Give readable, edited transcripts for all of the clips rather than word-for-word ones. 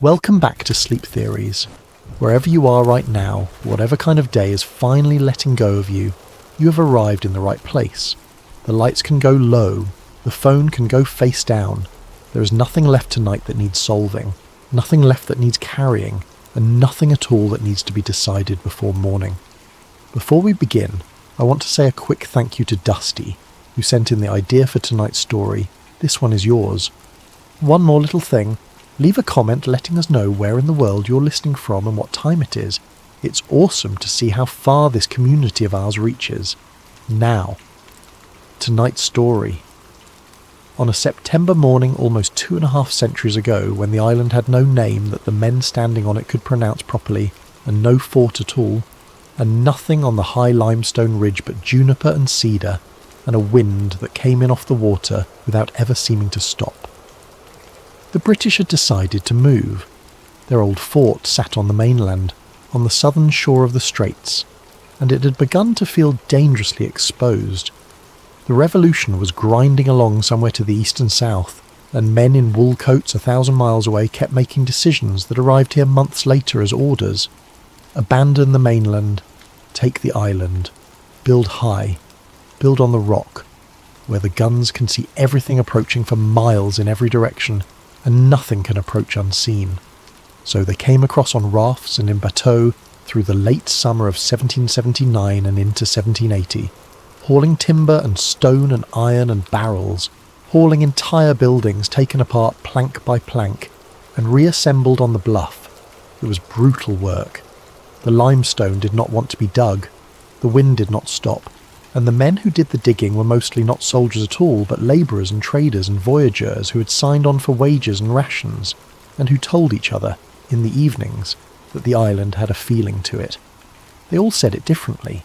Welcome back to Sleep Theories. Wherever you are right now, whatever kind of day is finally letting go of you, you have arrived in the right place. The lights can go low, the phone can go face down. There is nothing left tonight that needs solving, nothing left that needs carrying, and nothing at all that needs to be decided before morning. Before we begin, I want to say a quick thank you to Dusty, who sent in the idea for tonight's story. This one is yours. One more little thing. Leave a comment letting us know where in the world you're listening from and what time it is. It's awesome to see how far this community of ours reaches. Now, tonight's story. On a September morning almost 2.5 centuries ago, when the island had no name that the men standing on it could pronounce properly, and no fort at all, and nothing on the high limestone ridge but juniper and cedar, and a wind that came in off the water without ever seeming to stop. The British had decided to move. Their old fort sat on the mainland, on the southern shore of the straits, and it had begun to feel dangerously exposed. The revolution was grinding along somewhere to the east and south, and men in wool coats 1,000 miles away kept making decisions that arrived here months later as orders. Abandon the mainland, take the island, build high, build on the rock, where the guns can see everything approaching for miles in every direction, and nothing can approach unseen. So they came across on rafts and in bateaux through the late summer of 1779 and into 1780, hauling timber and stone and iron and barrels, hauling entire buildings taken apart plank by plank and reassembled on the bluff. It was brutal work. The limestone did not want to be dug, the wind did not stop, and the men who did the digging were mostly not soldiers at all, but labourers and traders and voyageurs who had signed on for wages and rations, and who told each other, in the evenings, that the island had a feeling to it. They all said it differently.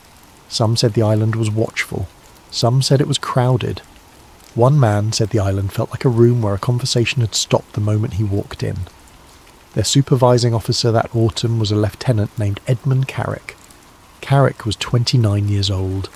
Some said the island was watchful, some said it was crowded. One man said the island felt like a room where a conversation had stopped the moment he walked in. Their supervising officer that autumn was a lieutenant named Edmund Carrick. Carrick was 29 years old.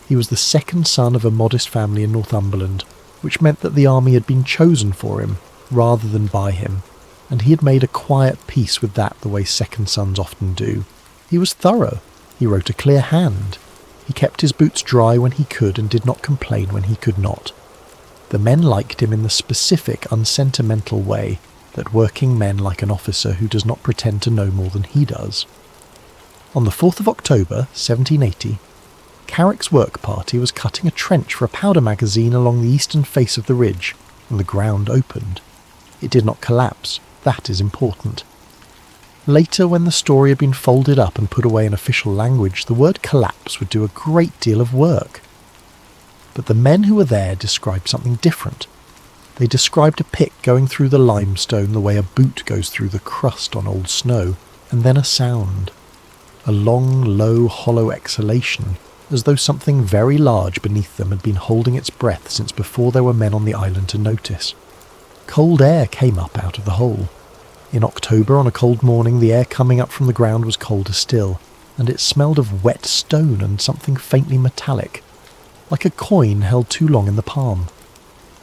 He was the second son of a modest family in Northumberland, which meant that the army had been chosen for him, rather than by him, and he had made a quiet peace with that the way second sons often do. He was thorough. He wrote a clear hand. He kept his boots dry when he could and did not complain when he could not. The men liked him in the specific, unsentimental way that working men like an officer who does not pretend to know more than he does. On the 4th of October, 1780, Carrick's work party was cutting a trench for a powder magazine along the eastern face of the ridge, and the ground opened. It did not collapse. That is important. Later, when the story had been folded up and put away in official language, the word collapse would do a great deal of work. But the men who were there described something different. They described a pick going through the limestone the way a boot goes through the crust on old snow, and then a sound. A long, low, hollow exhalation, as though something very large beneath them had been holding its breath since before there were men on the island to notice. Cold air came up out of the hole. In October, on a cold morning, the air coming up from the ground was colder still, and it smelled of wet stone and something faintly metallic, like a coin held too long in the palm.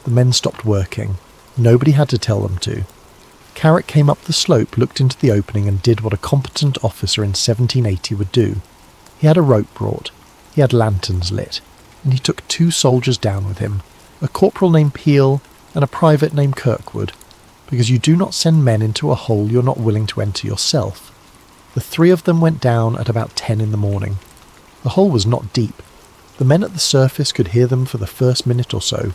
The men stopped working. Nobody had to tell them to. Carrick came up the slope, looked into the opening, and did what a competent officer in 1780 would do. He had a rope brought. He had lanterns lit, and he took 2 soldiers down with him, a corporal named Peel and a private named Kirkwood, because you do not send men into a hole you're not willing to enter yourself. The 3 of them went down at about 10 in the morning. The hole was not deep. The men at the surface could hear them for the first minute or so,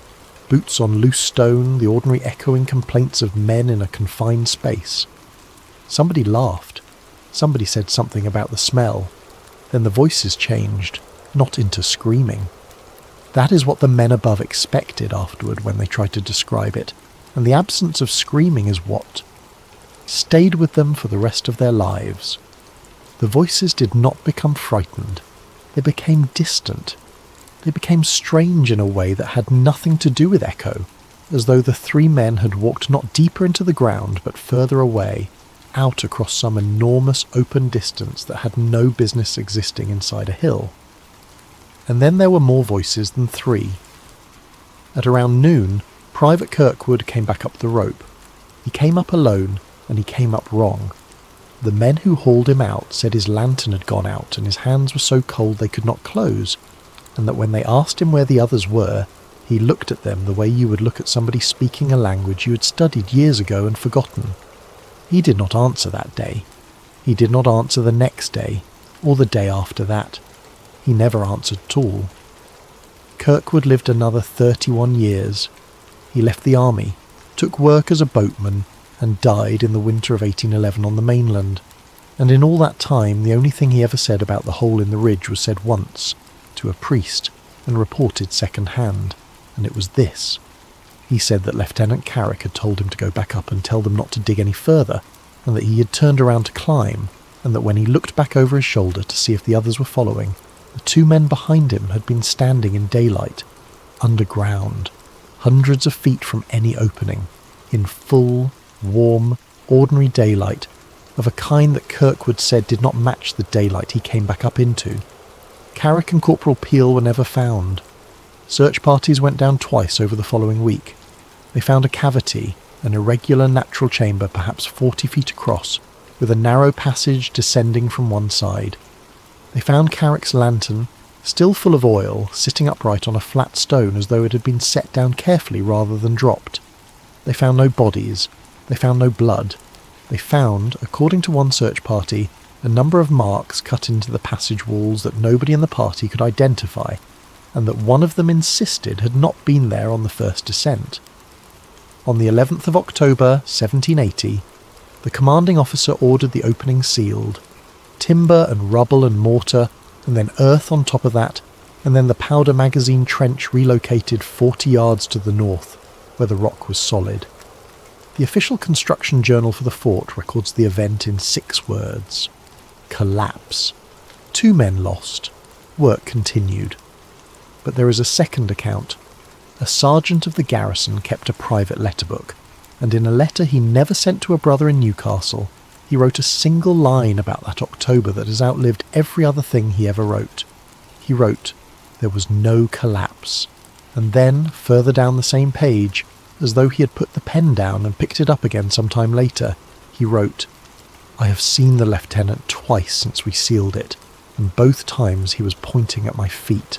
boots on loose stone, the ordinary echoing complaints of men in a confined space. Somebody laughed. Somebody said something about the smell. Then the voices changed. Not into screaming. That is what the men above expected afterward when they tried to describe it, and the absence of screaming is what stayed with them for the rest of their lives. The voices did not become frightened. They became distant. They became strange in a way that had nothing to do with echo, as though the 3 men had walked not deeper into the ground but further away, out across some enormous open distance that had no business existing inside a hill. And then there were more voices than 3. At around noon, Private Kirkwood came back up the rope. He came up alone, and he came up wrong. The men who hauled him out said his lantern had gone out and his hands were so cold they could not close, and that when they asked him where the others were, he looked at them the way you would look at somebody speaking a language you had studied years ago and forgotten. He did not answer that day. He did not answer the next day, or the day after that. He never answered at all. Kirkwood lived another 31 years. He left the army, took work as a boatman, and died in the winter of 1811 on the mainland. And in all that time, the only thing he ever said about the hole in the ridge was said once, to a priest, and reported second-hand, and it was this. He said that Lieutenant Carrick had told him to go back up and tell them not to dig any further, and that he had turned around to climb, and that when he looked back over his shoulder to see if the others were following, the two men behind him had been standing in daylight, underground, hundreds of feet from any opening, in full, warm, ordinary daylight, of a kind that Kirkwood said did not match the daylight he came back up into. Carrick and Corporal Peel were never found. Search parties went down twice over the following week. They found a cavity, an irregular natural chamber perhaps 40 feet across, with a narrow passage descending from one side. They found Carrick's lantern, still full of oil, sitting upright on a flat stone as though it had been set down carefully rather than dropped. They found no bodies. They found no blood. They found, according to one search party, a number of marks cut into the passage walls that nobody in the party could identify, and that one of them insisted had not been there on the first descent. On the 11th of October, 1780, the commanding officer ordered the opening sealed, timber and rubble and mortar, and then earth on top of that, and then the powder magazine trench relocated 40 yards to the north, where the rock was solid. The official construction journal for the fort records the event in 6 words. Collapse. 2 men lost. Work continued. But there is a second account. A sergeant of the garrison kept a private letterbook, and in a letter he never sent to a brother in Newcastle, he wrote a single line about that October that has outlived every other thing he ever wrote. He wrote, "There was no collapse." And then, further down the same page, as though he had put the pen down and picked it up again some time later, he wrote, "I have seen the lieutenant twice since we sealed it, and both times he was pointing at my feet."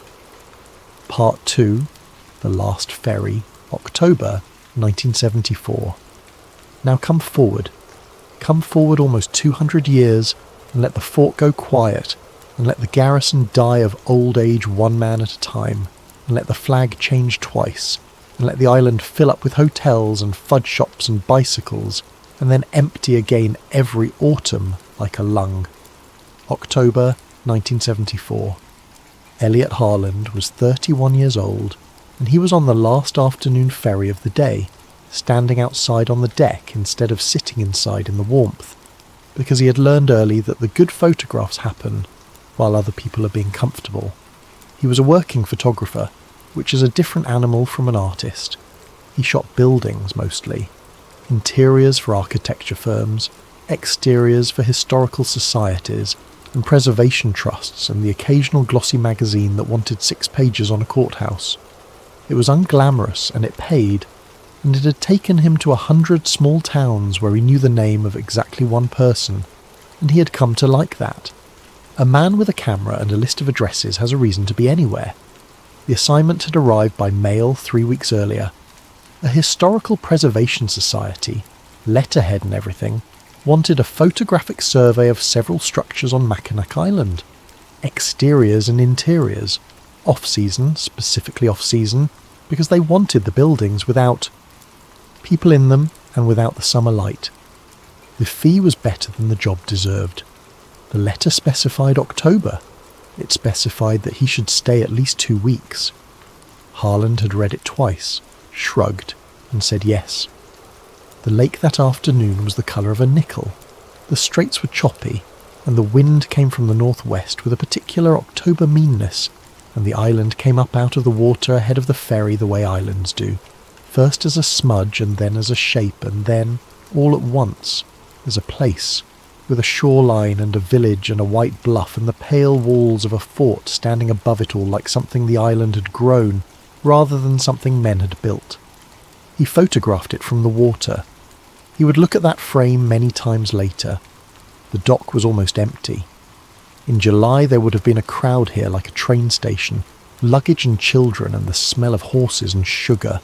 Part 2, The Last Ferry, October 1974. Now come forward almost 200 years, and let the fort go quiet, and let the garrison die of old age one man at a time, and let the flag change twice, and let the island fill up with hotels and fudge shops and bicycles, and then empty again every autumn like a lung. October 1974. Elliot Harland was 31 years old, and he was on the last afternoon ferry of the day, standing outside on the deck instead of sitting inside in the warmth, because he had learned early that the good photographs happen while other people are being comfortable. He was a working photographer, which is a different animal from an artist. He shot buildings mostly, interiors for architecture firms, exteriors for historical societies and preservation trusts, and the occasional glossy magazine that wanted 6 pages on a courthouse. It was unglamorous, and it paid, and it had taken him to 100 small towns where he knew the name of exactly one person, and he had come to like that. A man with a camera and a list of addresses has a reason to be anywhere. The assignment had arrived by mail 3 weeks earlier. A historical preservation society, letterhead and everything, wanted a photographic survey of several structures on Mackinac Island. Exteriors and interiors. Off-season, specifically off-season, because they wanted the buildings without people in them and without the summer light. The fee was better than the job deserved. The letter specified October. It specified that he should stay at least 2 weeks. Harland had read it twice, shrugged, and said yes. The lake that afternoon was the colour of a nickel. The straits were choppy, and the wind came from the northwest with a particular October meanness, and the island came up out of the water ahead of the ferry the way islands do, first as a smudge and then as a shape, and then, all at once, as a place, with a shoreline and a village and a white bluff and the pale walls of a fort standing above it all like something the island had grown, rather than something men had built. He photographed it from the water. He would look at that frame many times later. The dock was almost empty. In July there would have been a crowd here like a train station, luggage and children and the smell of horses and sugar.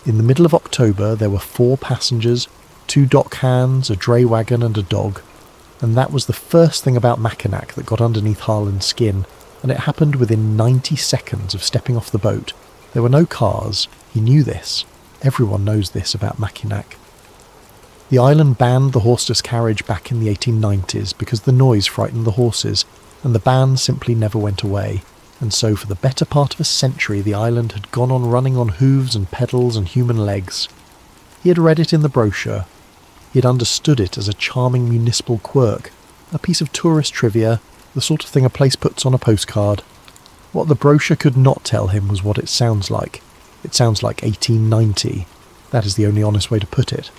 In the middle of October there were 4 passengers, 2 dock hands, a dray wagon and a dog, and that was the first thing about Mackinac that got underneath Harlan's skin, and it happened within 90 seconds of stepping off the boat. There were no cars. He knew this. Everyone knows this about Mackinac. The island banned the horseless carriage back in the 1890s because the noise frightened the horses, and the ban simply never went away, and so for the better part of a century the island had gone on running on hooves and pedals and human legs. He had read it in the brochure. He had understood it as a charming municipal quirk, a piece of tourist trivia, the sort of thing a place puts on a postcard. What the brochure could not tell him was what it sounds like. It sounds like 1890. That is the only honest way to put it.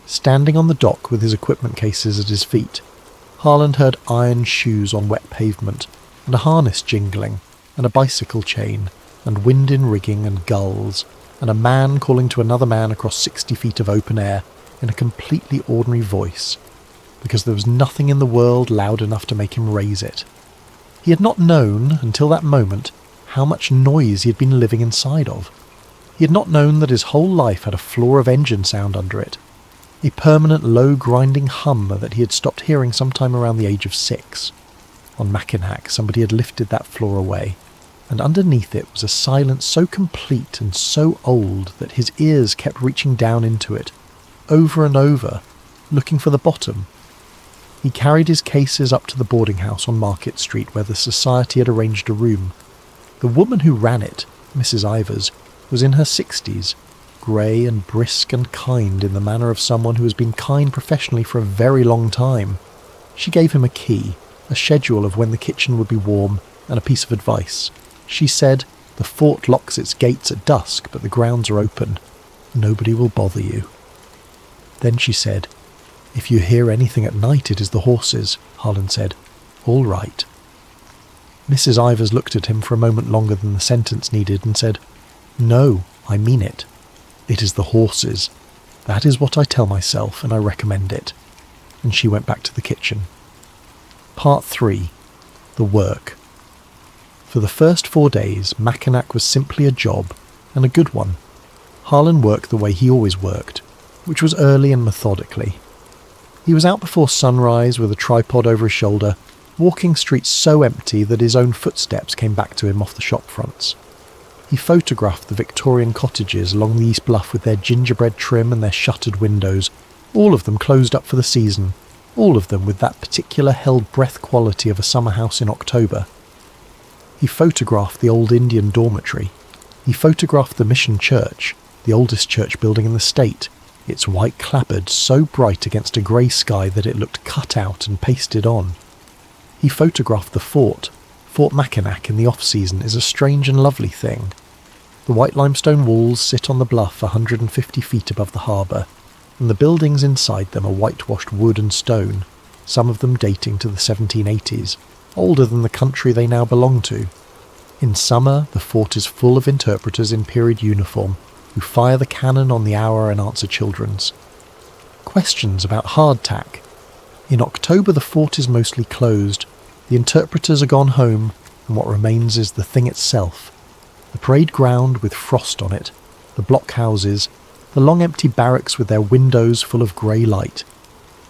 Standing on the dock with his equipment cases at his feet, Harlan heard iron shoes on wet pavement, and a harness jingling, and a bicycle chain, and wind in rigging and gulls, and a man calling to another man across 60 feet of open air in a completely ordinary voice, because there was nothing in the world loud enough to make him raise it. He had not known, until that moment, how much noise he had been living inside of. He had not known that his whole life had a floor of engine sound under it, a permanent low grinding hum that he had stopped hearing sometime around the age of 6. On Mackinac, somebody had lifted that floor away, and underneath it was a silence so complete and so old that his ears kept reaching down into it, over and over, looking for the bottom. He carried his cases up to the boarding house on Market Street where the society had arranged a room. The woman who ran it, Mrs. Ivers, was in her 60s, grey and brisk and kind in the manner of someone who has been kind professionally for a very long time. She gave him a key, a schedule of when the kitchen would be warm, and a piece of advice. She said, "The fort locks its gates at dusk, but the grounds are open. Nobody will bother you." Then she said, "If you hear anything at night, it is the horses," Harlan said. "All right." Mrs. Ivers looked at him for a moment longer than the sentence needed and said, "No, I mean it. It is the horses. That is what I tell myself, and I recommend it." And she went back to the kitchen. Part 3. The work. For the first 4 days, Mackinac was simply a job, and a good one. Harlan worked the way he always worked, which was early and methodically. He was out before sunrise with a tripod over his shoulder, walking streets so empty that his own footsteps came back to him off the shop fronts. He photographed the Victorian cottages along the East Bluff with their gingerbread trim and their shuttered windows, all of them closed up for the season, all of them with that particular held-breath quality of a summer house in October. He photographed the old Indian dormitory. He photographed the Mission Church, the oldest church building in the state, its white clapboard so bright against a grey sky that it looked cut out and pasted on. He photographed the fort. Fort Mackinac in the off-season is a strange and lovely thing. The white limestone walls sit on the bluff 150 feet above the harbour, and the buildings inside them are whitewashed wood and stone, some of them dating to the 1780s, older than the country they now belong to. In summer, the fort is full of interpreters in period uniform, who fire the cannon on the hour and answer children's. Questions about hardtack. In October the fort is mostly closed, the interpreters are gone home, and what remains is the thing itself. The parade ground with frost on it, the blockhouses, the long empty barracks with their windows full of grey light.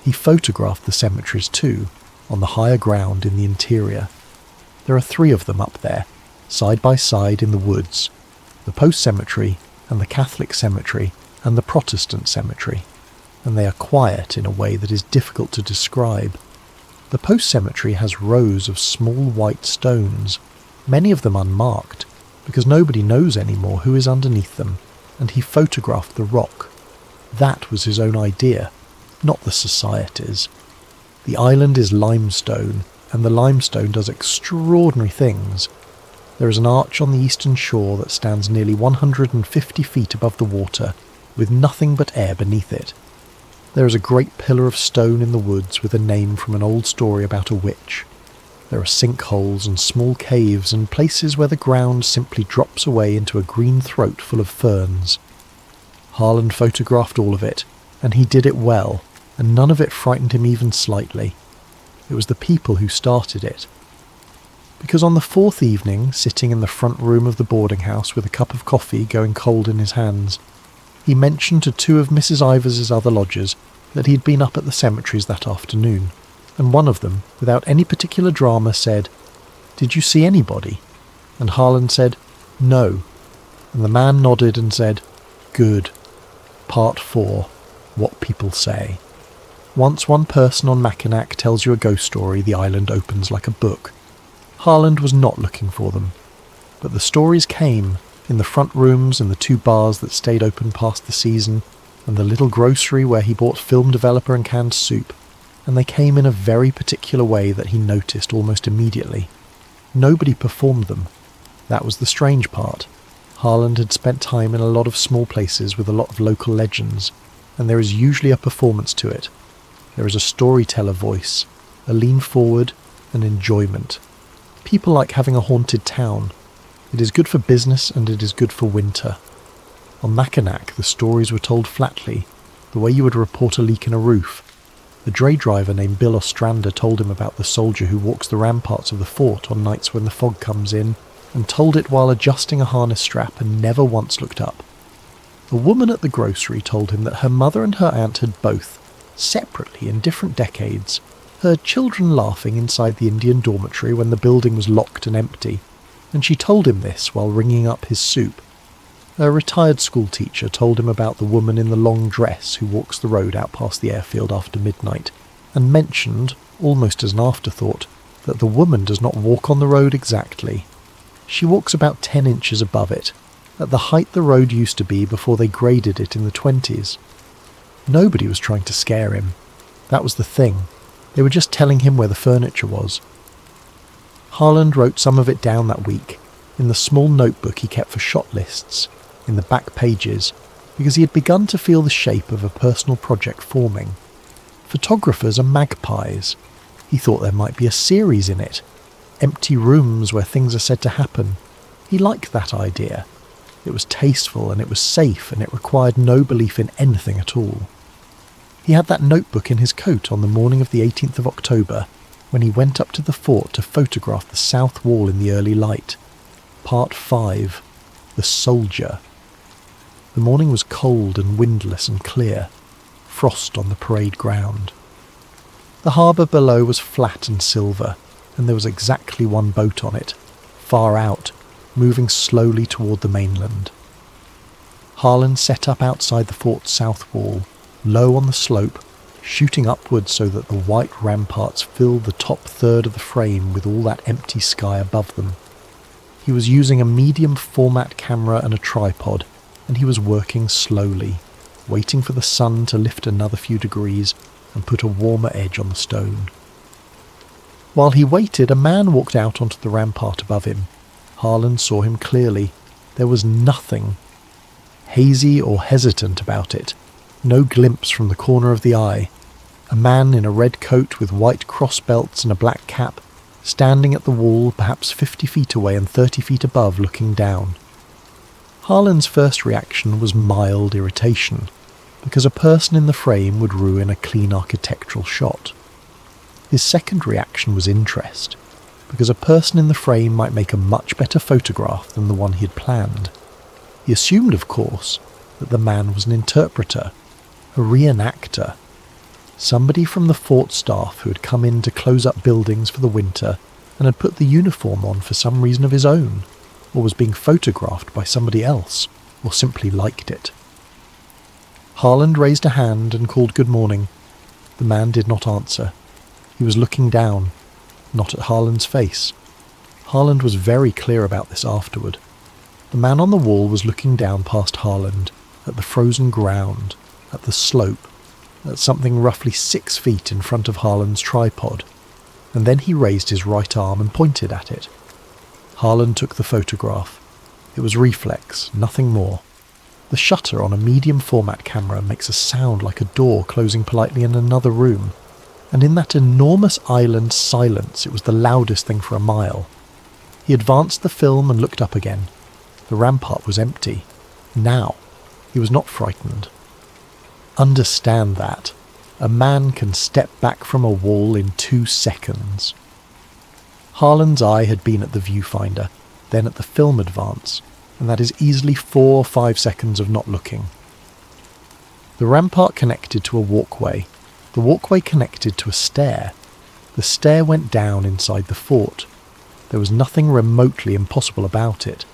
He photographed the cemeteries too, on the higher ground in the interior. There are 3 of them up there, side by side in the woods, the Post Cemetery and the Catholic Cemetery and the Protestant Cemetery, and they are quiet in a way that is difficult to describe. The Post Cemetery has rows of small white stones, many of them unmarked, because nobody knows anymore who is underneath them, and he photographed the rock. That was his own idea, not the society's. The island is limestone, and the limestone does extraordinary things. There is an arch on the eastern shore that stands nearly 150 feet above the water, with nothing but air beneath it. There is a great pillar of stone in the woods with a name from an old story about a witch. There are sinkholes and small caves and places where the ground simply drops away into a green throat full of ferns. Harlan photographed all of it, And he did it well, and none of it frightened him even slightly. It was the people who started it. Because on the fourth evening, sitting in the front room of the boarding house with a cup of coffee going cold in his hands, he mentioned to two of Mrs. Ivers's other lodgers that he had been up at the cemeteries that afternoon, and one of them, without any particular drama, said, "Did you see anybody?" And Harland said, "No." And the man nodded and said, "Good. Part 4. What people say." Once one person on Mackinac tells you a ghost story, the island opens like a book. Harland was not looking for them, but the stories came in the front rooms and the 2 bars that stayed open past the season, and the little grocery where he bought film developer and canned soup, and they came in a very particular way that he noticed almost immediately. Nobody performed them. That was the strange part. Harland had spent time in a lot of small places with a lot of local legends, and there is usually a performance to it. There is a storyteller voice, a lean forward, an enjoyment. People like having a haunted town. It is good for business and it is good for winter. On Mackinac, the stories were told flatly, the way you would report a leak in a roof. The dray driver named Bill Ostrander told him about the soldier who walks the ramparts of the fort on nights when the fog comes in, and told it while adjusting a harness strap and never once looked up. A woman at the grocery told him that her mother and her aunt had both, separately in different decades, heard children laughing inside the Indian dormitory when the building was locked and empty, and she told him this while ringing up his soup. A retired school teacher told him about the woman in the long dress who walks the road out past the airfield after midnight, and mentioned, almost as an afterthought, that the woman does not walk on the road exactly. She walks about 10 inches above it, at the height the road used to be before they graded it in the 20s. Nobody was trying to scare him. That was the thing. They were just telling him where the furniture was. Harland wrote some of it down that week, in the small notebook he kept for shot lists, in the back pages, because he had begun to feel the shape of a personal project forming. Photographers are magpies. He thought there might be a series in it. Empty rooms where things are said to happen. He liked that idea. It was tasteful and it was safe and it required no belief in anything at all. He had that notebook in his coat on the morning of the 18th of October, when he went up to the fort to photograph the south wall in the early light. Part 5. The Soldier. The morning was cold and windless and clear. Frost on the parade ground. The harbour below was flat and silver, and there was exactly one boat on it, far out, moving slowly toward the mainland. Harland set up outside the fort's south wall, low on the slope, shooting upwards so that the white ramparts filled the top third of the frame with all that empty sky above them. He was using a medium format camera and a tripod, and he was working slowly, waiting for the sun to lift another few degrees and put a warmer edge on the stone. While he waited, a man walked out onto the rampart above him. Harland saw him clearly. There was nothing hazy or hesitant about it, no glimpse from the corner of the eye. A man in a red coat with white cross belts and a black cap, standing at the wall perhaps 50 feet away and 30 feet above, looking down. Harland's first reaction was mild irritation, because a person in the frame would ruin a clean architectural shot. His second reaction was interest, because a person in the frame might make a much better photograph than the one he had planned. He assumed, of course, that the man was an interpreter, a reenactor, somebody from the fort staff who had come in to close up buildings for the winter and had put the uniform on for some reason of his own, or was being photographed by somebody else, or simply liked it. Harland raised a hand and called good morning. The man did not answer. He was looking down, not at Harland's face. Harland was very clear about this afterward. The man on the wall was looking down past Harland, at the frozen ground, at the slope, at something roughly 6 feet in front of Harland's tripod, and then he raised his right arm and pointed at it. Harland took the photograph. It was reflex, nothing more. The shutter on a medium format camera makes a sound like a door closing politely in another room, and in that enormous island silence it was the loudest thing for a mile. He advanced the film and looked up again. The rampart was empty. Now, he was not frightened. Understand that. A man can step back from a wall in 2 seconds. Harlan's eye had been at the viewfinder, then at the film advance, and that is easily 4 or 5 seconds of not looking. The rampart connected to a walkway. The walkway connected to a stair. The stair went down inside the fort. There was nothing remotely impossible about it.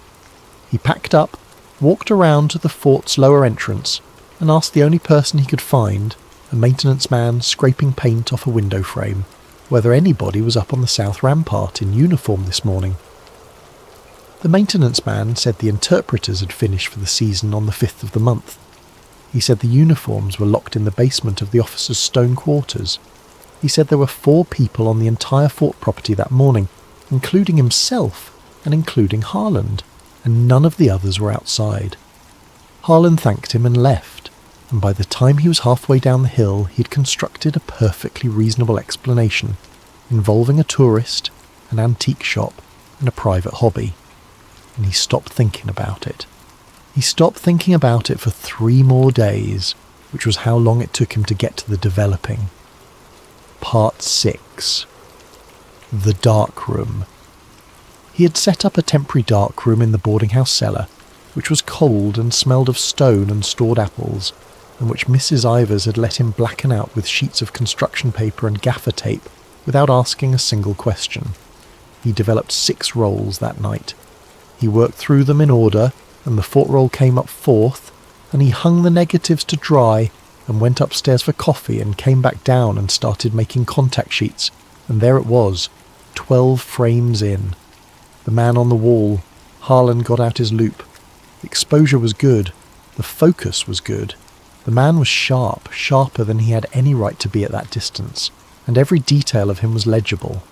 He packed up, walked around to the fort's lower entrance, and asked the only person he could find, a maintenance man scraping paint off a window frame, whether anybody was up on the south rampart in uniform this morning. The maintenance man said the interpreters had finished for the season on the 5th of the month. He said the uniforms were locked in the basement of the officers' stone quarters. He said there were 4 people on the entire fort property that morning, including himself and including Harlan, and none of the others were outside. Harlan thanked him and left, and by the time he was halfway down the hill he'd constructed a perfectly reasonable explanation, involving a tourist, an antique shop, and a private hobby. And he stopped thinking about it. He stopped thinking about it for 3 more days, which was how long it took him to get to the developing. Part 6. The Dark Room. He had set up a temporary dark room in the boarding house cellar, which was cold and smelled of stone and stored apples, and which Mrs. Ivers had let him blacken out with sheets of construction paper and gaffer tape without asking a single question. He developed 6 rolls that night. He worked through them in order, and the fort roll came up 4th, and he hung the negatives to dry and went upstairs for coffee and came back down and started making contact sheets, and there it was, 12 frames in. The man on the wall. Harlan got out his loupe. The exposure was good. The focus was good. The man was sharp, sharper than he had any right to be at that distance, and every detail of him was legible.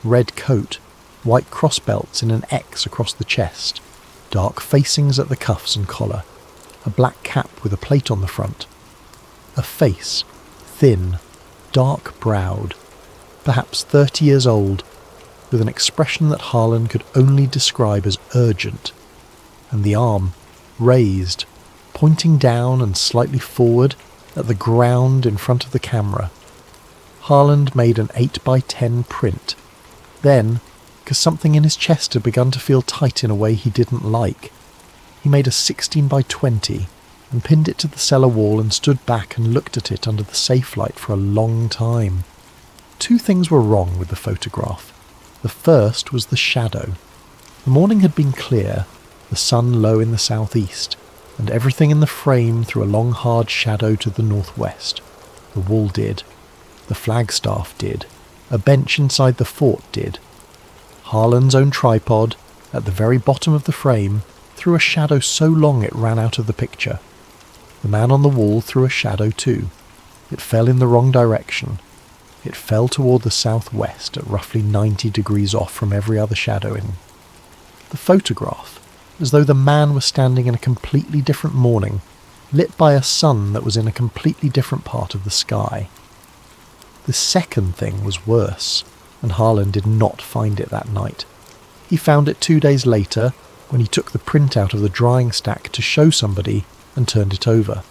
Red coat, white cross belts in an X across the chest, dark facings at the cuffs and collar, a black cap with a plate on the front. A face, thin, dark-browed, perhaps 30 years old, with an expression that Harlan could only describe as urgent, and the arm, raised, pointing down and slightly forward at the ground in front of the camera. Harlan made an 8x10 print. Then, because something in his chest had begun to feel tight in a way he didn't like, he made a 16x20 and pinned it to the cellar wall and stood back and looked at it under the safe light for a long time. 2 things were wrong with the photograph. The first was the shadow. The morning had been clear, the sun low in the southeast, and everything in the frame threw a long hard shadow to the northwest. The wall did. The flagstaff did. A bench inside the fort did. Harlan's own tripod, at the very bottom of the frame, threw a shadow so long it ran out of the picture. The man on the wall threw a shadow too. It fell in the wrong direction. It fell toward the southwest at roughly 90 degrees off from every other shadowing. The photograph, as though the man was standing in a completely different morning, lit by a sun that was in a completely different part of the sky. The second thing was worse, and Harlan did not find it that night. He found it 2 days later, when he took the print out of the drying stack to show somebody and turned it over.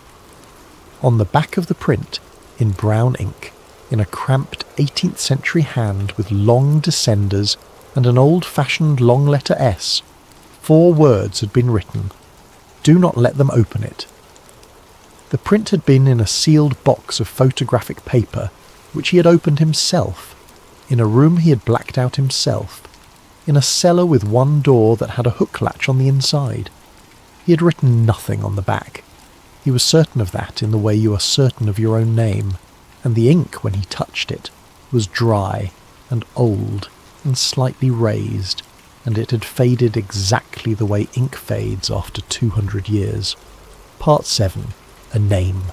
On the back of the print, in brown ink, in a cramped 18th century hand with long descenders and an old-fashioned long letter S, 4 words had been written. Do not let them open it. The print had been in a sealed box of photographic paper, which he had opened himself, in a room he had blacked out himself, in a cellar with 1 door that had a hook latch on the inside. He had written nothing on the back. He was certain of that in the way you are certain of your own name, and the ink, when he touched it, was dry and old and slightly raised, and it had faded exactly the way ink fades after 200 years. Part 7. A name.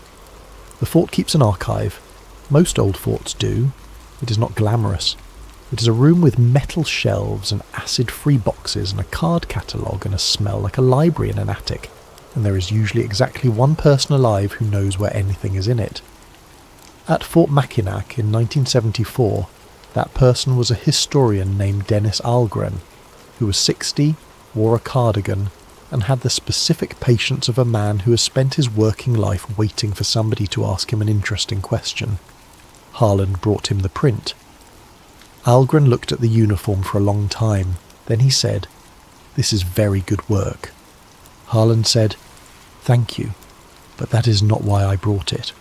The fort keeps an archive. Most old forts do. It is not glamorous. It is a room with metal shelves and acid-free boxes and a card catalogue and a smell like a library in an attic, and there is usually exactly 1 person alive who knows where anything is in it. At Fort Mackinac in 1974, that person was a historian named Dennis Algren, who was 60, wore a cardigan, and had the specific patience of a man who has spent his working life waiting for somebody to ask him an interesting question. Harland brought him the print. Algren looked at the uniform for a long time. Then he said, "This is very good work." Harland said, "Thank you, but that is not why I brought it."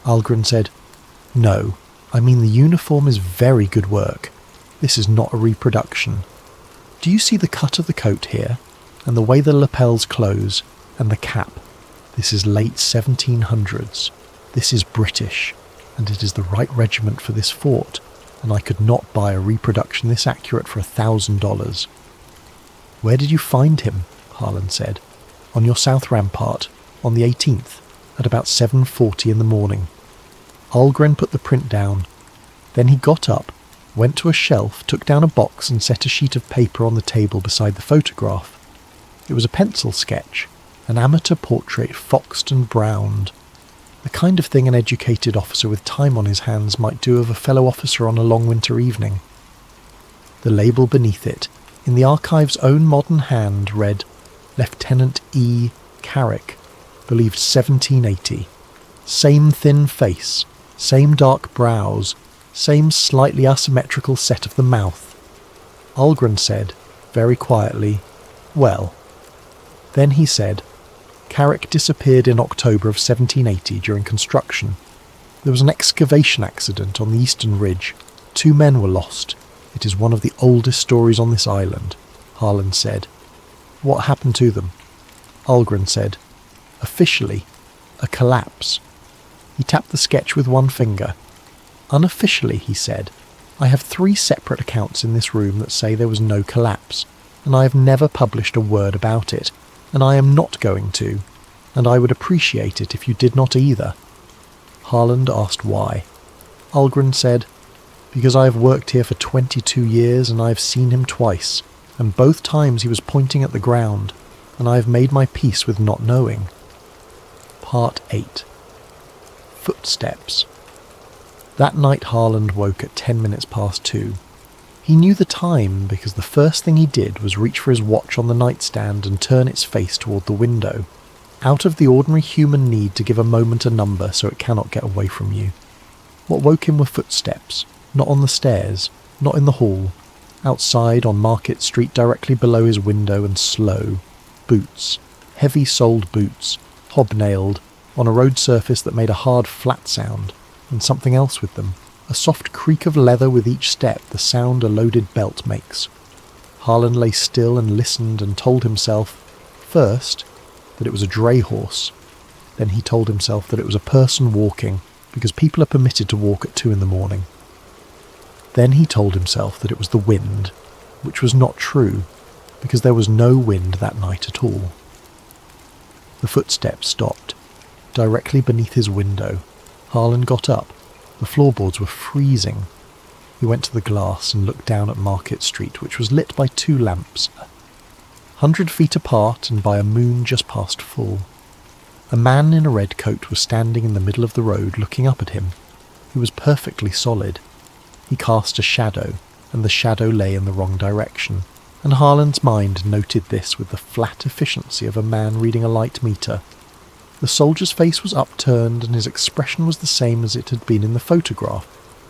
Algren said, "No, I mean the uniform is very good work. This is not a reproduction. Do you see the cut of the coat here, and the way the lapels close, and the cap? This is late 1700s. This is British, and it is the right regiment for this fort, and I could not buy a reproduction this accurate for $1,000. "Where did you find him?" Harland said. "On your south rampart, on the 18th, at about 7:40 in the morning." Algren put the print down. Then he got up, went to a shelf, took down a box and set a sheet of paper on the table beside the photograph. It was a pencil sketch, an amateur portrait foxed and browned, the kind of thing an educated officer with time on his hands might do of a fellow officer on a long winter evening. The label beneath it, in the archive's own modern hand, read Lieutenant E. Carrick, believed 1780. Same thin face, same dark brows, same slightly asymmetrical set of the mouth. Algren said, very quietly, "Well." Then he said, "Carrick disappeared in October of 1780 during construction. There was an excavation accident on the eastern ridge. 2 men were lost. It is one of the oldest stories on this island," Harland said. "What happened to them?" Algren said, "Officially, a collapse." He tapped the sketch with one finger. "Unofficially," he said, "I have 3 separate accounts in this room that say there was no collapse, and I have never published a word about it, and I am not going to, and I would appreciate it if you did not either." Harland asked why. Algren said, "Because I have worked here for 22 years and I have seen him twice, and both times he was pointing at the ground, and I have made my peace with not knowing." Part 8. Footsteps. That night Harland woke at 10 minutes past 2. He knew the time because the first thing he did was reach for his watch on the nightstand and turn its face toward the window, out of the ordinary human need to give a moment a number so it cannot get away from you. What woke him were footsteps, not on the stairs, not in the hall, outside on Market Street directly below his window, and slow. Boots, heavy-soled boots, hobnailed, on a road surface that made a hard flat sound, and something else with them, a soft creak of leather with each step, the sound a loaded belt makes. Harland lay still and listened and told himself, first, that it was a dray horse. Then he told himself that it was a person walking, because people are permitted to walk at 2 in the morning. Then he told himself that it was the wind, which was not true, because there was no wind that night at all. The footsteps stopped, directly beneath his window. Harland got up. The floorboards were freezing. He went to the glass and looked down at Market Street, which was lit by 2 lamps, 100 feet apart and by a moon just past full. A man in a red coat was standing in the middle of the road looking up at him. He was perfectly solid. He cast a shadow, and the shadow lay in the wrong direction, and Harland's mind noted this with the flat efficiency of a man reading a light meter. The soldier's face was upturned, and his expression was the same as it had been in the photograph,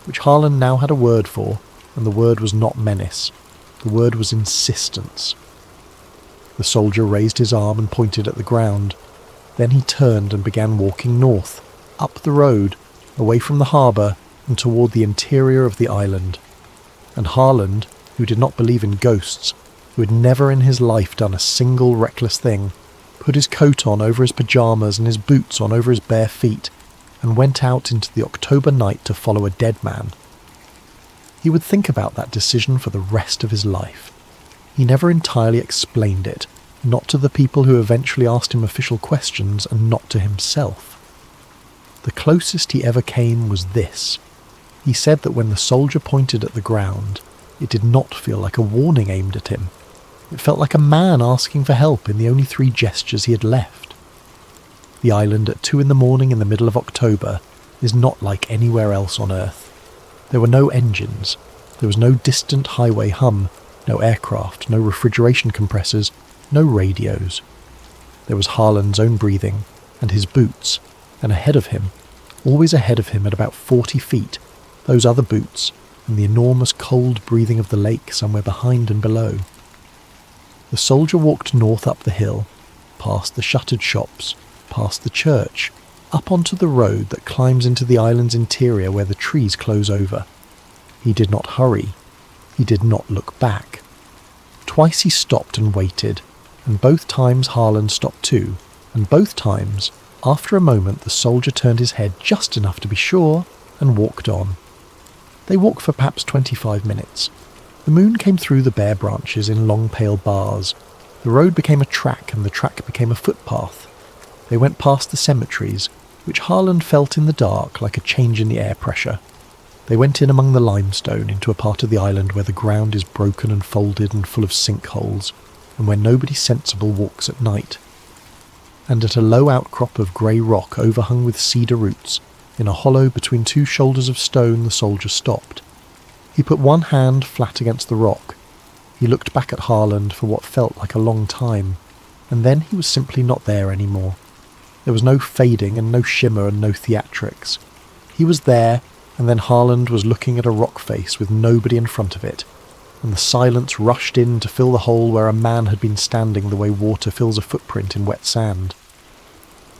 which Harland now had a word for, and the word was not menace. The word was insistence. The soldier raised his arm and pointed at the ground. Then he turned and began walking north, up the road, away from the harbour, and toward the interior of the island. And Harland, who did not believe in ghosts, who had never in his life done a single reckless thing, put his coat on over his pyjamas and his boots on over his bare feet, and went out into the October night to follow a dead man. He would think about that decision for the rest of his life. He never entirely explained it, not to the people who eventually asked him official questions, and not to himself. The closest he ever came was this. He said that when the soldier pointed at the ground, it did not feel like a warning aimed at him. It felt like a man asking for help in the only 3 gestures he had left. The island at 2 in the morning in the middle of October is not like anywhere else on Earth. There were no engines. There was no distant highway hum, no aircraft, no refrigeration compressors, no radios. There was Harlan's own breathing, and his boots, and ahead of him, always ahead of him at about 40 feet, those other boots, and the enormous cold breathing of the lake somewhere behind and below. The soldier walked north up the hill, past the shuttered shops, past the church, up onto the road that climbs into the island's interior where the trees close over. He did not hurry. He did not look back. Twice he stopped and waited, and both times Harlan stopped too, and both times, after a moment, the soldier turned his head just enough to be sure and walked on. They walked for perhaps 25 minutes. The moon came through the bare branches in long pale bars. The road became a track, and the track became a footpath. They went past the cemeteries, which Harlan felt in the dark like a change in the air pressure. They went in among the limestone into a part of the island where the ground is broken and folded and full of sinkholes, and where nobody sensible walks at night. And at a low outcrop of grey rock overhung with cedar roots, in a hollow between two shoulders of stone, the soldier stopped. He put one hand flat against the rock. He looked back at Harlan for what felt like a long time, and then he was simply not there anymore. There was no fading and no shimmer and no theatrics. He was there, and then Harlan was looking at a rock face with nobody in front of it, and the silence rushed in to fill the hole where a man had been standing the way water fills a footprint in wet sand.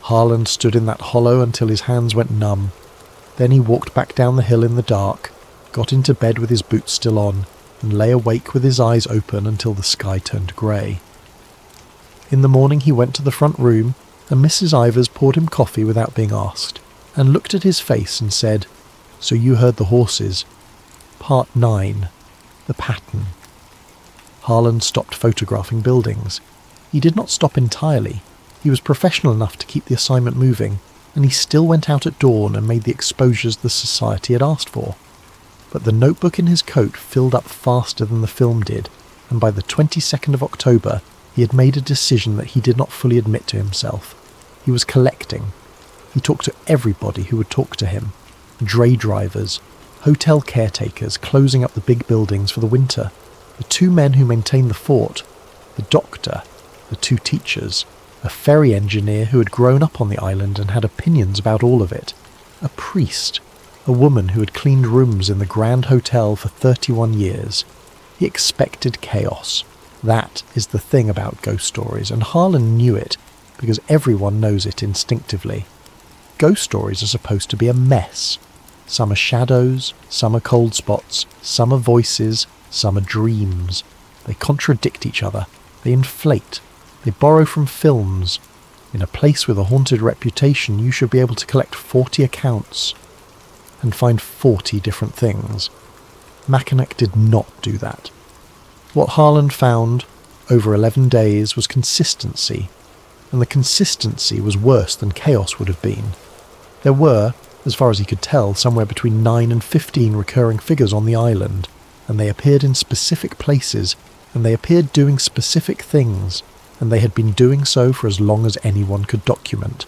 Harlan stood in that hollow until his hands went numb. Then he walked back down the hill in the dark, got into bed with his boots still on, and lay awake with his eyes open until the sky turned grey. In the morning he went to the front room, and Mrs. Ivers poured him coffee without being asked, and looked at his face and said, "So you heard the horses." Part 9. The Pattern. Harlan stopped photographing buildings. He did not stop entirely. He was professional enough to keep the assignment moving, and he still went out at dawn and made the exposures the society had asked for. But the notebook in his coat filled up faster than the film did, and by the 22nd of October he had made a decision that he did not fully admit to himself. He was collecting. He talked to everybody who would talk to him. Dray drivers, hotel caretakers closing up the big buildings for the winter, the two men who maintained the fort, the doctor, the two teachers, a ferry engineer who had grown up on the island and had opinions about all of it, a priest, a woman who had cleaned rooms in the Grand Hotel for 31 years. He expected chaos. That is the thing about ghost stories, and Harlan knew it, because everyone knows it instinctively. Ghost stories are supposed to be a mess. Some are shadows, some are cold spots, some are voices, some are dreams. They contradict each other. They inflate. They borrow from films. In a place with a haunted reputation, you should be able to collect 40 accounts and find 40 different things. Mackinac did not do that. What Harlan found over 11 days was consistency, and the consistency was worse than chaos would have been. There were, as far as he could tell, somewhere between 9 and 15 recurring figures on the island, and they appeared in specific places, and they appeared doing specific things, and they had been doing so for as long as anyone could document.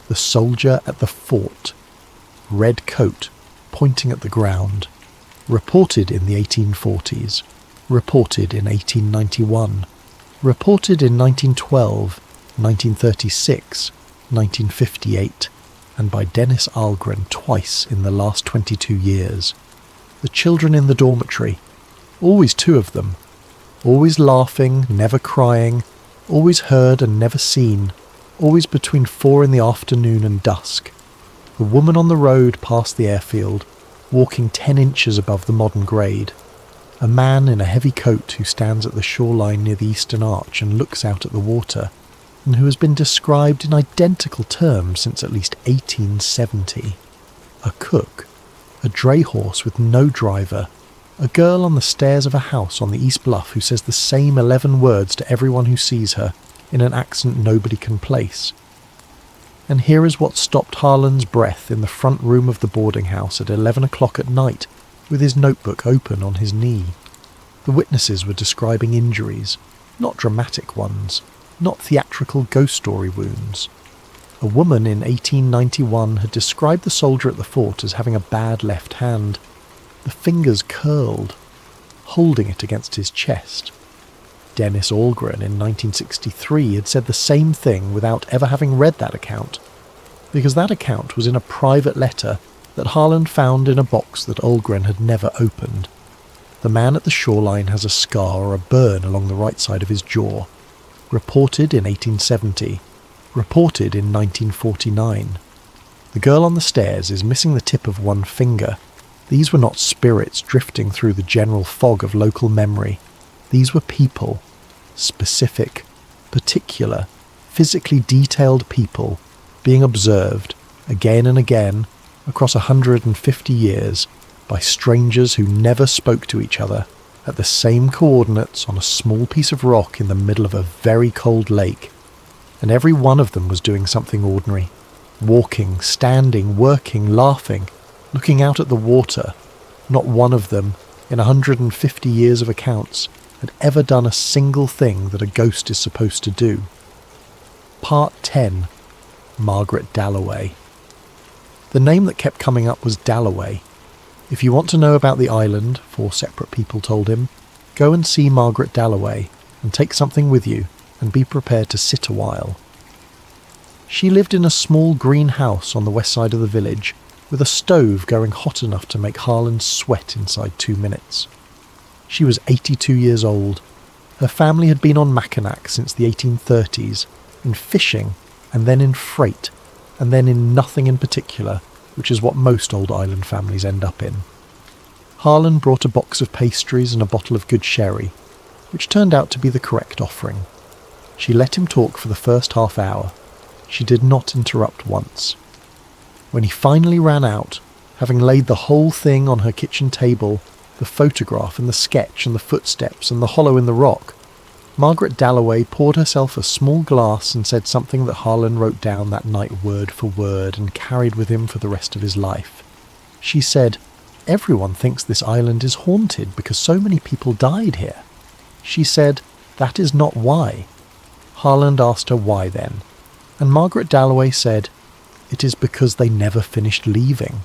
The soldier at the fort, red coat, pointing at the ground, reported in the 1840s, reported in 1891, reported in 1912, 1936, 1958, and by Dennis Algren twice in the last 22 years. The children in the dormitory, always two of them, always laughing, never crying, always heard and never seen, always between 4 in the afternoon and dusk. The woman on the road past the airfield, walking 10 inches above the modern grade. A man in a heavy coat who stands at the shoreline near the eastern arch and looks out at the water, and who has been described in identical terms since at least 1870. A cook, a dray horse with no driver, a girl on the stairs of a house on the East Bluff who says the same 11 words to everyone who sees her, in an accent nobody can place. And here is what stopped Harlan's breath in the front room of the boarding house at 11 o'clock at night, with his notebook open on his knee. The witnesses were describing injuries, not dramatic ones, not theatrical ghost story wounds. A woman in 1891 had described the soldier at the fort as having a bad left hand, the fingers curled, holding it against his chest. Dennis Algren in 1963 had said the same thing without ever having read that account, because that account was in a private letter that Harland found in a box that Algren had never opened. The man at the shoreline has a scar or a burn along the right side of his jaw. Reported in 1870. Reported in 1949. The girl on the stairs is missing the tip of one finger. These were not spirits drifting through the general fog of local memory. These were people. Specific, particular, physically detailed people being observed again and again across 150 years by strangers who never spoke to each other at the same coordinates on a small piece of rock in the middle of a very cold lake. And every one of them was doing something ordinary. Walking, standing, working, laughing, looking out at the water. Not one of them, in 150 years of accounts, had ever done a single thing that a ghost is supposed to do. Part 10. Margaret Dalloway. The name that kept coming up was Dalloway. If you want to know about the island, 4 separate people told him, go and see Margaret Dalloway and take something with you and be prepared to sit a while. She lived in a small green house on the west side of the village with a stove going hot enough to make Harland sweat inside 2 minutes. She was 82 years old. Her family had been on Mackinac since the 1830s, in fishing, and then in freight, and then in nothing in particular, which is what most old island families end up in. Harland brought a box of pastries and a bottle of good sherry, which turned out to be the correct offering. She let him talk for the first half hour. She did not interrupt once. When he finally ran out, having laid the whole thing on her kitchen table, the photograph and the sketch and the footsteps and the hollow in the rock, Margaret Dalloway poured herself a small glass and said something that Harland wrote down that night word for word and carried with him for the rest of his life. She said, "Everyone thinks this island is haunted because so many people died here." She said, "That is not why." Harland asked her why then, and Margaret Dalloway said, "It is because they never finished leaving."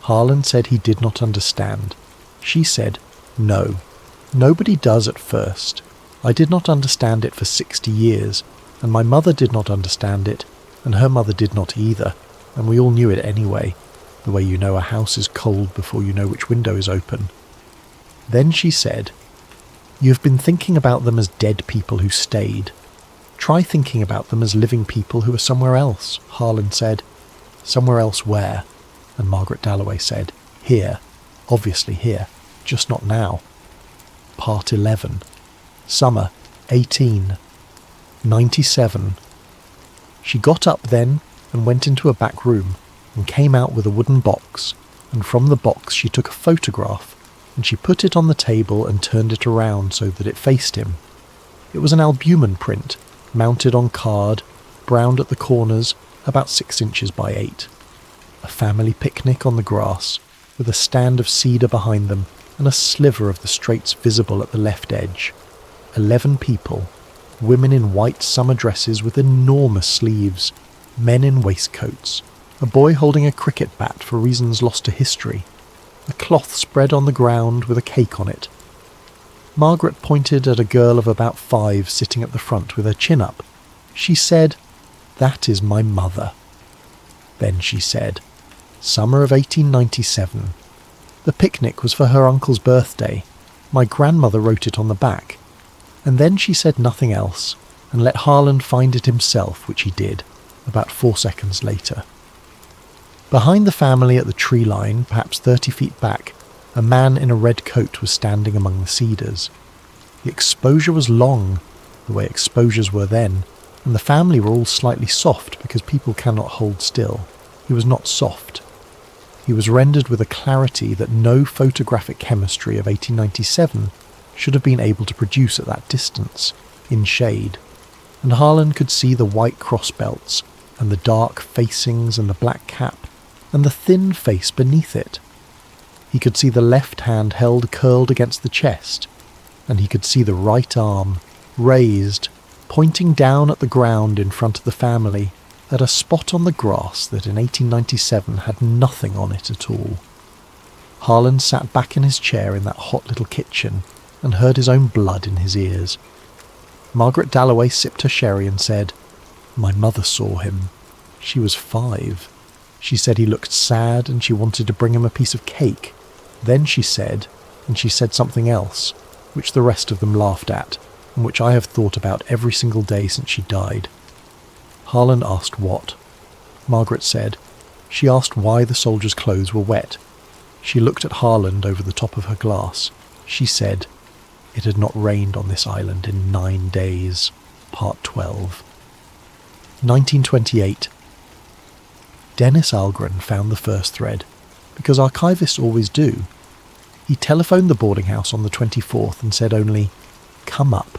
Harland said he did not understand. She said, "No, nobody does at first. I did not understand it for 60 years, and my mother did not understand it, and her mother did not either, and we all knew it anyway, the way you know a house is cold before you know which window is open." Then she said, "You have been thinking about them as dead people who stayed. Try thinking about them as living people who are somewhere else," Harland said. "Somewhere else where?" And Margaret Dalloway said, "Here, obviously here, just not now." Part 11. Summer, 1897. She got up then and went into a back room and came out with a wooden box, and from the box she took a photograph and she put it on the table and turned it around so that it faced him. It was an albumen print, mounted on card, browned at the corners, about 6 inches by 8. A family picnic on the grass, with a stand of cedar behind them and a sliver of the straits visible at the left edge. 11 people, women in white summer dresses with enormous sleeves, men in waistcoats, a boy holding a cricket bat for reasons lost to history, a cloth spread on the ground with a cake on it. Margaret pointed at a girl of about 5 sitting at the front with her chin up. She said, "That is my mother." Then she said, "Summer of 1897. The picnic was for her uncle's birthday. My grandmother wrote it on the back." And then she said nothing else, and let Harland find it himself, which he did, about 4 seconds later. Behind the family at the tree line, perhaps 30 feet back, a man in a red coat was standing among the cedars. The exposure was long, the way exposures were then, and the family were all slightly soft because people cannot hold still. He was not soft. He was rendered with a clarity that no photographic chemistry of 1897 should have been able to produce at that distance, in shade, and Harland could see the white crossbelts, and the dark facings and the black cap, and the thin face beneath it. He could see the left hand held curled against the chest, and he could see the right arm, raised, pointing down at the ground in front of the family, at a spot on the grass that in 1897 had nothing on it at all. Harland sat back in his chair in that hot little kitchen, and heard his own blood in his ears. Margaret Dalloway sipped her sherry and said, "My mother saw him. She was 5. She said he looked sad and she wanted to bring him a piece of cake. Then she said something else, which the rest of them laughed at, and which I have thought about every single day since she died." Harlan asked what. Margaret said, "She asked why the soldiers' clothes were wet." She looked at Harlan over the top of her glass. She said, "It had not rained on this island in 9 days." Part 12. 1928. Dennis Algren found the first thread, because archivists always do. He telephoned the boarding house on the 24th and said only, "Come up."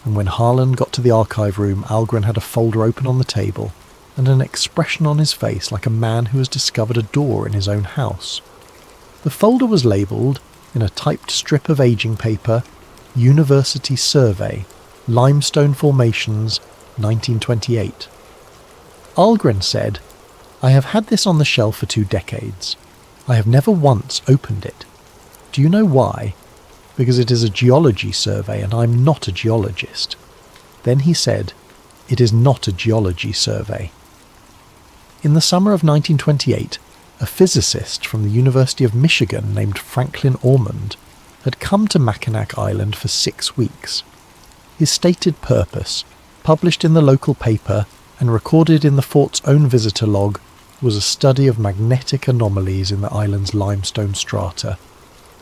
And when Harlan got to the archive room, Algren had a folder open on the table and an expression on his face like a man who has discovered a door in his own house. The folder was labelled, in a typed strip of aging paper, University Survey, Limestone Formations, 1928. Algren said, "I have had this on the shelf for 2 decades. I have never once opened it. Do you know why? Because it is a geology survey and I'm not a geologist." Then he said, "It is not a geology survey." In the summer of 1928, a physicist from the University of Michigan named Franklin Ormond had come to Mackinac Island for 6 weeks. His stated purpose, published in the local paper and recorded in the fort's own visitor log, was a study of magnetic anomalies in the island's limestone strata,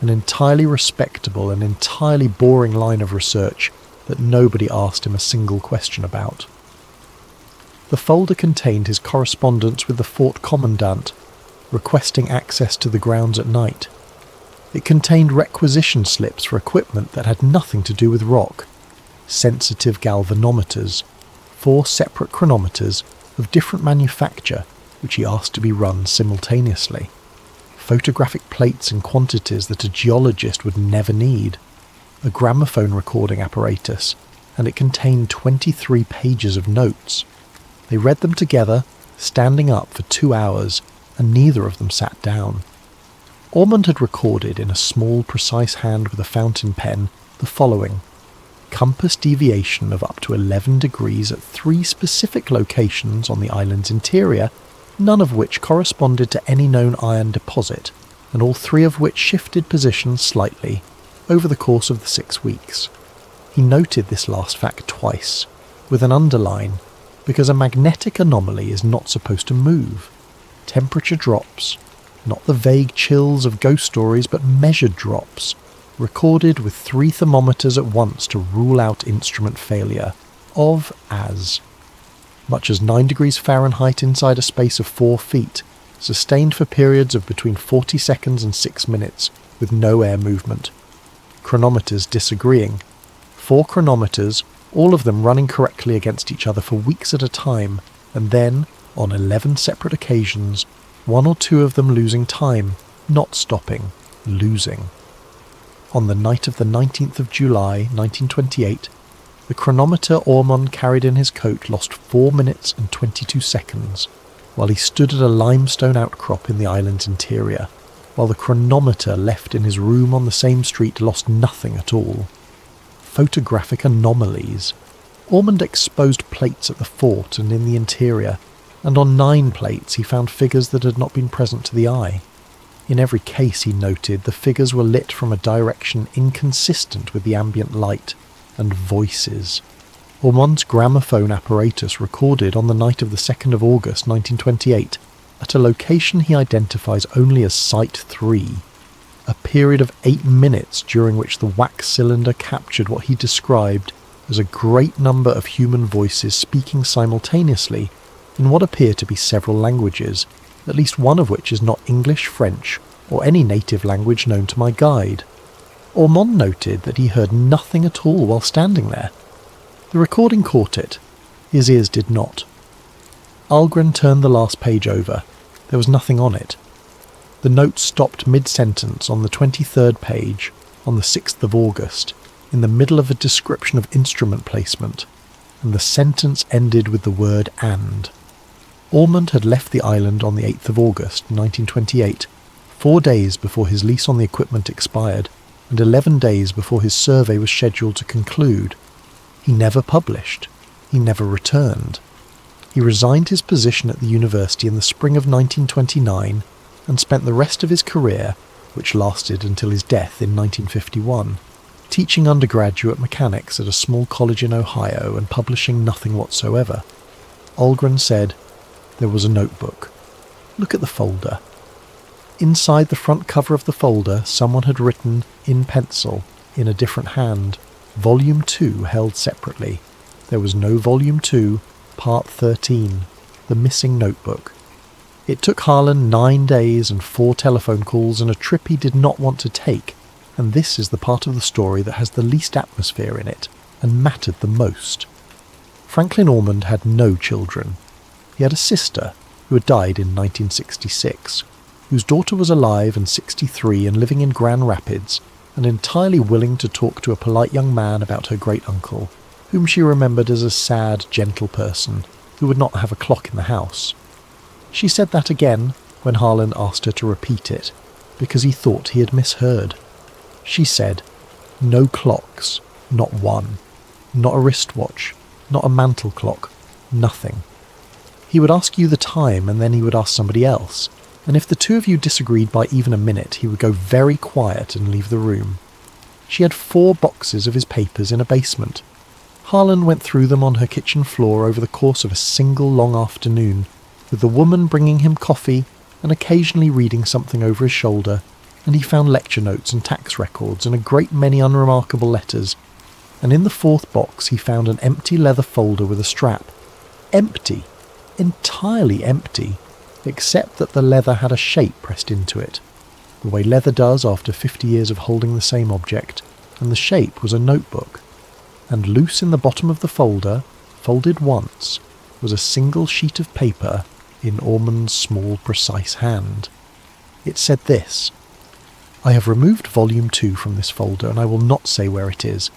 an entirely respectable and entirely boring line of research that nobody asked him a single question about. The folder contained his correspondence with the fort commandant, requesting access to the grounds at night. It contained requisition slips for equipment that had nothing to do with rock, sensitive galvanometers, 4 separate chronometers of different manufacture which he asked to be run simultaneously, photographic plates in quantities that a geologist would never need, a gramophone recording apparatus, and it contained 23 pages of notes. They read them together, standing up for 2 hours, and neither of them sat down. Ormond had recorded in a small, precise hand with a fountain pen the following: compass deviation of up to 11 degrees at 3 specific locations on the island's interior, none of which corresponded to any known iron deposit, and all 3 of which shifted positions slightly over the course of the 6 weeks. He noted this last fact twice, with an underline, because a magnetic anomaly is not supposed to move. Temperature drops, not the vague chills of ghost stories, but measured drops, recorded with 3 thermometers at once to rule out instrument failure, of as much as 9 degrees Fahrenheit inside a space of 4 feet, sustained for periods of between 40 seconds and 6 minutes, with no air movement. Chronometers disagreeing. 4 chronometers, all of them running correctly against each other for weeks at a time, and then, on 11 separate occasions, 1 or 2 of them losing time, not stopping, losing. On the night of the 19th of July, 1928, the chronometer Ormond carried in his coat lost 4 minutes and 22 seconds, while he stood at a limestone outcrop in the island's interior, while the chronometer left in his room on the same street lost nothing at all. Photographic anomalies. Ormond exposed plates at the fort and in the interior, and on 9 plates he found figures that had not been present to the eye. In every case, he noted, the figures were lit from a direction inconsistent with the ambient light, and voices. Ormond's gramophone apparatus recorded on the night of the 2nd of August 1928 at a location he identifies only as Site 3, a period of 8 minutes during which the wax cylinder captured what he described as a great number of human voices speaking simultaneously in what appear to be several languages, at least one of which is not English, French, or any native language known to my guide. Ormond noted that he heard nothing at all while standing there. The recording caught it. His ears did not. Algren turned the last page over. There was nothing on it. The note stopped mid-sentence on the 23rd page, on the 6th of August, in the middle of a description of instrument placement, and the sentence ended with the word "and." Ormond had left the island on the 8th of August, 1928, 4 days before his lease on the equipment expired, and 11 days before his survey was scheduled to conclude. He never published. He never returned. He resigned his position at the university in the spring of 1929 and spent the rest of his career, which lasted until his death in 1951, teaching undergraduate mechanics at a small college in Ohio and publishing nothing whatsoever. Algren said, "There was a notebook. Look at the folder." Inside the front cover of the folder, someone had written, in pencil, in a different hand, Volume 2 held separately. There was no Volume 2, Part 13, the missing notebook. It took Harlan 9 days and 4 telephone calls and a trip he did not want to take, and this is the part of the story that has the least atmosphere in it, and mattered the most. Franklin Ormond had no children. He had a sister, who had died in 1966, whose daughter was alive and 63 and living in Grand Rapids, and entirely willing to talk to a polite young man about her great-uncle, whom she remembered as a sad, gentle person who would not have a clock in the house. She said that again when Harlan asked her to repeat it, because he thought he had misheard. She said, "No clocks, not one. Not a wristwatch, not a mantel clock, nothing. He would ask you the time and then he would ask somebody else, and if the two of you disagreed by even a minute, he would go very quiet and leave the room. She had 4 boxes of his papers in a basement. Harlan went through them on her kitchen floor over the course of a single long afternoon, with the woman bringing him coffee and occasionally reading something over his shoulder, and he found lecture notes and tax records and a great many unremarkable letters, and in the 4th box he found an empty leather folder with a strap. Empty! Entirely empty, except that the leather had a shape pressed into it, the way leather does after 50 years of holding the same object, and the shape was a notebook. And loose in the bottom of the folder, folded once, was a single sheet of paper in Ormond's small, precise hand. It said this: "I have removed Volume 2 from this folder, and I will not say where it is.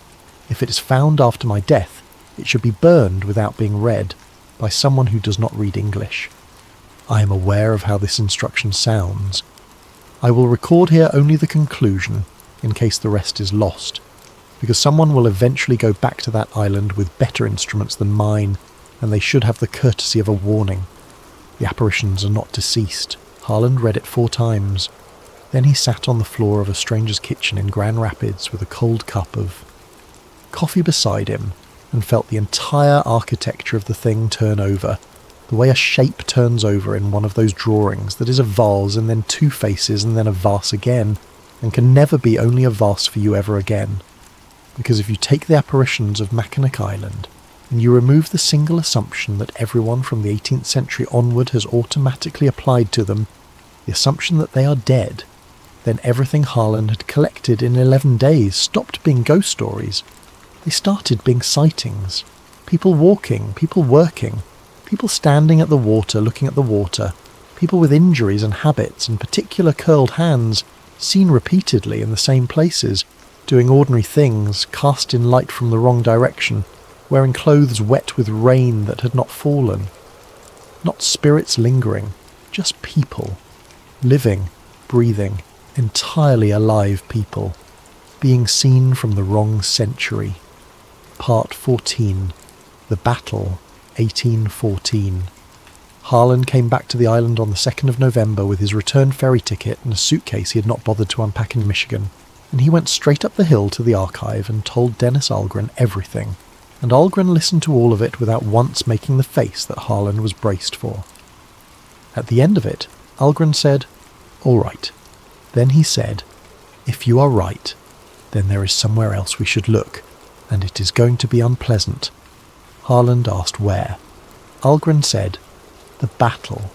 If it is found after my death, it should be burned without being read by someone who does not read English." I am aware of how this instruction sounds. I will record here only the conclusion, in case the rest is lost, because someone will eventually go back to that island with better instruments than mine, and they should have the courtesy of a warning. The apparitions are not deceased. Harlan read it 4 times. Then he sat on the floor of a stranger's kitchen in Grand Rapids with a cold cup of coffee beside him, and felt the entire architecture of the thing turn over, the way a shape turns over in one of those drawings that is a vase and then 2 faces and then a vase again, and can never be only a vase for you ever again. Because if you take the apparitions of Mackinac Island, and you remove the single assumption that everyone from the 18th century onward has automatically applied to them, the assumption that they are dead, then everything Harlan had collected in 11 days stopped being ghost stories. They started being sightings. People walking, people working, people standing at the water looking at the water, people with injuries and habits and particular curled hands, seen repeatedly in the same places, doing ordinary things, cast in light from the wrong direction, wearing clothes wet with rain that had not fallen. Not spirits lingering, just people. Living, breathing, entirely alive people. Being seen from the wrong century. Part 14. The Battle, 1814. Harlan came back to the island on the 2nd of November with his return ferry ticket and a suitcase he had not bothered to unpack in Michigan, and he went straight up the hill to the archive and told Dennis Algren everything, and Algren listened to all of it without once making the face that Harlan was braced for. At the end of it, Algren said, "All right." Then he said, "If you are right, then there is somewhere else we should look, and it is going to be unpleasant." Harlan asked where. Algren said, "The battle.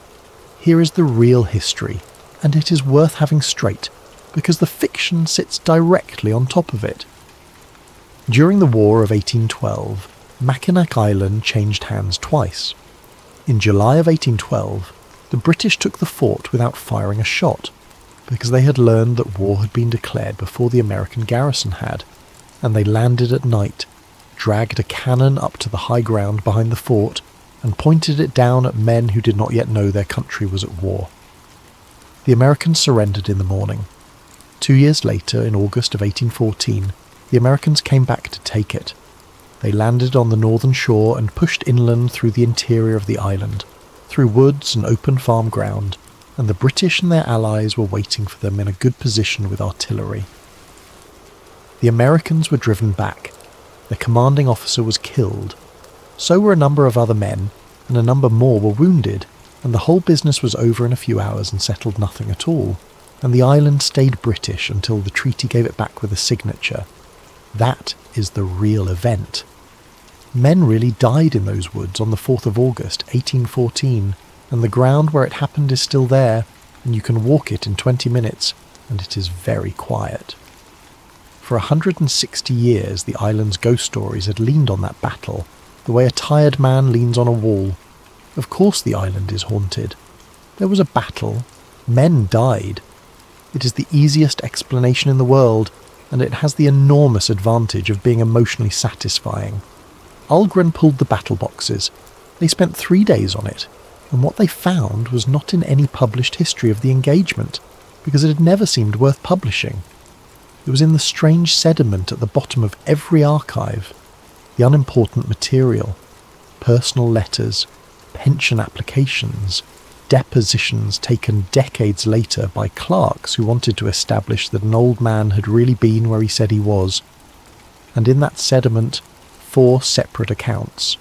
Here is the real history, and it is worth having straight, because the fiction sits directly on top of it." During the War of 1812, Mackinac Island changed hands twice. In July of 1812, the British took the fort without firing a shot, because they had learned that war had been declared before the American garrison had, and they landed at night, dragged a cannon up to the high ground behind the fort, and pointed it down at men who did not yet know their country was at war. The Americans surrendered in the morning. 2 years later, in August of 1814, the Americans came back to take it. They landed on the northern shore and pushed inland through the interior of the island, through woods and open farm ground, and the British and their allies were waiting for them in a good position with artillery. The Americans were driven back. Their commanding officer was killed. So were a number of other men, and a number more were wounded, and the whole business was over in a few hours and settled nothing at all, and the island stayed British until the treaty gave it back with a signature. That is the real event. Men really died in those woods on the 4th of August, 1814, and the ground where it happened is still there, and you can walk it in 20 minutes, and it is very quiet. For 160 years the island's ghost stories had leaned on that battle, the way a tired man leans on a wall. Of course the island is haunted. There was a battle. Men died. It is the easiest explanation in the world, and it has the enormous advantage of being emotionally satisfying. Algren pulled the battle boxes. They spent 3 days on it, and what they found was not in any published history of the engagement, because it had never seemed worth publishing. It was in the strange sediment at the bottom of every archive, the unimportant material, personal letters, pension applications, depositions taken decades later by clerks who wanted to establish that an old man had really been where he said he was. And in that sediment, 4 separate accounts.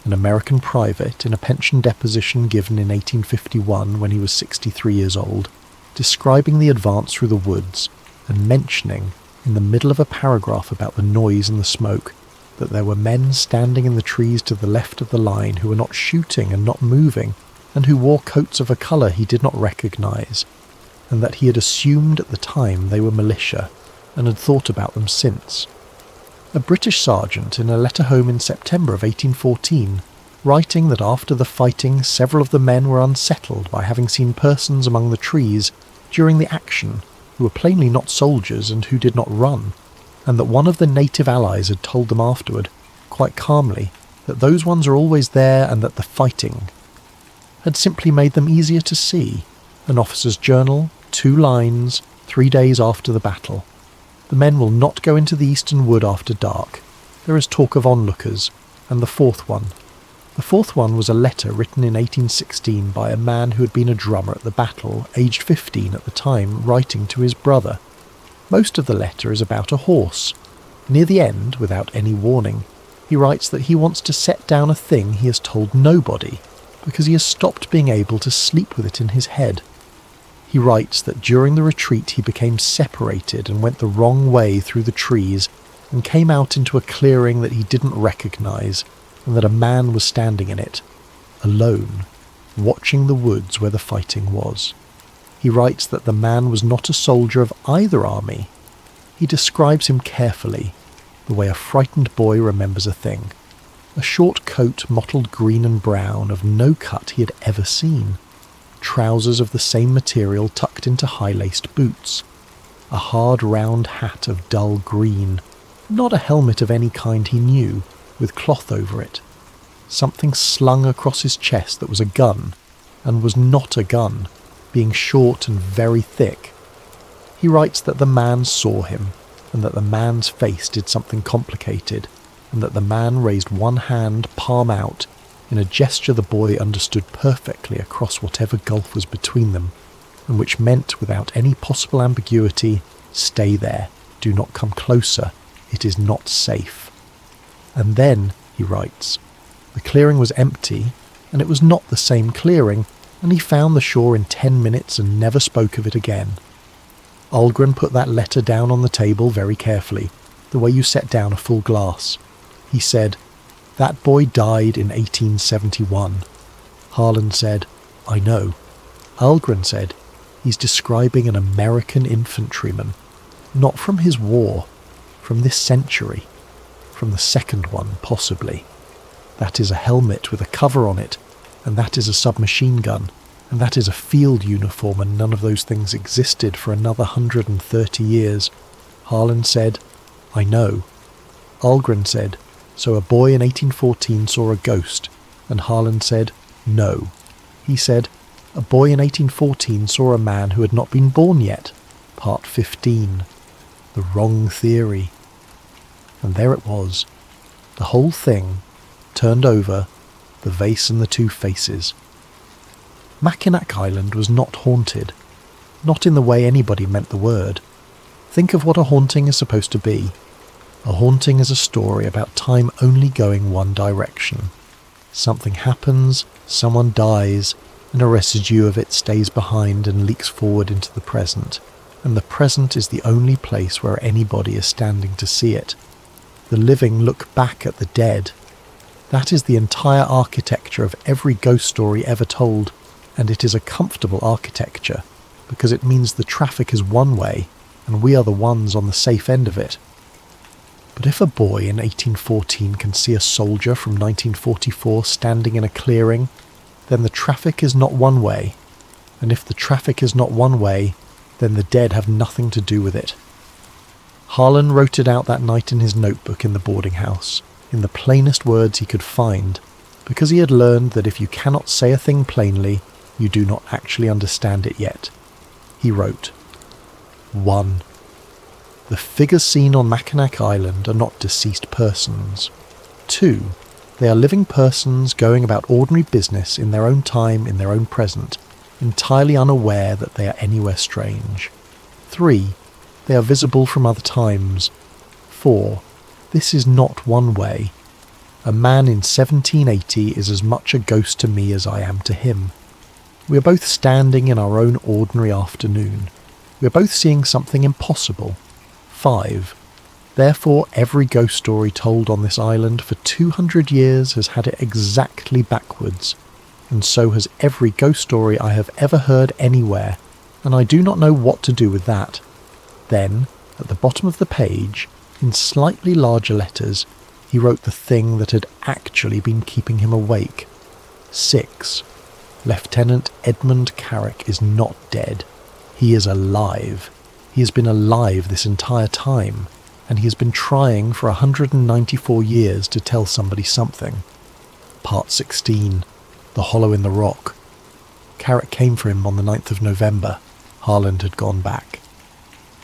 An American private in a pension deposition given in 1851 when he was 63 years old, describing the advance through the woods and mentioning, in the middle of a paragraph about the noise and the smoke, that there were men standing in the trees to the left of the line who were not shooting and not moving, and who wore coats of a colour he did not recognise, and that he had assumed at the time they were militia, and had thought about them since. A British sergeant in a letter home in September of 1814, writing that after the fighting several of the men were unsettled by having seen persons among the trees during the action who were plainly not soldiers and who did not run, and that one of the native allies had told them afterward, quite calmly, that those ones are always there and that the fighting had simply made them easier to see. An officer's journal, 2 lines, 3 days after the battle. The men will not go into the eastern wood after dark. There is talk of onlookers. And the 4th one. The 4th one was a letter written in 1816 by a man who had been a drummer at the battle, aged 15 at the time, writing to his brother. Most of the letter is about a horse. Near the end, without any warning, he writes that he wants to set down a thing he has told nobody, because he has stopped being able to sleep with it in his head. He writes that during the retreat he became separated and went the wrong way through the trees and came out into a clearing that he didn't recognise, and that a man was standing in it, alone, watching the woods where the fighting was. He writes that the man was not a soldier of either army. He describes him carefully, the way a frightened boy remembers a thing. A short coat mottled green and brown of no cut he had ever seen. Trousers of the same material tucked into high-laced boots. A hard round hat of dull green. Not a helmet of any kind he knew, with cloth over it. Something slung across his chest that was a gun, and was not a gun, being short and very thick. He writes that the man saw him, and that the man's face did something complicated, and that the man raised one hand palm out in a gesture the boy understood perfectly across whatever gulf was between them, and which meant without any possible ambiguity, stay there, do not come closer, it is not safe. And then, he writes, the clearing was empty, and it was not the same clearing, and he found the shore in 10 minutes and never spoke of it again. Algren put that letter down on the table very carefully, the way you set down a full glass. He said, "That boy died in 1871. Harlan said, "I know." Algren said, "He's describing an American infantryman, not from his war, from this century, from the second one, possibly. That is a helmet with a cover on it, and that is a submachine gun, and that is a field uniform, and none of those things existed for another 130 years. Harlan said, "I know." Algren said, "So a boy in 1814 saw a ghost," and Harlan said, "No." He said, "A boy in 1814 saw a man who had not been born yet." Part 15. The wrong theory. And there it was. The whole thing, turned over, the vase and the two faces. Mackinac Island was not haunted. Not in the way anybody meant the word. Think of what a haunting is supposed to be. A haunting is a story about time only going one direction. Something happens, someone dies, and a residue of it stays behind and leaks forward into the present, and the present is the only place where anybody is standing to see it. The living look back at the dead. That is the entire architecture of every ghost story ever told, and it is a comfortable architecture, because it means the traffic is one way, and we are the ones on the safe end of it. But if a boy in 1814 can see a soldier from 1944 standing in a clearing, then the traffic is not one way, and if the traffic is not one way, then the dead have nothing to do with it. Harlan wrote it out that night in his notebook in the boarding house, in the plainest words he could find, because he had learned that if you cannot say a thing plainly, you do not actually understand it yet. He wrote, 1. The figures seen on Mackinac Island are not deceased persons. 2. They are living persons going about ordinary business in their own time, in their own present, entirely unaware that they are anywhere strange. 3. They are visible from other times. 4. This is not one way. A man in 1780 is as much a ghost to me as I am to him. We are both standing in our own ordinary afternoon. We are both seeing something impossible. 5. Therefore, every ghost story told on this island for 200 years has had it exactly backwards, and so has every ghost story I have ever heard anywhere, and I do not know what to do with that. Then, at the bottom of the page, in slightly larger letters, he wrote the thing that had actually been keeping him awake. 6. Lieutenant Edmund Carrick is not dead. He is alive. He has been alive this entire time, and he has been trying for 194 years to tell somebody something. Part 16. The Hollow in the Rock. Carrick came for him on the 9th of November. Harlan had gone back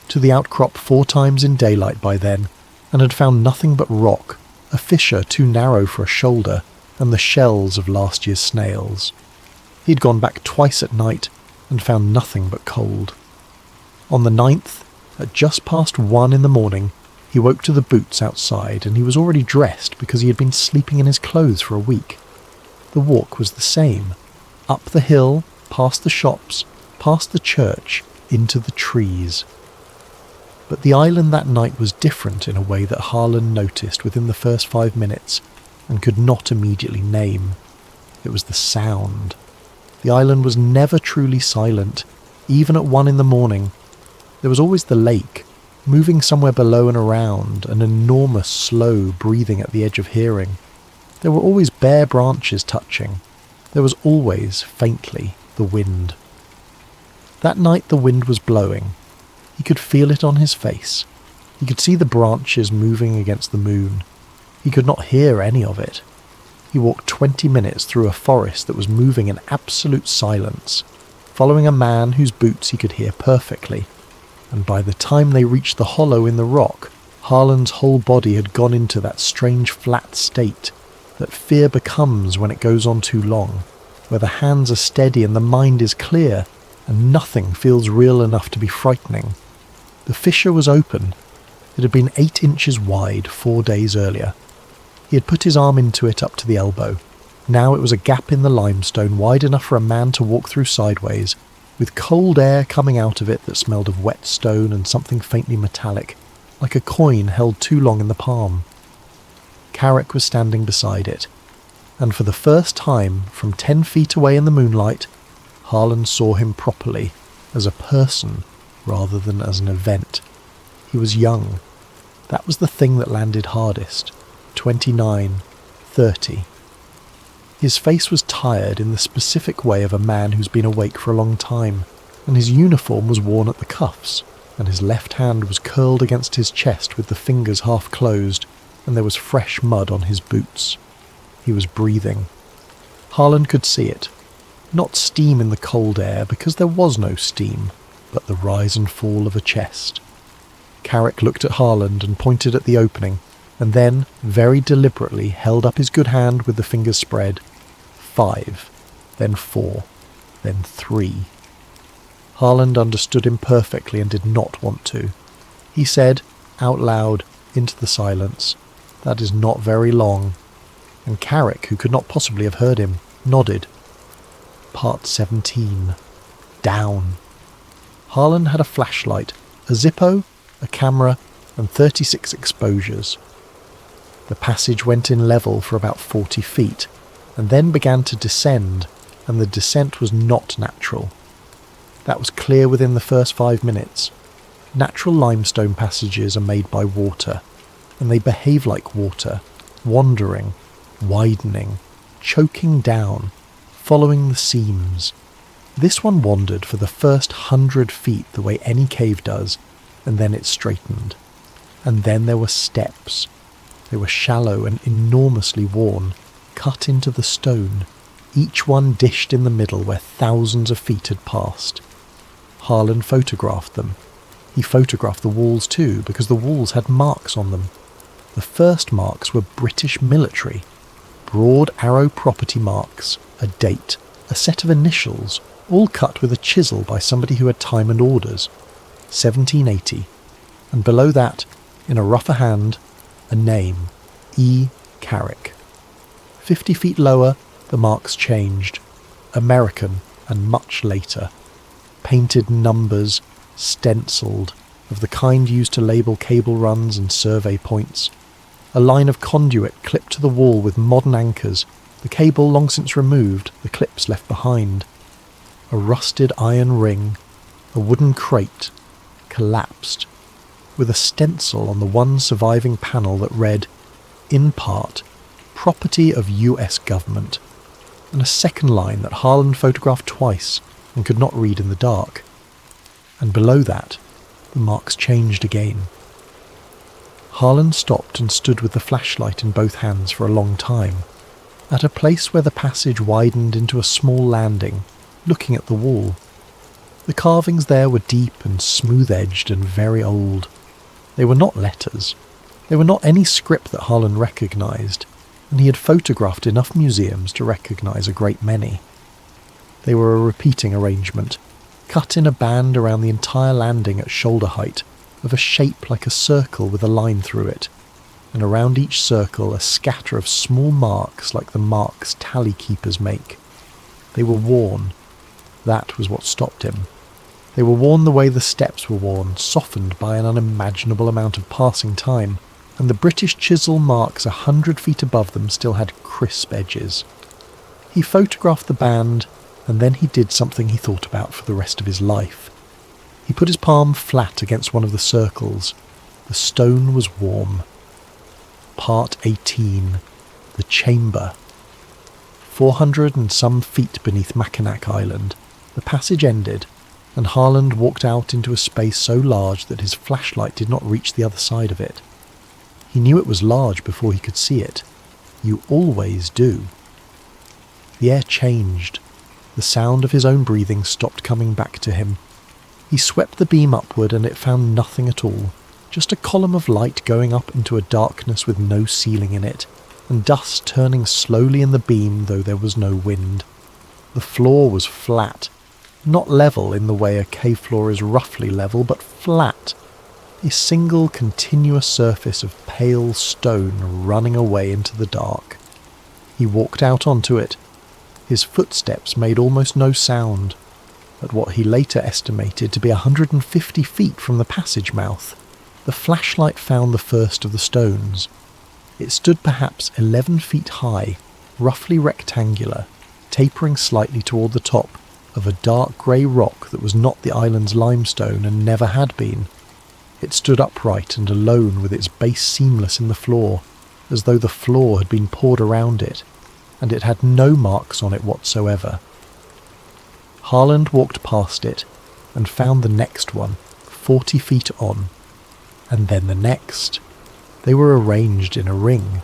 to the outcrop 4 times in daylight by then, and had found nothing but rock, a fissure too narrow for a shoulder, and the shells of last year's snails. He'd gone back twice at night, and found nothing but cold. On the 9th, at just past 1 in the morning, he woke to the boots outside, and he was already dressed because he had been sleeping in his clothes for a week. The walk was the same, up the hill, past the shops, past the church, into the trees. But the island that night was different in a way that Harlan noticed within the first 5 minutes, and could not immediately name. It was the sound. The island was never truly silent, even at 1 in the morning. There was always the lake, moving somewhere below and around, an enormous slow breathing at the edge of hearing. There were always bare branches touching. There was always, faintly, the wind. That night the wind was blowing. He could feel it on his face. He could see the branches moving against the moon. He could not hear any of it. He walked 20 minutes through a forest that was moving in absolute silence, following a man whose boots he could hear perfectly, and by the time they reached the hollow in the rock, Harlan's whole body had gone into that strange flat state that fear becomes when it goes on too long, where the hands are steady and the mind is clear, and nothing feels real enough to be frightening. The fissure was open. It had been 8 inches wide 4 days earlier. He had put his arm into it up to the elbow. Now it was a gap in the limestone wide enough for a man to walk through sideways, with cold air coming out of it that smelled of wet stone and something faintly metallic, like a coin held too long in the palm. Carrick was standing beside it, and for the first time, from 10 feet away in the moonlight, Harlan saw him properly, as a person rather than as an event. He was young. That was the thing that landed hardest. 29, 30. His face was tired in the specific way of a man who's been awake for a long time, and his uniform was worn at the cuffs, and his left hand was curled against his chest with the fingers half closed, and there was fresh mud on his boots. He was breathing. Harlan could see it. Not steam in the cold air, because there was no steam, but the rise and fall of a chest. Carrick looked at Harlan and pointed at the opening. and then, very deliberately, held up his good hand with the fingers spread. 5, then 4, then 3. Harland understood him perfectly and did not want to. He said, out loud, into the silence, "That is not very long." And Carrick, who could not possibly have heard him, nodded. Part 17. Down. Harland had a flashlight, a Zippo, a camera, and 36 exposures. The passage went in level for about 40 feet, and then began to descend, and the descent was not natural. That was clear within the first 5 minutes. Natural limestone passages are made by water, and they behave like water, wandering, widening, choking down, following the seams. This one wandered for the first 100 feet the way any cave does, and then it straightened. And then there were steps. They were shallow and enormously worn, cut into the stone, each one dished in the middle where thousands of feet had passed. Harland photographed them. He photographed the walls too, because the walls had marks on them. The first marks were British military. Broad arrow property marks, a date, a set of initials, all cut with a chisel by somebody who had time and orders. 1780. And below that, in a rougher hand, a name, E. Carrick. 50 feet lower, the marks changed. American, and much later. Painted numbers, stenciled, of the kind used to label cable runs and survey points. A line of conduit clipped to the wall with modern anchors, the cable long since removed, the clips left behind. A rusted iron ring, a wooden crate, collapsed, with a stencil on the one surviving panel that read, in part, property of US government, and a second line that Harland photographed twice and could not read in the dark. And below that, the marks changed again. Harland stopped and stood with the flashlight in both hands for a long time, at a place where the passage widened into a small landing, looking at the wall. The carvings there were deep and smooth-edged and very old. They were not letters. They were not any script that Harland recognised, and he had photographed enough museums to recognise a great many. They were a repeating arrangement, cut in a band around the entire landing at shoulder height, of a shape like a circle with a line through it, and around each circle a scatter of small marks like the marks tally keepers make. They were worn. That was what stopped him. They were worn the way the steps were worn, softened by an unimaginable amount of passing time, and the British chisel marks 100 feet above them still had crisp edges. He photographed the band, and then he did something he thought about for the rest of his life. He put his palm flat against one of the circles. The stone was warm. Part 18. The Chamber. 400 and some feet beneath Mackinac Island, the passage ended, and Harland walked out into a space so large that his flashlight did not reach the other side of it. He knew it was large before he could see it. You always do. The air changed. The sound of his own breathing stopped coming back to him. He swept the beam upward and it found nothing at all, just a column of light going up into a darkness with no ceiling in it, and dust turning slowly in the beam though there was no wind. The floor was flat, not level in the way a cave floor is roughly level, but flat, a single continuous surface of pale stone running away into the dark. He walked out onto it. His footsteps made almost no sound, at what he later estimated to be 150 feet from the passage mouth. The flashlight found the first of the stones. It stood perhaps 11 feet high, roughly rectangular, tapering slightly toward the top of a dark grey rock that was not the island's limestone and never had been. It stood upright and alone with its base seamless in the floor, as though the floor had been poured around it, and it had no marks on it whatsoever. Harland walked past it and found the next one, 40 feet on, and then the next. They were arranged in a ring.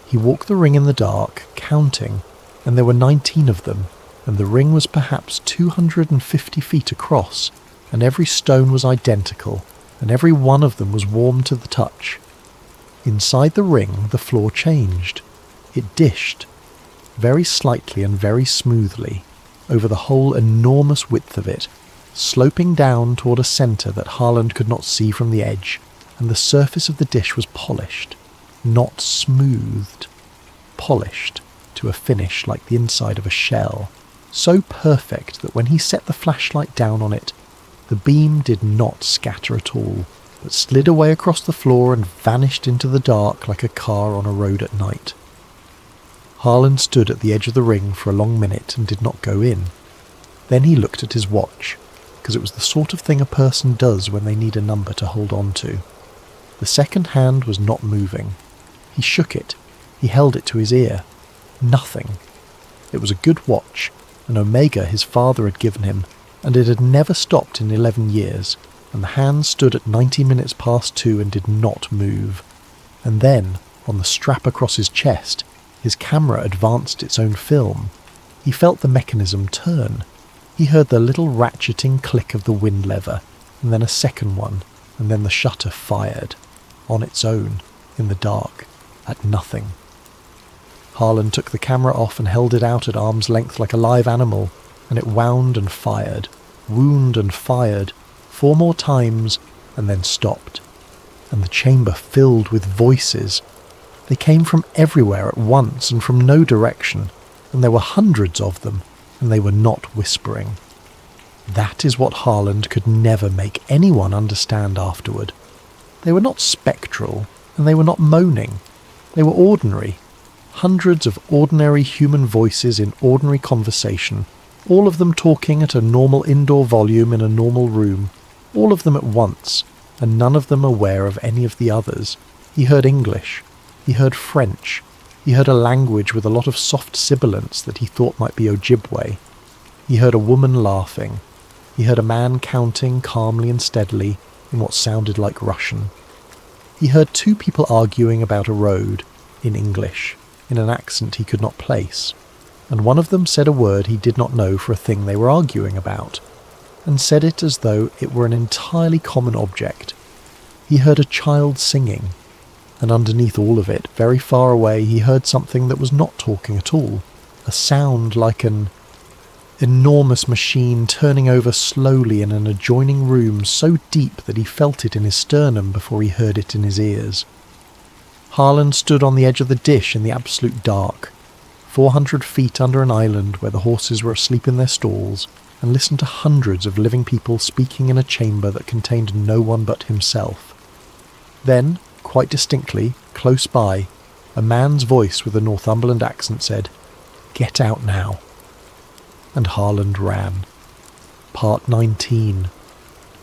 He walked the ring in the dark, counting, and there were 19 of them, and the ring was perhaps 250 feet across, and every stone was identical, and every one of them was warm to the touch. Inside the ring, the floor changed. It dished, very slightly and very smoothly, over the whole enormous width of it, sloping down toward a centre that Harland could not see from the edge, and the surface of the dish was polished, not smoothed, polished to a finish like the inside of a shell, so perfect that when he set the flashlight down on it, the beam did not scatter at all, but slid away across the floor and vanished into the dark like a car on a road at night. Harland stood at the edge of the ring for a long minute and did not go in. Then he looked at his watch, because it was the sort of thing a person does when they need a number to hold on to. The second hand was not moving. He shook it. He held it to his ear. Nothing. It was a good watch, an Omega his father had given him, and it had never stopped in 11 years, and the hand stood at 90 minutes past 2 and did not move. And then, on the strap across his chest, his camera advanced its own film. He felt the mechanism turn. He heard the little ratcheting click of the wind lever, and then a second one, and then the shutter fired, on its own, in the dark, at nothing. Harland took the camera off and held it out at arm's length like a live animal, and it wound and fired, wound and fired, 4 more times, and then stopped. And the chamber filled with voices. They came from everywhere at once and from no direction, and there were hundreds of them, and they were not whispering. That is what Harland could never make anyone understand afterward. They were not spectral, and they were not moaning. They were ordinary. Hundreds of ordinary human voices in ordinary conversation, all of them talking at a normal indoor volume in a normal room, all of them at once, and none of them aware of any of the others. He heard English. He heard French. He heard a language with a lot of soft sibilants that he thought might be Ojibwe. He heard a woman laughing. He heard a man counting calmly and steadily in what sounded like Russian. He heard 2 people arguing about a road, in English, in an accent he could not place, and one of them said a word he did not know for a thing they were arguing about, and said it as though it were an entirely common object. He heard a child singing, and underneath all of it, very far away, he heard something that was not talking at all, a sound like an enormous machine turning over slowly in an adjoining room so deep that he felt it in his sternum before he heard it in his ears. Harland stood on the edge of the dish in the absolute dark, 400 feet under an island where the horses were asleep in their stalls, and listened to hundreds of living people speaking in a chamber that contained no one but himself. Then, quite distinctly, close by, a man's voice with a Northumberland accent said, "Get out now." And Harland ran. Part 19.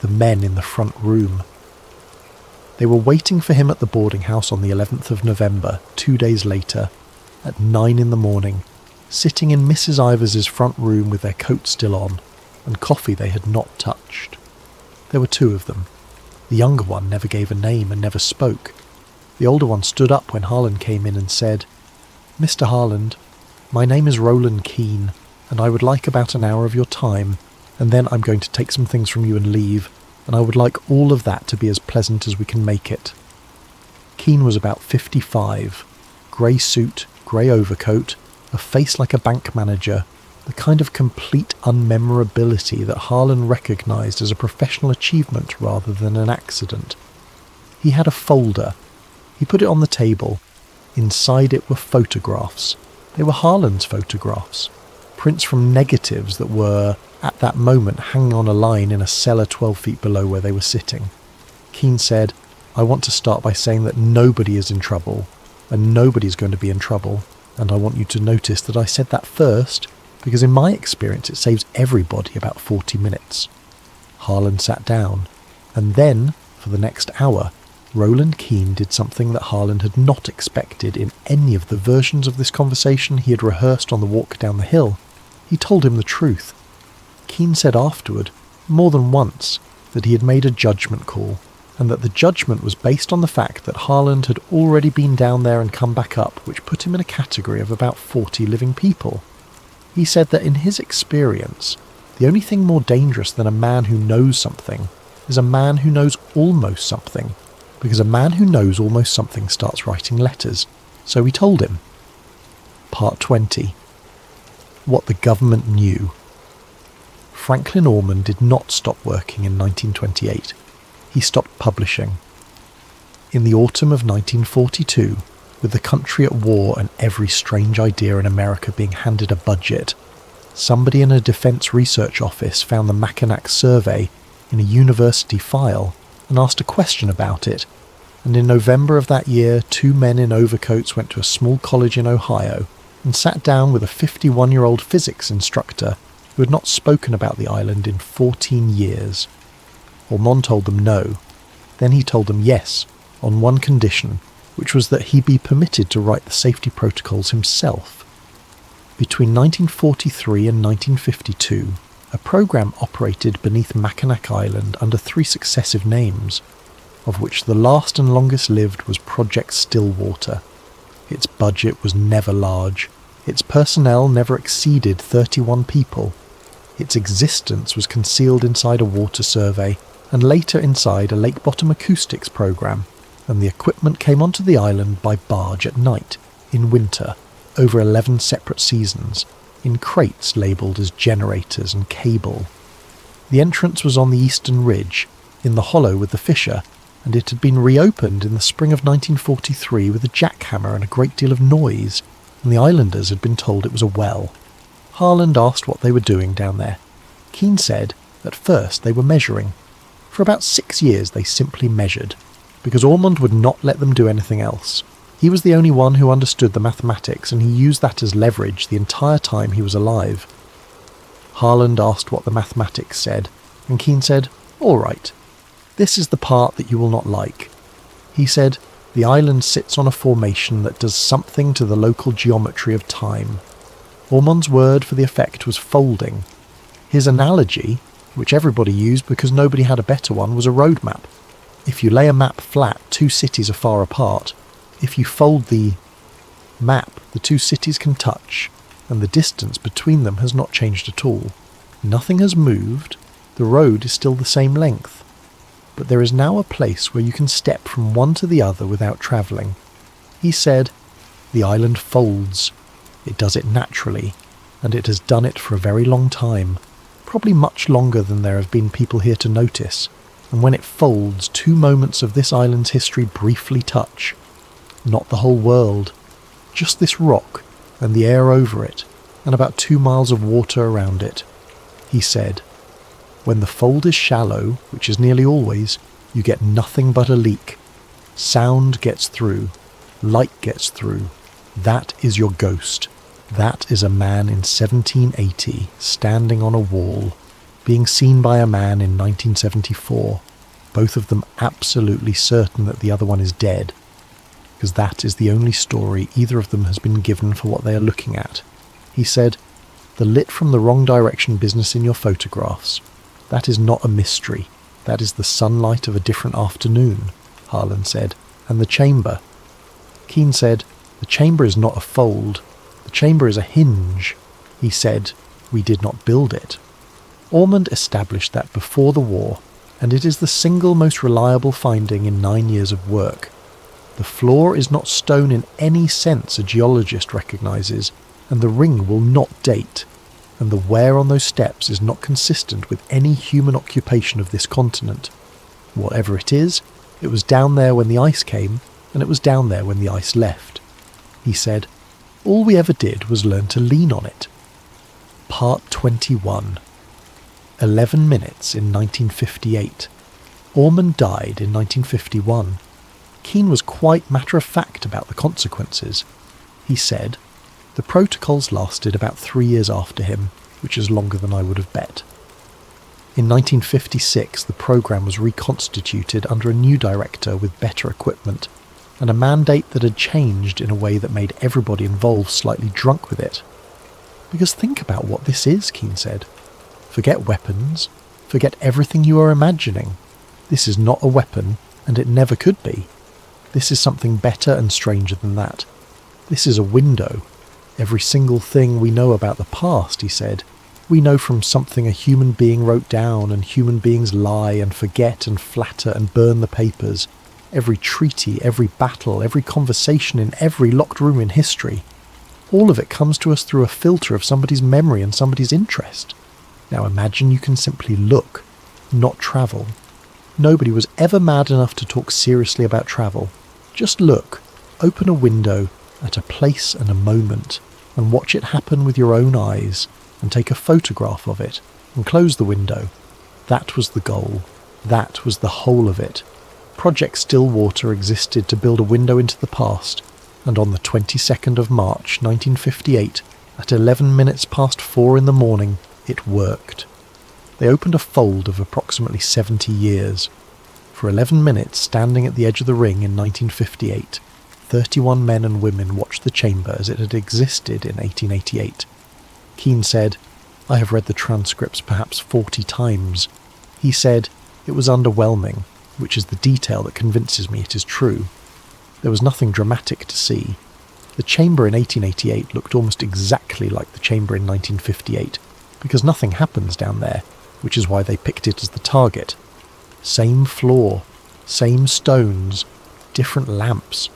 The men in the front room. They were waiting for him at the boarding house on the 11th of November, 2 days later, at 9 in the morning, sitting in Mrs. Ivers's front room with their coats still on, and coffee they had not touched. There were 2 of them. The younger one never gave a name and never spoke. The older one stood up when Harland came in and said, "Mr. Harland, my name is Roland Keane, and I would like about an hour of your time, and then I'm going to take some things from you and leave, and I would like all of that to be as pleasant as we can make it." Keane was about 55, grey suit, grey overcoat, a face like a bank manager, the kind of complete unmemorability that Harland recognised as a professional achievement rather than an accident. He had a folder. He put it on the table. Inside it were photographs. They were Harland's photographs. Prints from negatives that were, at that moment, hanging on a line in a cellar 12 feet below where they were sitting. Keane said, "I want to start by saying that nobody is in trouble, and nobody's going to be in trouble, and I want you to notice that I said that first, because in my experience it saves everybody about 40 minutes. Harland sat down, and then, for the next hour, Roland Keane did something that Harland had not expected in any of the versions of this conversation he had rehearsed on the walk down the hill. He told him the truth. Keane said afterward, more than once, that he had made a judgment call, and that the judgment was based on the fact that Harland had already been down there and come back up, which put him in a category of about 40 living people. He said that in his experience, the only thing more dangerous than a man who knows something is a man who knows almost something, because a man who knows almost something starts writing letters, so we told him. Part 20. What the government knew. Franklin Ormond did not stop working in 1928. He stopped publishing. In the autumn of 1942, with the country at war and every strange idea in America being handed a budget, somebody in a defence research office found the Mackinac survey in a university file and asked a question about it, and in November of that year 2 men in overcoats went to a small college in Ohio and sat down with a 51-year-old physics instructor who had not spoken about the island in 14 years. Ormond told them no. Then he told them yes, on one condition, which was that he be permitted to write the safety protocols himself. Between 1943 and 1952, a program operated beneath Mackinac Island under 3 successive names, of which the last and longest lived was Project Stillwater. Its budget was never large. Its personnel never exceeded 31 people. Its existence was concealed inside a water survey and later inside a lake bottom acoustics program, and the equipment came onto the island by barge at night, in winter, over 11 separate seasons, in crates labelled as generators and cable. The entrance was on the eastern ridge, in the hollow with the fissure, and it had been reopened in the spring of 1943 with a jackhammer and a great deal of noise, and the islanders had been told it was a well. Harland asked what they were doing down there. Keane said, at first they were measuring. For about 6 years they simply measured, because Ormond would not let them do anything else. He was the only one who understood the mathematics, and he used that as leverage the entire time he was alive. Harland asked what the mathematics said, and Keane said, "All right. This is the part that you will not like." He said, "The island sits on a formation that does something to the local geometry of time." Ormond's word for the effect was folding. His analogy, which everybody used because nobody had a better one, was a road map. If you lay a map flat, 2 cities are far apart. If you fold the map, the 2 cities can touch, and the distance between them has not changed at all. Nothing has moved, the road is still the same length. But there is now a place where you can step from one to the other without travelling. He said, "The island folds. It does it naturally, and it has done it for a very long time, probably much longer than there have been people here to notice. And when it folds, 2 moments of this island's history briefly touch. Not the whole world, just this rock and the air over it, and about 2 miles of water around it." He said, "When the fold is shallow, which is nearly always, you get nothing but a leak. Sound gets through, light gets through. That is your ghost. That is a man in 1780 standing on a wall, being seen by a man in 1974, both of them absolutely certain that the other one is dead, because that is the only story either of them has been given for what they are looking at." He said, "The lit from the wrong direction business in your photographs, that is not a mystery. That is the sunlight of a different afternoon," Harland said. "And the chamber." Keane said, "The chamber is not a fold. The chamber is a hinge." He said, "We did not build it." Ormond established that before the war, and it is the single most reliable finding in 9 years of work. The floor is not stone in any sense a geologist recognises, and the ring will not date, and the wear on those steps is not consistent with any human occupation of this continent. Whatever it is, it was down there when the ice came, and it was down there when the ice left. He said, "All we ever did was learn to lean on it." Part 21. 11 minutes in 1958. Ormond died in 1951. Keane was quite matter-of-fact about the consequences. He said, "The protocols lasted about 3 years after him, which is longer than I would have bet." In 1956, the programme was reconstituted under a new director with better equipment, and a mandate that had changed in a way that made everybody involved slightly drunk with it. "Because think about what this is," Keane said. "Forget weapons. Forget everything you are imagining. This is not a weapon, and it never could be. This is something better and stranger than that. This is a window. Every single thing we know about the past," he said, "we know from something a human being wrote down, and human beings lie and forget and flatter and burn the papers. every treaty, every battle, every conversation in every locked room in history. All of it comes to us through a filter of somebody's memory and somebody's interest. Now imagine you can simply look, not travel. Nobody was ever mad enough to talk seriously about travel. Just look, open a window at a place and a moment, and watch it happen with your own eyes, and take a photograph of it, and close the window. That was the goal. That was the whole of it. Project Stillwater existed to build a window into the past, and on the 22nd of March 1958, at 11 minutes past 4 in the morning, it worked. They opened a fold of approximately 70 years. For 11 minutes, standing at the edge of the ring in 1958, 31 men and women watched the chamber as it had existed in 1888. Keane said, "I have read the transcripts perhaps 40 times. He said, it was underwhelming, which is the detail that convinces me it is true. There was nothing dramatic to see. The chamber in 1888 looked almost exactly like the chamber in 1958, because nothing happens down there, which is why they picked it as the target. Same floor, same stones, different lamps.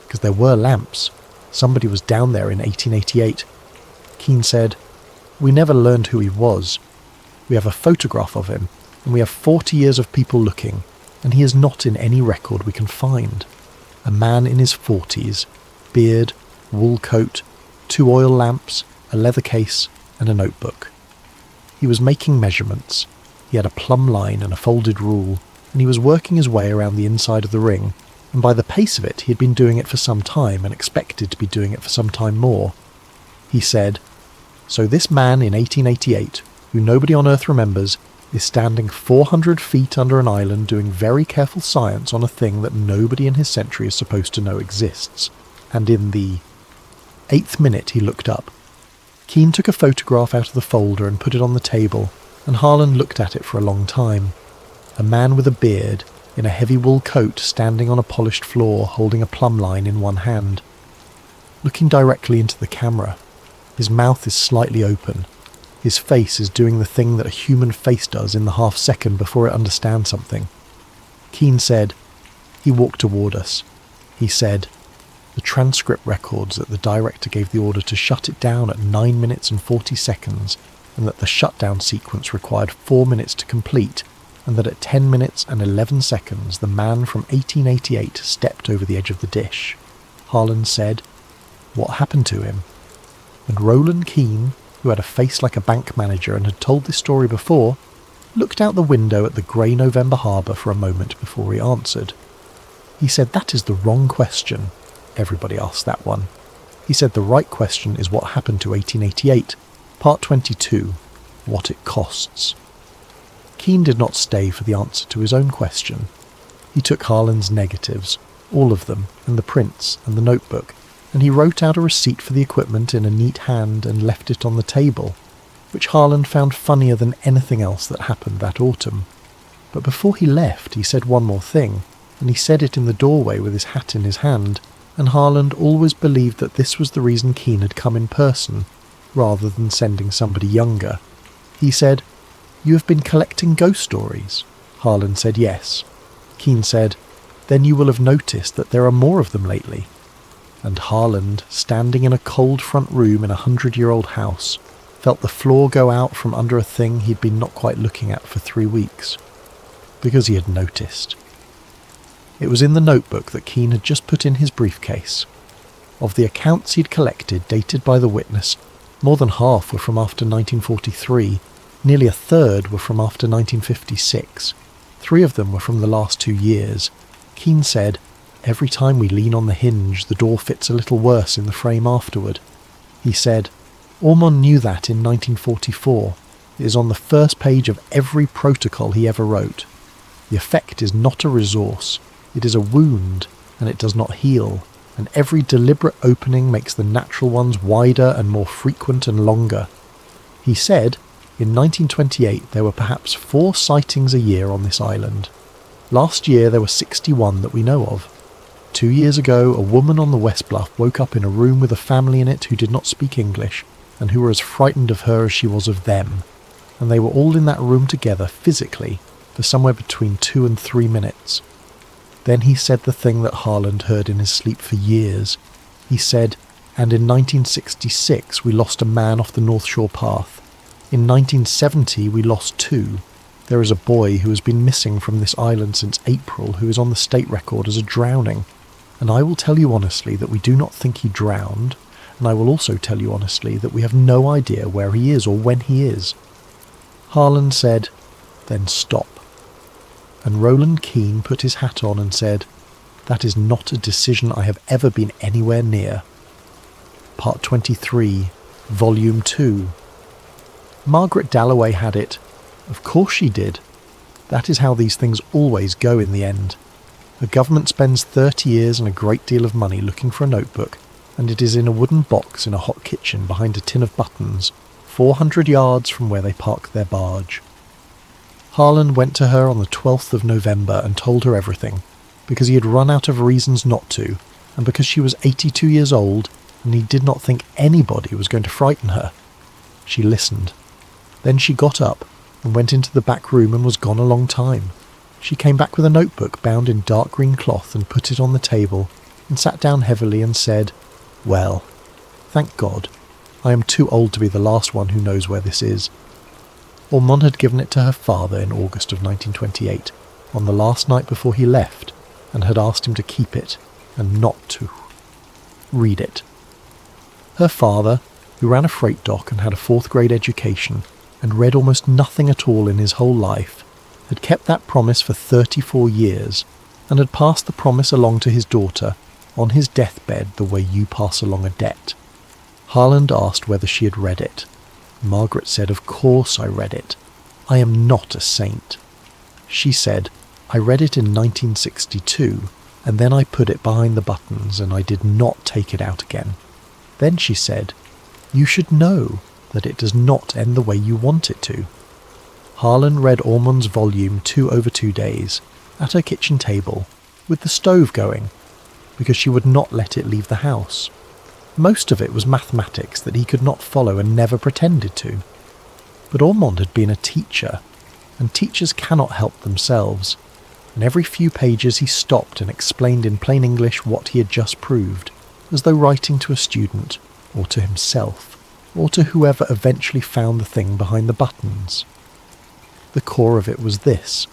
Because there were lamps. Somebody was down there in 1888. Keane said, "We never learned who he was. We have a photograph of him, and we have 40 years of people looking, and he is not in any record we can find. A man in his 40s, beard, wool coat, 2 oil lamps, a leather case, and a notebook. He was making measurements. He had a plumb line and a folded rule, and he was working his way around the inside of the ring, and by the pace of it he had been doing it for some time and expected to be doing it for some time more. He said, so this man in 1888, who nobody on Earth remembers, is standing 400 feet under an island doing very careful science on a thing that nobody in his century is supposed to know exists. And in the 8th minute he looked up. Keane took a photograph out of the folder and put it on the table, and Harlan looked at it for a long time. A man with a beard, in a heavy wool coat, standing on a polished floor, holding a plumb line in one hand. Looking directly into the camera. His mouth is slightly open. His face is doing the thing that a human face does in the half second before it understands something. Keane said, he walked toward us. He said, the transcript records that the director gave the order to shut it down at 9 minutes and 40 seconds, and that the shutdown sequence required 4 minutes to complete, and that at 10 minutes and 11 seconds the man from 1888 stepped over the edge of the dish. Harlan said, what happened to him? And Roland Keane, who had a face like a bank manager and had told this story before, looked out the window at the grey November harbour for a moment before he answered. He said, that is the wrong question. Everybody asked that one. He said the right question is what happened to 1888, part 22, what it costs. Keane did not stay for the answer to his own question. He took Harlan's negatives, all of them, and the prints, and the notebook, and he wrote out a receipt for the equipment in a neat hand and left it on the table, which Harlan found funnier than anything else that happened that autumn. But before he left, he said one more thing, and he said it in the doorway with his hat in his hand, and Harlan always believed that this was the reason Keane had come in person, rather than sending somebody younger. He said, you have been collecting ghost stories? Harlan said yes. Keane said, then you will have noticed that there are more of them lately. And Harlan, standing in a cold front room in a 100-year-old house, felt the floor go out from under a thing he'd been not quite looking at for 3 weeks. Because he had noticed. It was in the notebook that Keane had just put in his briefcase. Of the accounts he'd collected dated by the witness, more than half were from after 1943, nearly a third were from after 1956. 3 of them were from the last 2 years. Keane said, every time we lean on the hinge, the door fits a little worse in the frame afterward. He said, Ormond knew that in 1944. It is on the first page of every protocol he ever wrote. The effect is not a resource. It is a wound, and it does not heal, and every deliberate opening makes the natural ones wider and more frequent and longer. He said, in 1928 there were perhaps 4 sightings a year on this island. Last year there were 61 that we know of. 2 years ago a woman on the West Bluff woke up in a room with a family in it who did not speak English, and who were as frightened of her as she was of them, and they were all in that room together physically for somewhere between 2 and 3 minutes. Then he said the thing that Harland heard in his sleep for years. He said, "And in 1966 we lost a man off the North Shore path. In 1970 we lost 2. There is a boy who has been missing from this island since April who is on the state record as a drowning. And I will tell you honestly that we do not think he drowned, and I will also tell you honestly that we have no idea where he is or when he is." Harland said, "Then stop." And Roland Keane put his hat on and said, "That is not a decision I have ever been anywhere near." Part 23, Volume 2. Margaret Dalloway had it. Of course she did. That is how these things always go in the end. The government spends 30 years and a great deal of money looking for a notebook, and it is in a wooden box in a hot kitchen behind a tin of buttons, 400 yards from where they park their barge. Harland went to her on the 12th of November and told her everything, because he had run out of reasons not to, and because she was 82 years old, and he did not think anybody was going to frighten her. She listened. Then she got up and went into the back room and was gone a long time. She came back with a notebook bound in dark green cloth and put it on the table, and sat down heavily and said, "Well, thank God, I am too old to be the last one who knows where this is." Ormond had given it to her father in August of 1928, on the last night before he left, and had asked him to keep it, and not to read it. Her father, who ran a freight dock and had a 4th grade education, and read almost nothing at all in his whole life, had kept that promise for 34 years, and had passed the promise along to his daughter, on his deathbed the way you pass along a debt. Harland asked whether she had read it. Margaret said, "Of course I read it. I am not a saint." She said, "I read it in 1962, and then I put it behind the buttons and I did not take it out again." Then she said, "You should know that it does not end the way you want it to." Harland read Ormond's volume 2 over 2 days, at her kitchen table, with the stove going, because she would not let it leave the house. Most of it was mathematics that he could not follow and never pretended to. But Ormond had been a teacher, and teachers cannot help themselves, and every few pages he stopped and explained in plain English what he had just proved, as though writing to a student, or to himself, or to whoever eventually found the thing behind the buttons. The core of it was this.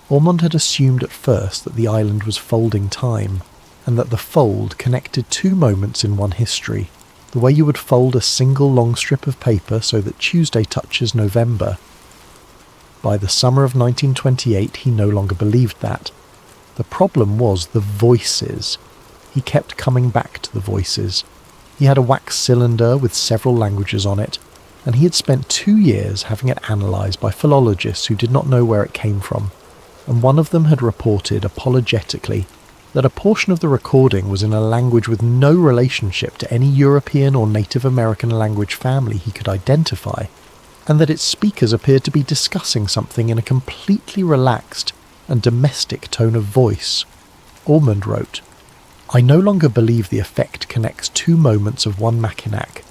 Ormond had assumed at first that the island was folding time, and that the fold connected 2 moments in one history, the way you would fold a single long strip of paper so that Tuesday touches November. By the summer of 1928 he no longer believed that. The problem was the voices. He kept coming back to the voices. He had a wax cylinder with several languages on it, and he had spent 2 years having it analysed by philologists who did not know where it came from, and one of them had reported apologetically that a portion of the recording was in a language with no relationship to any European or Native American language family he could identify, and that its speakers appeared to be discussing something in a completely relaxed and domestic tone of voice. Ormond wrote, "I no longer believe the effect connects 2 moments of one Mackinac.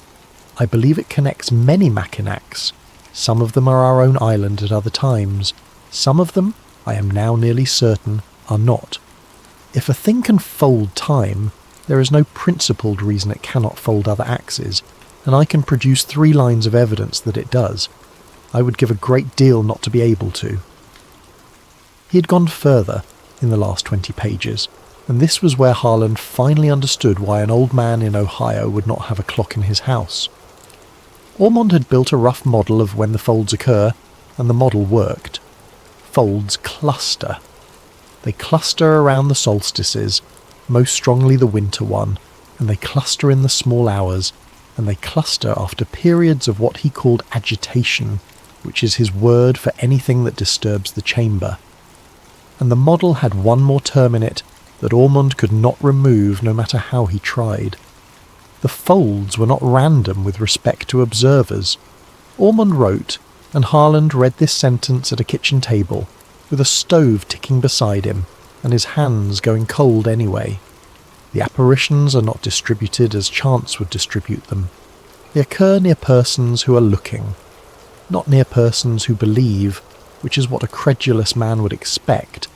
I believe it connects many Mackinacs. Some of them are our own island at other times. Some of them, I am now nearly certain, are not. If a thing can fold time, there is no principled reason it cannot fold other axes, and I can produce 3 lines of evidence that it does. I would give a great deal not to be able to." He had gone further in the last 20 pages, and this was where Harland finally understood why an old man in Ohio would not have a clock in his house. Ormond had built a rough model of when the folds occur, and the model worked. Folds cluster. They cluster around the solstices, most strongly the winter one, and they cluster in the small hours, and they cluster after periods of what he called agitation, which is his word for anything that disturbs the chamber. And the model had one more term in it that Ormond could not remove no matter how he tried. The folds were not random with respect to observers. Ormond wrote, and Harland read this sentence at a kitchen table, with a stove ticking beside him, and his hands going cold anyway. The apparitions are not distributed as chance would distribute them. They occur near persons who are looking, not near persons who believe, which is what a credulous man would expect,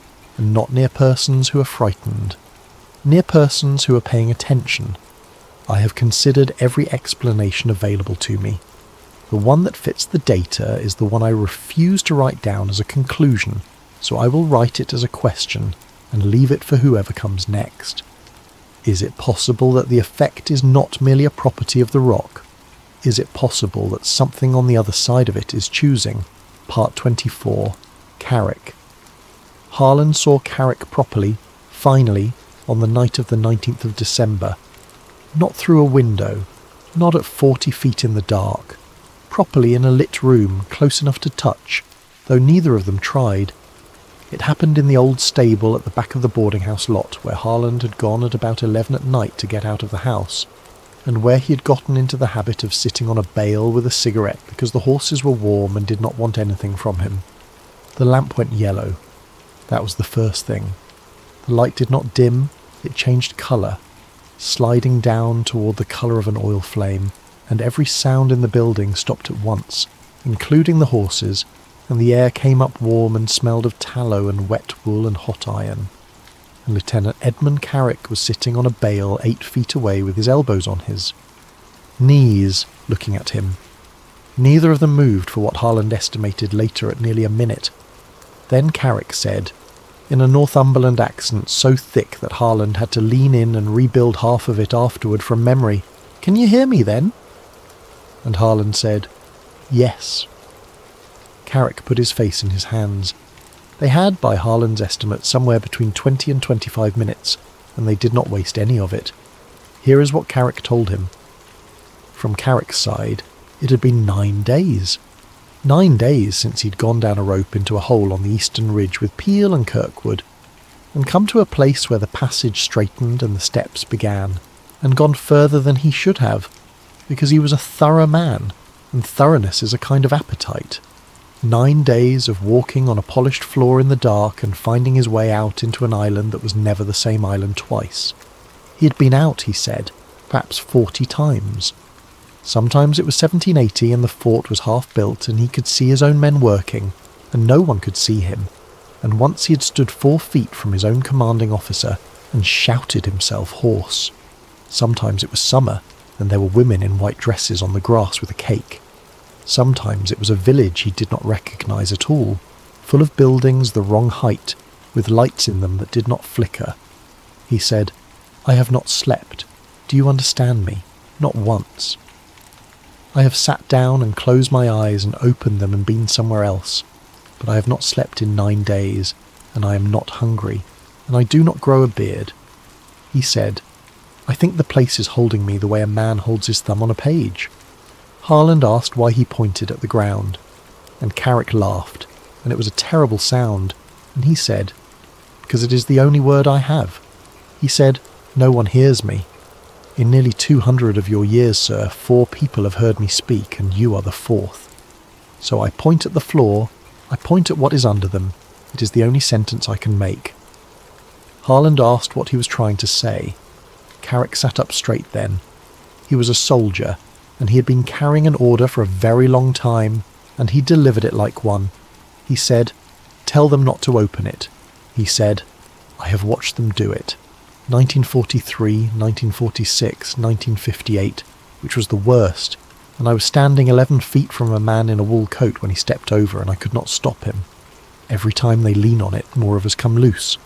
and not near persons who are frightened. Near persons who are paying attention. I have considered every explanation available to me. The one that fits the data is the one I refuse to write down as a conclusion, so I will write it as a question and leave it for whoever comes next. Is it possible that the effect is not merely a property of the rock? Is it possible that something on the other side of it is choosing? Part 24. Carrick. Harland saw Carrick properly, finally, on the night of the 19th of December. Not through a window, not at 40 feet in the dark. Properly in a lit room, close enough to touch, though neither of them tried. It happened in the old stable at the back of the boarding house lot, where Harland had gone at about 11 at night to get out of the house, and where he had gotten into the habit of sitting on a bale with a cigarette because the horses were warm and did not want anything from him. The lamp went yellow. That was the first thing. The light did not dim, it changed colour, sliding down toward the colour of an oil flame, and every sound in the building stopped at once, including the horses, and the air came up warm and smelled of tallow and wet wool and hot iron. And Lieutenant Edmund Carrick was sitting on a bale 8 feet away with his elbows on his knees, looking at him. Neither of them moved for what Harland estimated later at nearly a minute. Then Carrick said, in a Northumberland accent so thick that Harland had to lean in and rebuild half of it afterward from memory, "Can you hear me then?" And Harland said, "Yes." Carrick put his face in his hands. They had, by Harland's estimate, somewhere between 20 and 25 minutes, and they did not waste any of it. Here is what Carrick told him. From Carrick's side, it had been 9 days. 9 days since he'd gone down a rope into a hole on the eastern ridge with Peel and Kirkwood, and come to a place where the passage straightened and the steps began, and gone further than he should have, because he was a thorough man, and thoroughness is a kind of appetite. 9 days of walking on a polished floor in the dark and finding his way out into an island that was never the same island twice. He had been out, he said, perhaps 40 times. Sometimes it was 1780 and the fort was half built and he could see his own men working, and no one could see him, and once he had stood 4 feet from his own commanding officer and shouted himself hoarse. Sometimes it was summer, and there were women in white dresses on the grass with a cake. Sometimes it was a village he did not recognise at all, full of buildings the wrong height, with lights in them that did not flicker. He said, "I have not slept. Do you understand me? Not once. I have sat down and closed my eyes and opened them and been somewhere else, but I have not slept in 9 days, and I am not hungry, and I do not grow a beard." He said, "I think the place is holding me the way a man holds his thumb on a page." Harland asked why he pointed at the ground, and Carrick laughed, and it was a terrible sound, and he said, "Because it is the only word I have." He said, "No one hears me. In nearly 200 of your years, sir, 4 people have heard me speak, and you are the 4th. So I point at the floor, I point at what is under them. It is the only sentence I can make." Harland asked what he was trying to say. Carrick sat up straight then. He was a soldier, and he had been carrying an order for a very long time, and he delivered it like one. He said, "Tell them not to open it." He said, "I have watched them do it. 1943, 1946, 1958, which was the worst, and I was standing 11 feet from a man in a wool coat when he stepped over, and I could not stop him. Every time they lean on it, more of us come loose.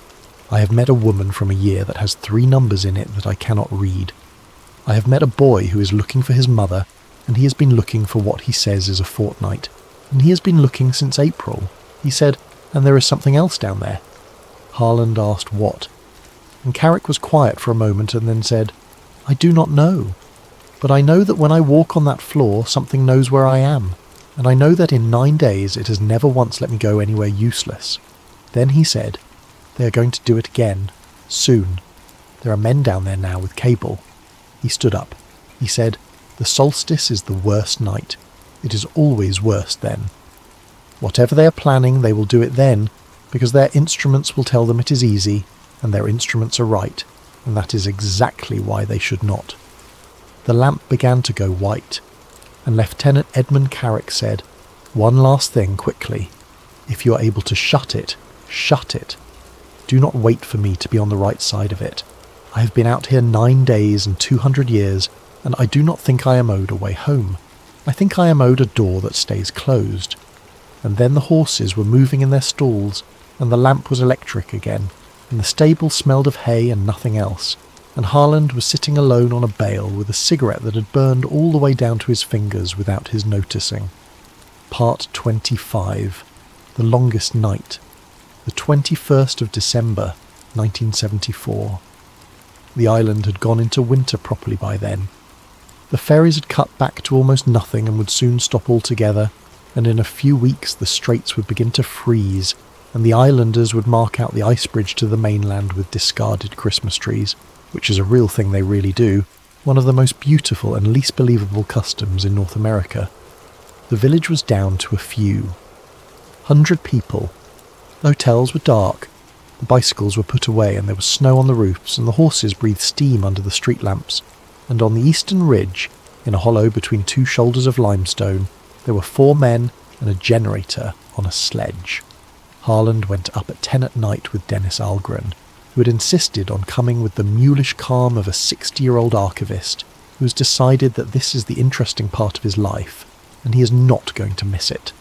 I have met a woman from a year that has 3 numbers in it that I cannot read. I have met a boy who is looking for his mother, and he has been looking for what he says is a fortnight, and he has been looking since April." He said, "And there is something else down there." Harland asked what, and Carrick was quiet for a moment and then said, "I do not know, but I know that when I walk on that floor something knows where I am, and I know that in 9 days it has never once let me go anywhere useless." Then he said, "They are going to do it again, soon. There are men down there now with cable." He stood up. He said, "The solstice is the worst night. It is always worse then. Whatever they are planning, they will do it then, because their instruments will tell them it is easy, and their instruments are right, and that is exactly why they should not." The lamp began to go white, and Lieutenant Edmund Carrick said, "One last thing, quickly. If you are able to shut it, shut it." Do not wait for me to be on the right side of it. I have been out here 9 days and 200 years, and I do not think I am owed a way home. I think I am owed a door that stays closed." And then the horses were moving in their stalls, and the lamp was electric again, and the stable smelled of hay and nothing else, and Harland was sitting alone on a bale with a cigarette that had burned all the way down to his fingers without his noticing. Part 25. The Longest Night. The 21st of December, 1974. The island had gone into winter properly by then. The ferries had cut back to almost nothing and would soon stop altogether, and in a few weeks the straits would begin to freeze, and the islanders would mark out the ice bridge to the mainland with discarded Christmas trees, which is a real thing they really do, one of the most beautiful and least believable customs in North America. The village was down to a few. 100 people. The hotels were dark, the bicycles were put away, and there was snow on the roofs, and the horses breathed steam under the street lamps, and on the eastern ridge, in a hollow between two shoulders of limestone, there were 4 men and a generator on a sledge. Harland went up at 10 at night with Dennis Algren, who had insisted on coming with the mulish calm of a 60-year-old archivist who has decided that this is the interesting part of his life, and he is not going to miss it.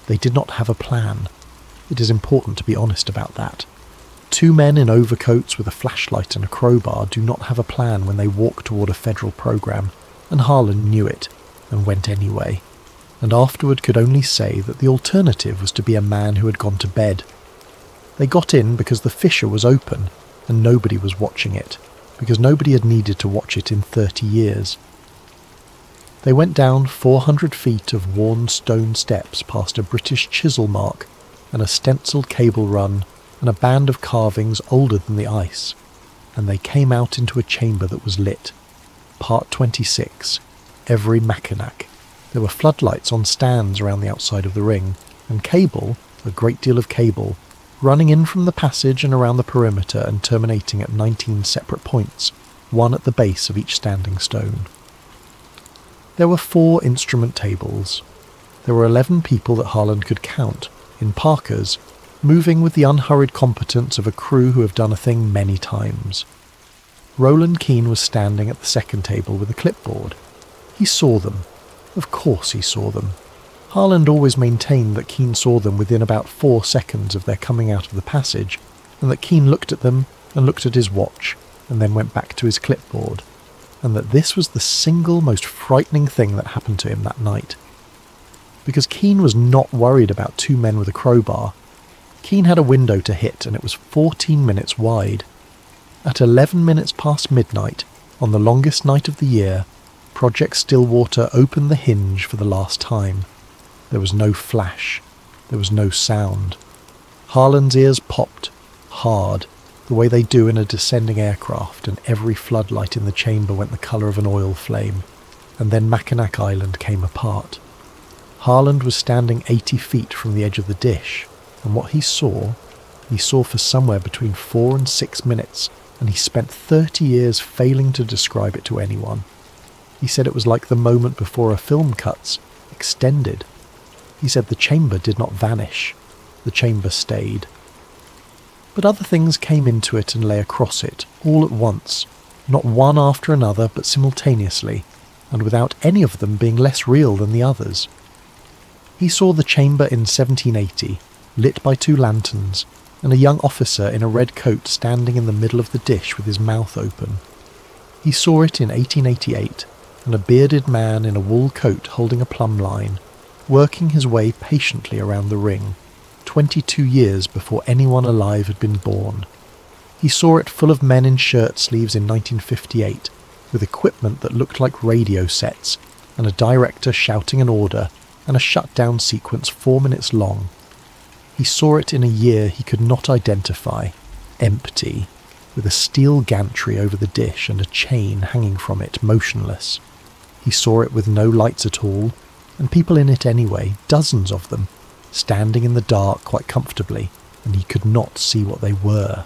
They did not have a plan. It is important to be honest about that. 2 men in overcoats with a flashlight and a crowbar do not have a plan when they walk toward a federal program, and Harland knew it, and went anyway, and afterward could only say that the alternative was to be a man who had gone to bed. They got in because the fissure was open, and nobody was watching it, because nobody had needed to watch it in 30 years. They went down 400 feet of worn stone steps past a British chisel mark and a stenciled cable run and a band of carvings older than the ice, and they came out into a chamber that was lit. Part 26. Every Mackinac. There were floodlights on stands around the outside of the ring, and cable, a great deal of cable, running in from the passage and around the perimeter and terminating at 19 separate points, one at the base of each standing stone. There were 4 instrument tables. There were 11 people that Harland could count, in parkas, moving with the unhurried competence of a crew who have done a thing many times. Roland Keane was standing at the second table with a clipboard. He saw them. Of course he saw them. Harland always maintained that Keane saw them within about 4 seconds of their coming out of the passage, and that Keane looked at them and looked at his watch, and then went back to his clipboard, and that this was the single most frightening thing that happened to him that night. Because Keane was not worried about 2 men with a crowbar. Keane had a window to hit, and it was 14 minutes wide. At 11 minutes past midnight, on the longest night of the year, Project Stillwater opened the hinge for the last time. There was no flash. There was no sound. Harland's ears popped, hard, the way they do in a descending aircraft, and every floodlight in the chamber went the colour of an oil flame, and then Mackinac Island came apart. Harland was standing 80 feet from the edge of the dish, and what he saw for somewhere between 4 and 6 minutes, and he spent 30 years failing to describe it to anyone. He said it was like the moment before a film cuts, extended. He said the chamber did not vanish. The chamber stayed. But other things came into it and lay across it, all at once, not one after another, but simultaneously, and without any of them being less real than the others. He saw the chamber in 1780, lit by 2 lanterns, and a young officer in a red coat standing in the middle of the dish with his mouth open. He saw it in 1888, and a bearded man in a wool coat holding a plumb line, working his way patiently around the ring, 22 years before anyone alive had been born. He saw it full of men in shirt sleeves in 1958, with equipment that looked like radio sets, and a director shouting an order, and a shutdown sequence 4 minutes long. He saw it in a year he could not identify, empty, with a steel gantry over the dish and a chain hanging from it, motionless. He saw it with no lights at all, and people in it anyway, dozens of them, standing in the dark quite comfortably, and he could not see what they were.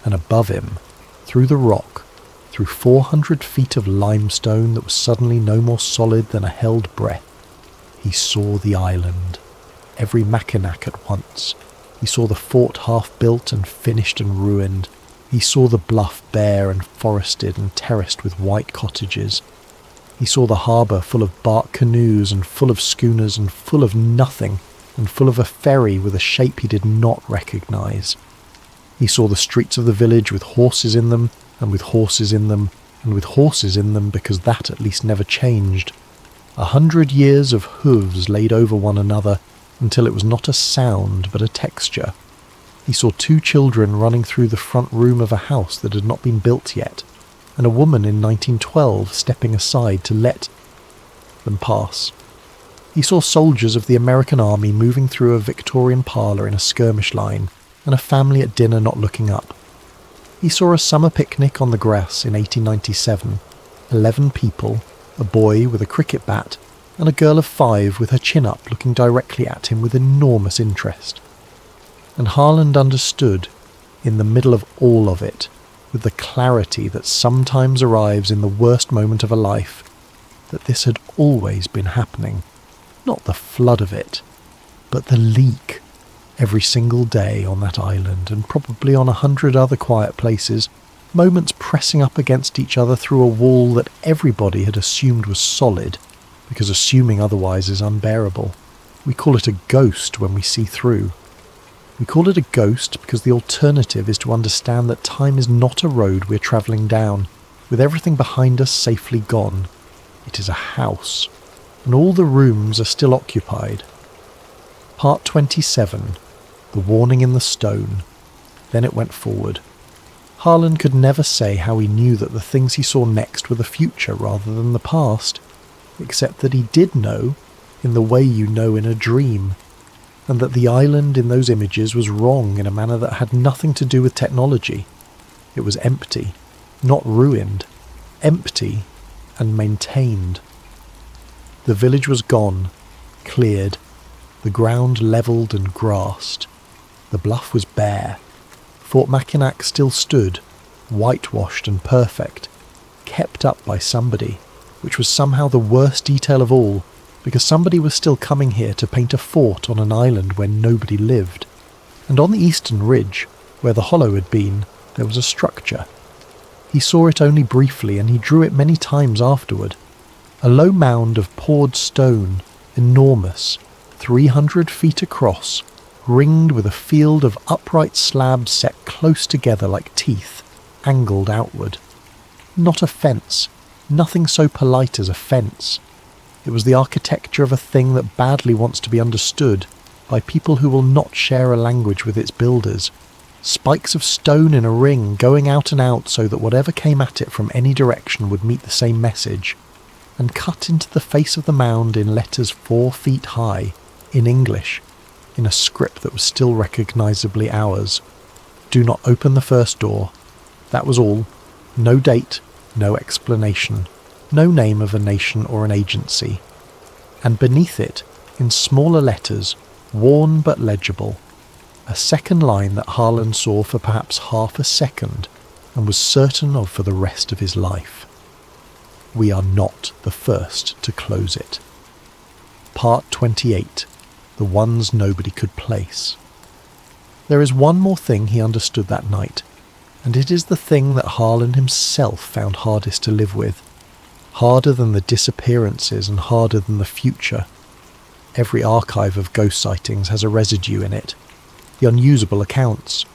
And above him, through the rock, through 400 feet of limestone that was suddenly no more solid than a held breath, he saw the island, every Mackinac at once, He saw the fort half built and finished and ruined. He saw the bluff bare and forested and terraced with white cottages. He saw the harbour full of bark canoes and full of schooners and full of nothing and full of a ferry with a shape he did not recognise. He saw the streets of the village with horses in them and with horses in them and with horses in them, because that at least never changed. 100 years of hooves laid over one another until it was not a sound but a texture. He saw 2 children running through the front room of a house that had not been built yet, and a woman in 1912 stepping aside to let them pass. He saw soldiers of the American Army moving through a Victorian parlour in a skirmish line, and a family at dinner not looking up. He saw a summer picnic on the grass in 1897, 11 people, a boy with a cricket bat, and a girl of 5 with her chin up looking directly at him with enormous interest. And Harland understood, in the middle of all of it, with the clarity that sometimes arrives in the worst moment of a life, that this had always been happening. Not the flood of it, but the leak. Every single day on that island, and probably on 100 other quiet places, moments pressing up against each other through a wall that everybody had assumed was solid, because assuming otherwise is unbearable. We call it a ghost when we see through. We call it a ghost because the alternative is to understand that time is not a road we're travelling down, with everything behind us safely gone. It is a house, and all the rooms are still occupied. Part 27. The warning in the stone. Then it went forward. Harland could never say how he knew that the things he saw next were the future rather than the past, except that he did know, in the way you know in a dream, and that the island in those images was wrong in a manner that had nothing to do with technology. It was empty, not ruined, empty and maintained. The village was gone, cleared, the ground levelled and grassed. The bluff was bare. Fort Mackinac still stood, whitewashed and perfect, kept up by somebody, which was somehow the worst detail of all, because somebody was still coming here to paint a fort on an island where nobody lived. And on the eastern ridge, where the hollow had been, there was a structure. He saw it only briefly, and he drew it many times afterward. A low mound of poured stone, enormous, 300 feet across, ringed with a field of upright slabs set close together like teeth, angled outward. Not a fence, nothing so polite as a fence. It was the architecture of a thing that badly wants to be understood by people who will not share a language with its builders. Spikes of stone in a ring going out and out so that whatever came at it from any direction would meet the same message, and cut into the face of the mound in letters 4 feet high, in English, in a script that was still recognisably ours. Do not open the first door. That was all. No date, no explanation, no name of a nation or an agency. And beneath it, in smaller letters, worn but legible, a second line that Harland saw for perhaps half a second and was certain of for the rest of his life. We are not the first to close it. Part 28. The ones nobody could place. There is one more thing he understood that night, and it is the thing that Harland himself found hardest to live with, harder than the disappearances and harder than the future. Every archive of ghost sightings has a residue in it, the unusable accounts,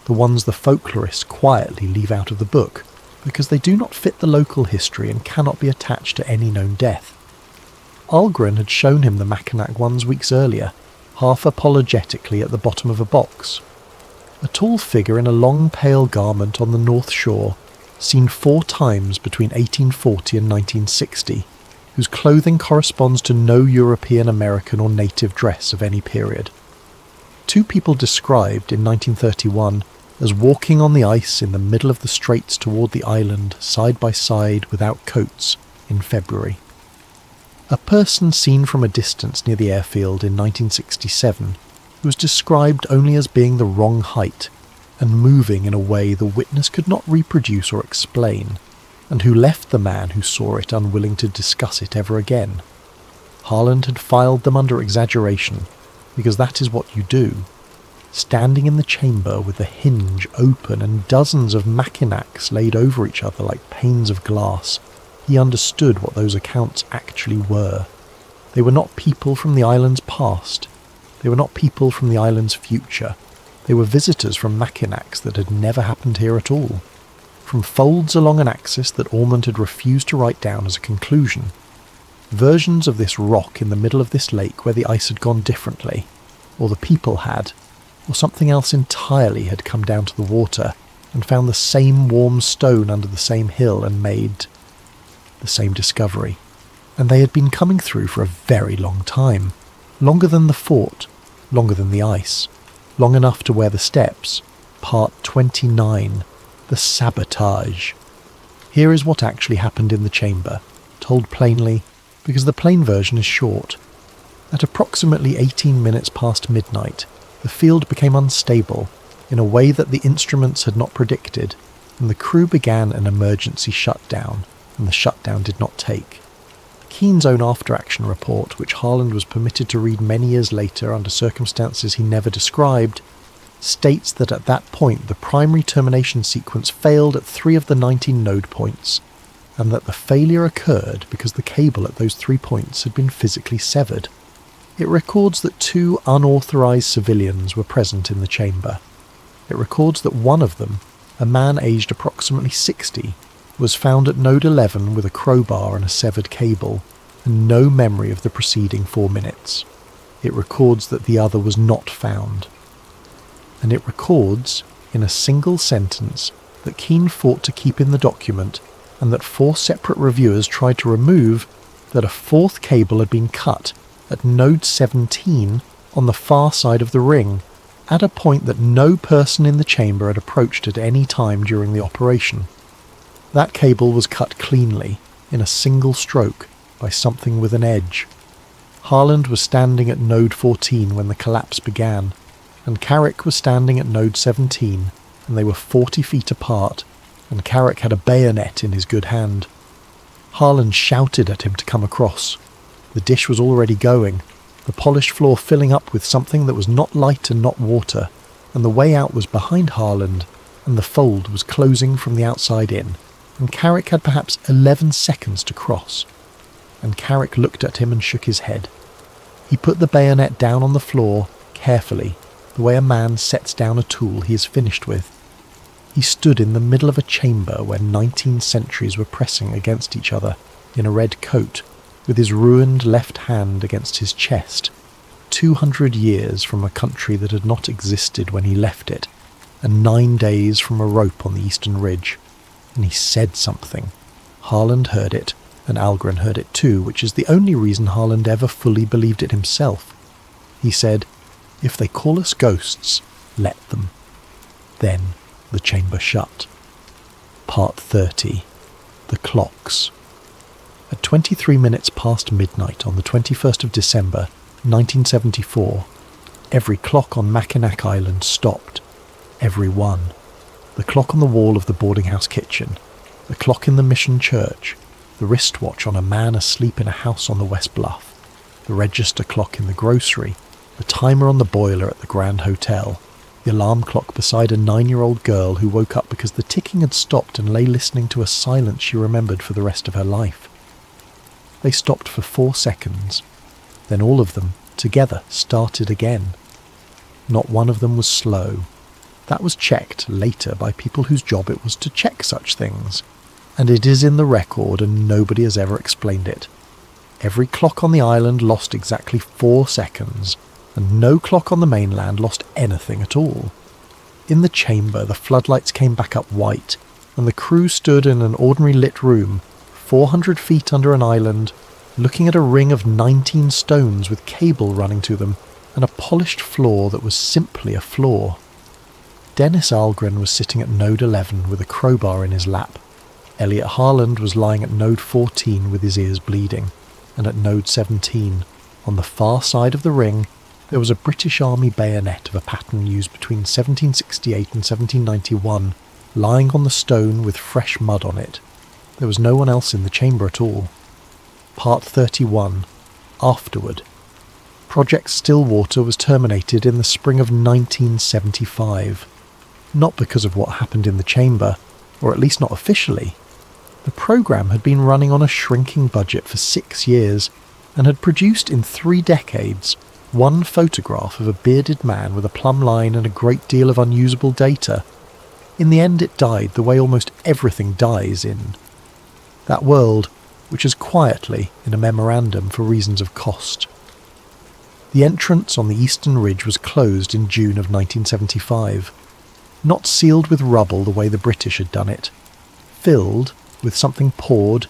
the ones the folklorists quietly leave out of the book, because they do not fit the local history and cannot be attached to any known death. Algren had shown him the Mackinac ones weeks earlier, half apologetically at the bottom of a box. A tall figure in a long pale garment on the north shore, seen 4 times between 1840 and 1960, whose clothing corresponds to no European, American or native dress of any period. 2 people described in 1931 as walking on the ice in the middle of the straits toward the island, side by side without coats, in February. A person seen from a distance near the airfield in 1967 was described only as being the wrong height and moving in a way the witness could not reproduce or explain, and who left the man who saw it unwilling to discuss it ever again. Harland had filed them under exaggeration, because that is what you do. standing in the chamber with the hinge open and dozens of Mackinacs laid over each other like panes of glass, he understood what those accounts actually were. They were not people from the island's past. They were not people from the island's future. They were visitors from Mackinacs that had never happened here at all. From folds along an axis that Ormond had refused to write down as a conclusion. Versions of this rock in the middle of this lake where the ice had gone differently, or the people had, or something else entirely had come down to the water and found the same warm stone under the same hill and made the same discovery. And they had been coming through for a very long time. Longer than the fort, longer than the ice, long enough to wear the steps. Part 29, The Sabotage. Here is what actually happened in the chamber, told plainly, because the plain version is short. At approximately 18 minutes past midnight, the field became unstable in a way that the instruments had not predicted, and the crew began an emergency shutdown, and the shutdown did not take. Keen's own after-action report, which Harland was permitted to read many years later under circumstances he never described, states that at that point the primary termination sequence failed at 3 of the 19 node points, and that the failure occurred because the cable at those 3 points had been physically severed. It records that 2 unauthorized civilians were present in the chamber. It records that one of them, a man aged approximately 60, was found at node 11 with a crowbar and a severed cable, and no memory of the preceding 4 minutes. It records that the other was not found. And it records, in a single sentence, that Keen fought to keep in the document, and that 4 separate reviewers tried to remove, that a 4th cable had been cut at node 17 on the far side of the ring, at a point that no person in the chamber had approached at any time during the operation. That cable was cut cleanly, in a single stroke, by something with an edge. Harland was standing at node 14 when the collapse began, and Carrick was standing at node 17, and they were 40 feet apart, and Carrick had a bayonet in his good hand. Harland shouted at him to come across. The dish was already going, the polished floor filling up with something that was not light and not water, and the way out was behind Harland, and the fold was closing from the outside in, and Carrick had perhaps 11 seconds to cross. And Carrick looked at him and shook his head. He put the bayonet down on the floor, carefully, the way a man sets down a tool he is finished with. He stood in the middle of a chamber where 19 sentries were pressing against each other, in a red coat, with his ruined left hand against his chest, 200 years from a country that had not existed when he left it, and 9 days from a rope on the eastern ridge. And he said something. Harland heard it, and Algren heard it too, which is the only reason Harland ever fully believed it himself. He said, "If they call us ghosts, let them." Then the chamber shut. Part 30. The Clocks. At 23 minutes past midnight on the 21st of December, 1974, every clock on Mackinac Island stopped. Every one. The clock on the wall of the boarding house kitchen, the clock in the mission church, the wristwatch on a man asleep in a house on the West Bluff, the register clock in the grocery, the timer on the boiler at the Grand Hotel, the alarm clock beside a 9-year-old girl who woke up because the ticking had stopped and lay listening to a silence she remembered for the rest of her life. They stopped for 4 seconds. Then all of them, together, started again. Not one of them was slow. That was checked later by people whose job it was to check such things. And it is in the record and nobody has ever explained it. Every clock on the island lost exactly 4 seconds, and no clock on the mainland lost anything at all. In the chamber, the floodlights came back up white, and the crew stood in an ordinary lit room, 400 feet under an island, looking at a ring of 19 stones with cable running to them, and a polished floor that was simply a floor. Dennis Algren was sitting at node 11 with a crowbar in his lap. Elliot Harland was lying at node 14 with his ears bleeding, and at node 17, on the far side of the ring, there was a British Army bayonet of a pattern used between 1768 and 1791, lying on the stone with fresh mud on it. There was no one else in the chamber at all. Part 31. Afterward. Project Stillwater was terminated in the spring of 1975. Not because of what happened in the chamber, or at least not officially. The program had been running on a shrinking budget for 6 years and had produced in 3 decades one photograph of a bearded man with a plumb line and a great deal of unusable data. In the end it died the way almost everything dies in that world, which is quietly in a memorandum for reasons of cost. The entrance on the eastern ridge was closed in June of 1975. Not sealed with rubble the way the British had done it, filled with something poured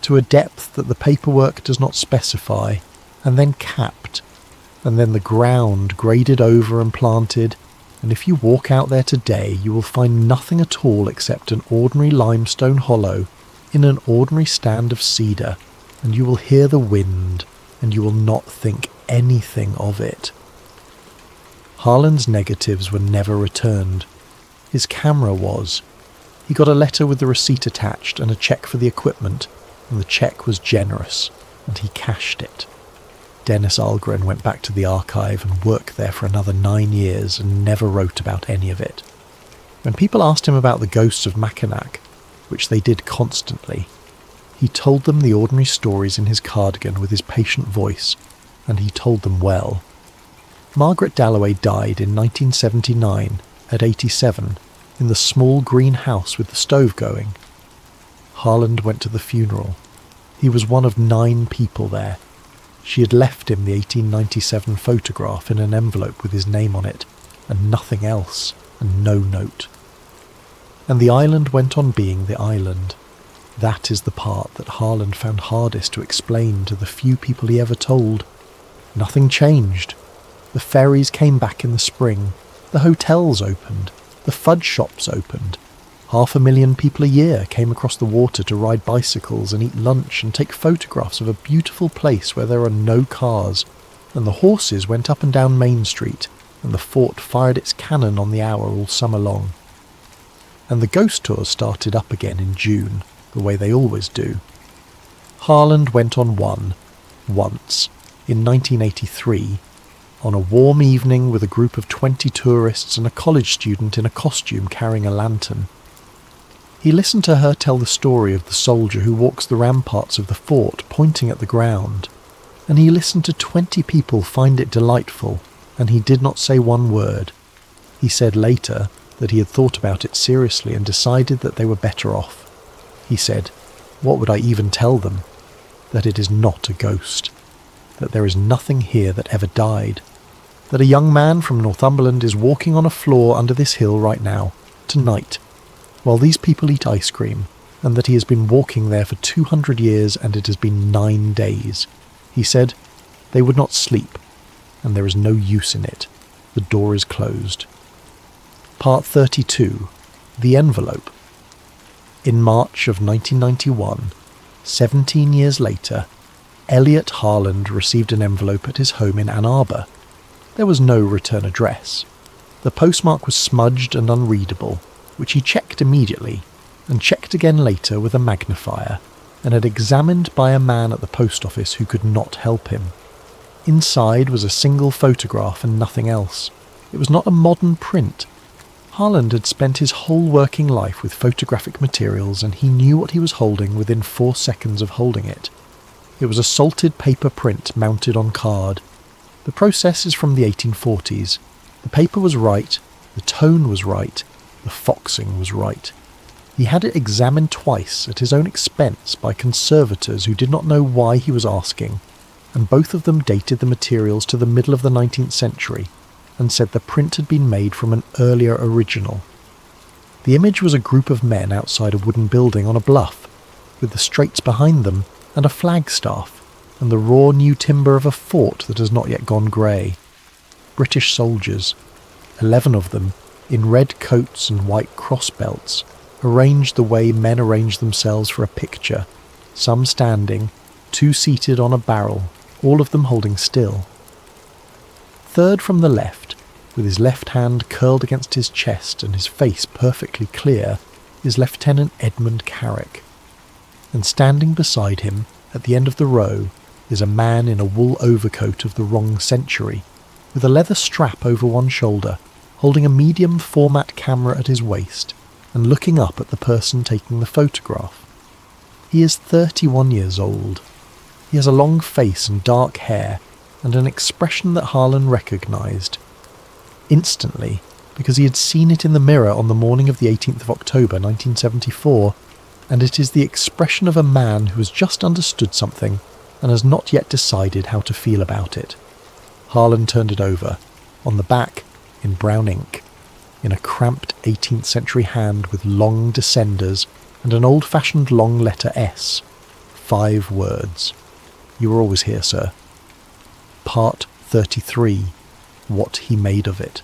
to a depth that the paperwork does not specify, and then capped, and then the ground graded over and planted, and if you walk out there today you will find nothing at all except an ordinary limestone hollow in an ordinary stand of cedar, and you will hear the wind, and you will not think anything of it. Harlan's negatives were never returned. His camera was. He got a letter with the receipt attached and a cheque for the equipment, and the cheque was generous, and he cashed it. Dennis Algren went back to the archive and worked there for another 9 years and never wrote about any of it. When people asked him about the ghosts of Mackinac, which they did constantly, he told them the ordinary stories in his cardigan with his patient voice, and he told them well. Margaret Dalloway died in 1979 at 87 in the small green house with the stove going. Harland went to the funeral. He was one of 9 people there. She had left him the 1897 photograph in an envelope with his name on it, and nothing else, and no note. And the island went on being the island. That is the part that Harland found hardest to explain to the few people he ever told. Nothing changed. The ferries came back in the spring. The hotels opened. The fudge shops opened. 500,000 people a year came across the water to ride bicycles and eat lunch and take photographs of a beautiful place where there are no cars, and the horses went up and down Main Street, and the fort fired its cannon on the hour all summer long. And the ghost tours started up again in June, the way they always do. Harland went on one, once, in 1983, on a warm evening with a group of 20 tourists and a college student in a costume carrying a lantern. He listened to her tell the story of the soldier who walks the ramparts of the fort pointing at the ground, and he listened to 20 people find it delightful, and he did not say one word. He said later that he had thought about it seriously and decided that they were better off. He said, "What would I even tell them? That it is not a ghost. That there is nothing here that ever died. That a young man from Northumberland is walking on a floor under this hill right now, tonight, while these people eat ice cream, and that he has been walking there for 200 years and it has been 9 days. He said, they would not sleep, and there is no use in it. The door is closed." Part 32. The Envelope. In March of 1991, 17 years later, Elliot Harland received an envelope at his home in Ann Arbor. There was no return address. The postmark was smudged and unreadable, which he checked immediately, and checked again later with a magnifier, and had examined by a man at the post office who could not help him. Inside was a single photograph and nothing else. It was not a modern print. Harland had spent his whole working life with photographic materials, and he knew what he was holding within 4 seconds of holding it. It was a salted paper print mounted on card. The process is from the 1840s. The paper was right, the tone was right, the foxing was right. He had it examined twice at his own expense by conservators who did not know why he was asking, and both of them dated the materials to the middle of the 19th century, and said the print had been made from an earlier original. The image was a group of men outside a wooden building on a bluff, with the straits behind them and a flagstaff, and the raw new timber of a fort that has not yet gone grey. British soldiers, 11 of them, in red coats and white cross belts, arranged the way men arrange themselves for a picture, some standing, 2 seated on a barrel, all of them holding still. Third from the left, with his left hand curled against his chest and his face perfectly clear, is Lieutenant Edmund Carrick. And standing beside him, at the end of the row, is a man in a wool overcoat of the wrong century, with a leather strap over one shoulder, holding a medium format camera at his waist and looking up at the person taking the photograph. He is 31 years old. He has a long face and dark hair and an expression that Harlan recognised instantly, because he had seen it in the mirror on the morning of the 18th of October 1974, and it is the expression of a man who has just understood something and has not yet decided how to feel about it. Harlan turned it over, on the back, in brown ink, in a cramped 18th century hand with long descenders and an old-fashioned long letter S. 5 words. You were always here, sir. Part 33. What he made of it.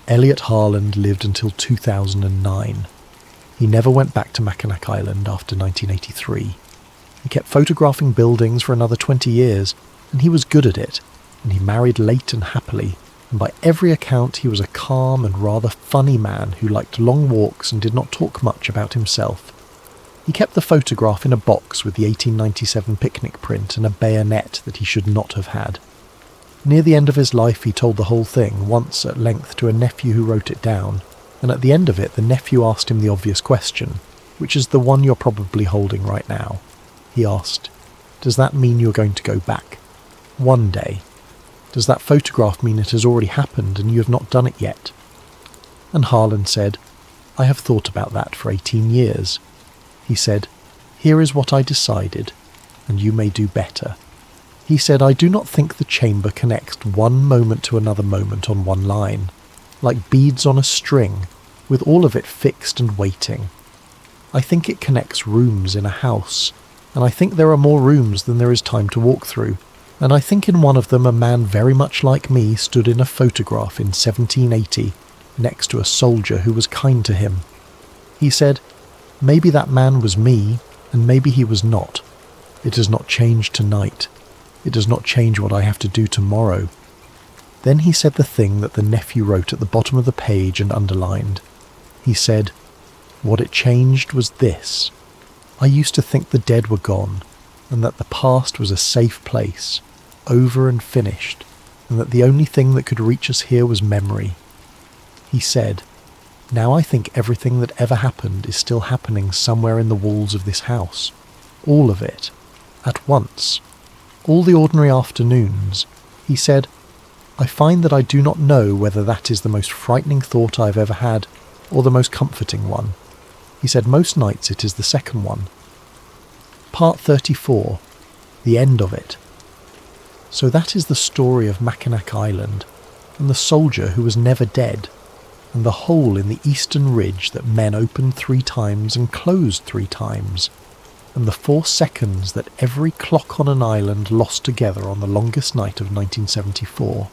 Elliot Harlan lived until 2009. He never went back to Mackinac Island after 1983. He kept photographing buildings for another 20 years, and he was good at it, and he married late and happily, and by every account he was a calm and rather funny man who liked long walks and did not talk much about himself. He kept the photograph in a box with the 1897 picnic print and a bayonet that he should not have had. Near the end of his life he told the whole thing once at length to a nephew who wrote it down, and at the end of it the nephew asked him the obvious question, which is the one you're probably holding right now. He asked, "Does that mean you're going to go back? One day? Does that photograph mean it has already happened and you have not done it yet?" And Harlan said, "I have thought about that for 18 years. He said, "Here is what I decided, and you may do better." He said, "I do not think the chamber connects one moment to another moment on one line, like beads on a string, with all of it fixed and waiting. I think it connects rooms in a house, and I think there are more rooms than there is time to walk through, and I think in one of them a man very much like me stood in a photograph in 1780 next to a soldier who was kind to him. He said, maybe that man was me, and maybe he was not. It does not change tonight. It does not change what I have to do tomorrow." Then he said the thing that the nephew wrote at the bottom of the page and underlined. He said, "What it changed was this. I used to think the dead were gone, and that the past was a safe place, over and finished, and that the only thing that could reach us here was memory." He said, "Now I think everything that ever happened is still happening somewhere in the walls of this house. All of it. At once. All the ordinary afternoons." He said, "I find that I do not know whether that is the most frightening thought I have ever had, or the most comforting one." He said most nights it is the second one. Part 34. The end of it. So that is the story of Mackinac Island, and the soldier who was never dead, and the hole in the eastern ridge that men opened 3 times and closed 3 times, and the 4 seconds that every clock on an island lost together on the longest night of 1974.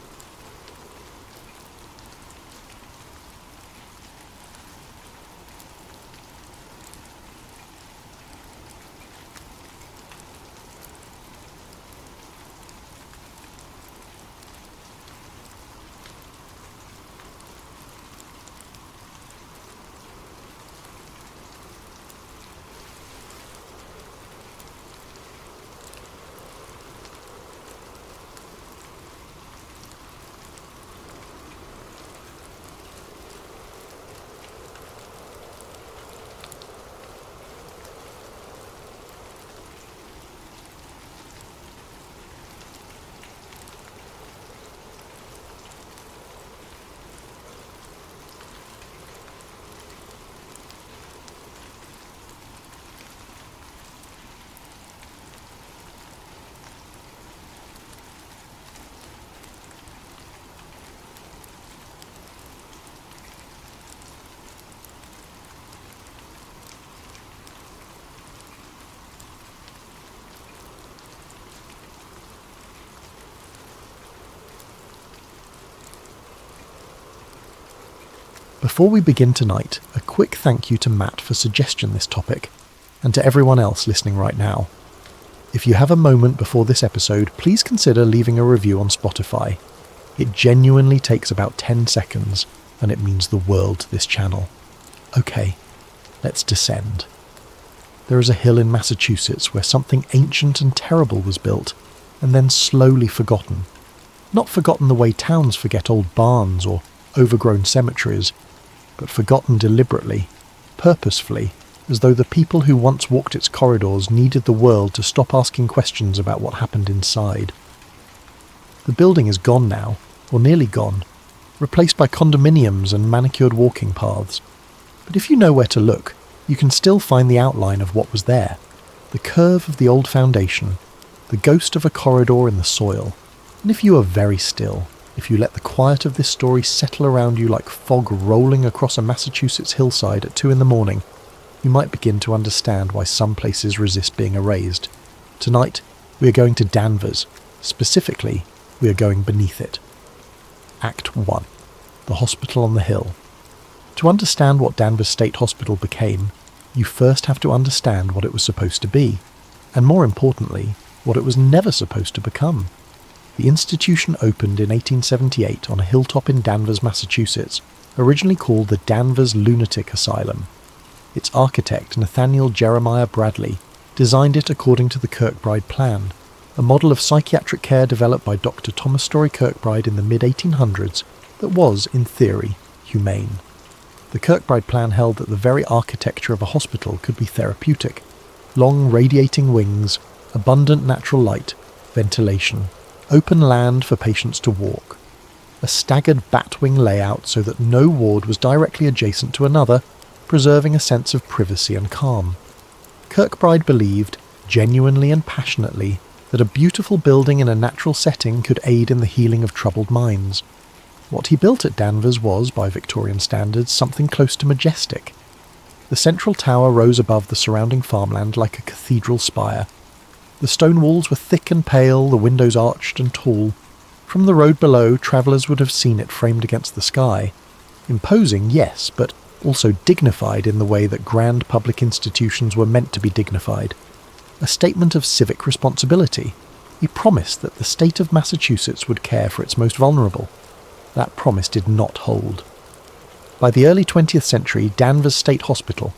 Before we begin tonight, a quick thank you to Matt for suggesting this topic, and to everyone else listening right now. If you have a moment before this episode, please consider leaving a review on Spotify. It genuinely takes about 10 seconds, and it means the world to this channel. Okay, let's descend. There is a hill in Massachusetts where something ancient and terrible was built, and then slowly forgotten. Not forgotten the way towns forget old barns or overgrown cemeteries, but forgotten deliberately, purposefully, as though the people who once walked its corridors needed the world to stop asking questions about what happened inside. The building is gone now, or nearly gone, replaced by condominiums and manicured walking paths. But if you know where to look, you can still find the outline of what was there, the curve of the old foundation, the ghost of a corridor in the soil. And if you are very still, if you let the quiet of this story settle around you like fog rolling across a Massachusetts hillside at 2 a.m, you might begin to understand why some places resist being erased. Tonight, we are going to Danvers. Specifically, we are going beneath it. Act 1. The Hospital on the Hill. To understand what Danvers State Hospital became, you first have to understand what it was supposed to be, and more importantly, what it was never supposed to become. The institution opened in 1878 on a hilltop in Danvers, Massachusetts, originally called the Danvers Lunatic Asylum. Its architect, Nathaniel Jeremiah Bradley, designed it according to the Kirkbride Plan, a model of psychiatric care developed by Dr. Thomas Story Kirkbride in the mid-1800s that was, in theory, humane. The Kirkbride Plan held that the very architecture of a hospital could be therapeutic. Long radiating wings, abundant natural light, ventilation, open land for patients to walk. A staggered batwing layout so that no ward was directly adjacent to another, preserving a sense of privacy and calm. Kirkbride believed, genuinely and passionately, that a beautiful building in a natural setting could aid in the healing of troubled minds. What he built at Danvers was, by Victorian standards, something close to majestic. The central tower rose above the surrounding farmland like a cathedral spire. The stone walls were thick and pale, the windows arched and tall. From the road below, travellers would have seen it framed against the sky. Imposing, yes, but also dignified in the way that grand public institutions were meant to be dignified. A statement of civic responsibility. He promised that the state of Massachusetts would care for its most vulnerable. That promise did not hold. By the early 20th century, Danvers State Hospital,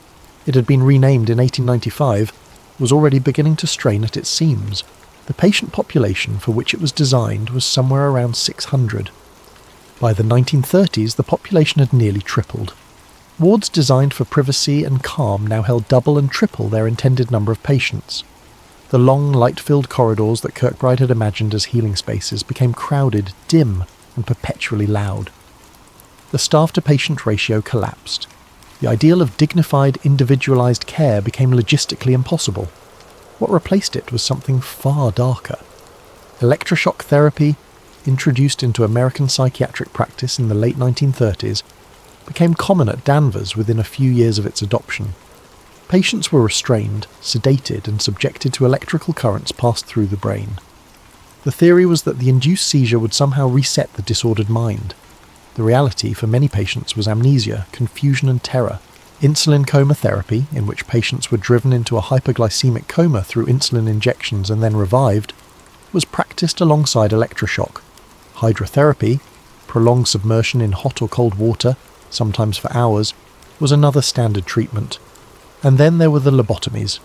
it had been renamed in 1895, was already beginning to strain at its seams. The patient population for which it was designed was somewhere around 600. By the 1930s, the population had nearly tripled. Wards designed for privacy and calm now held double and triple their intended number of patients. The long, light-filled corridors that Kirkbride had imagined as healing spaces became crowded, dim, and perpetually loud. The staff-to-patient ratio collapsed. The ideal of dignified, individualized care became logistically impossible. What replaced it was something far darker. Electroshock therapy, introduced into American psychiatric practice in the late 1930s, became common at Danvers within a few years of its adoption. Patients were restrained, sedated, and subjected to electrical currents passed through the brain. The theory was that the induced seizure would somehow reset the disordered mind. The reality for many patients was amnesia, confusion and terror. Insulin coma therapy, in which patients were driven into a hyperglycemic coma through insulin injections and then revived, was practiced alongside electroshock. Hydrotherapy, prolonged submersion in hot or cold water, sometimes for hours, was another standard treatment. And then there were the lobotomies.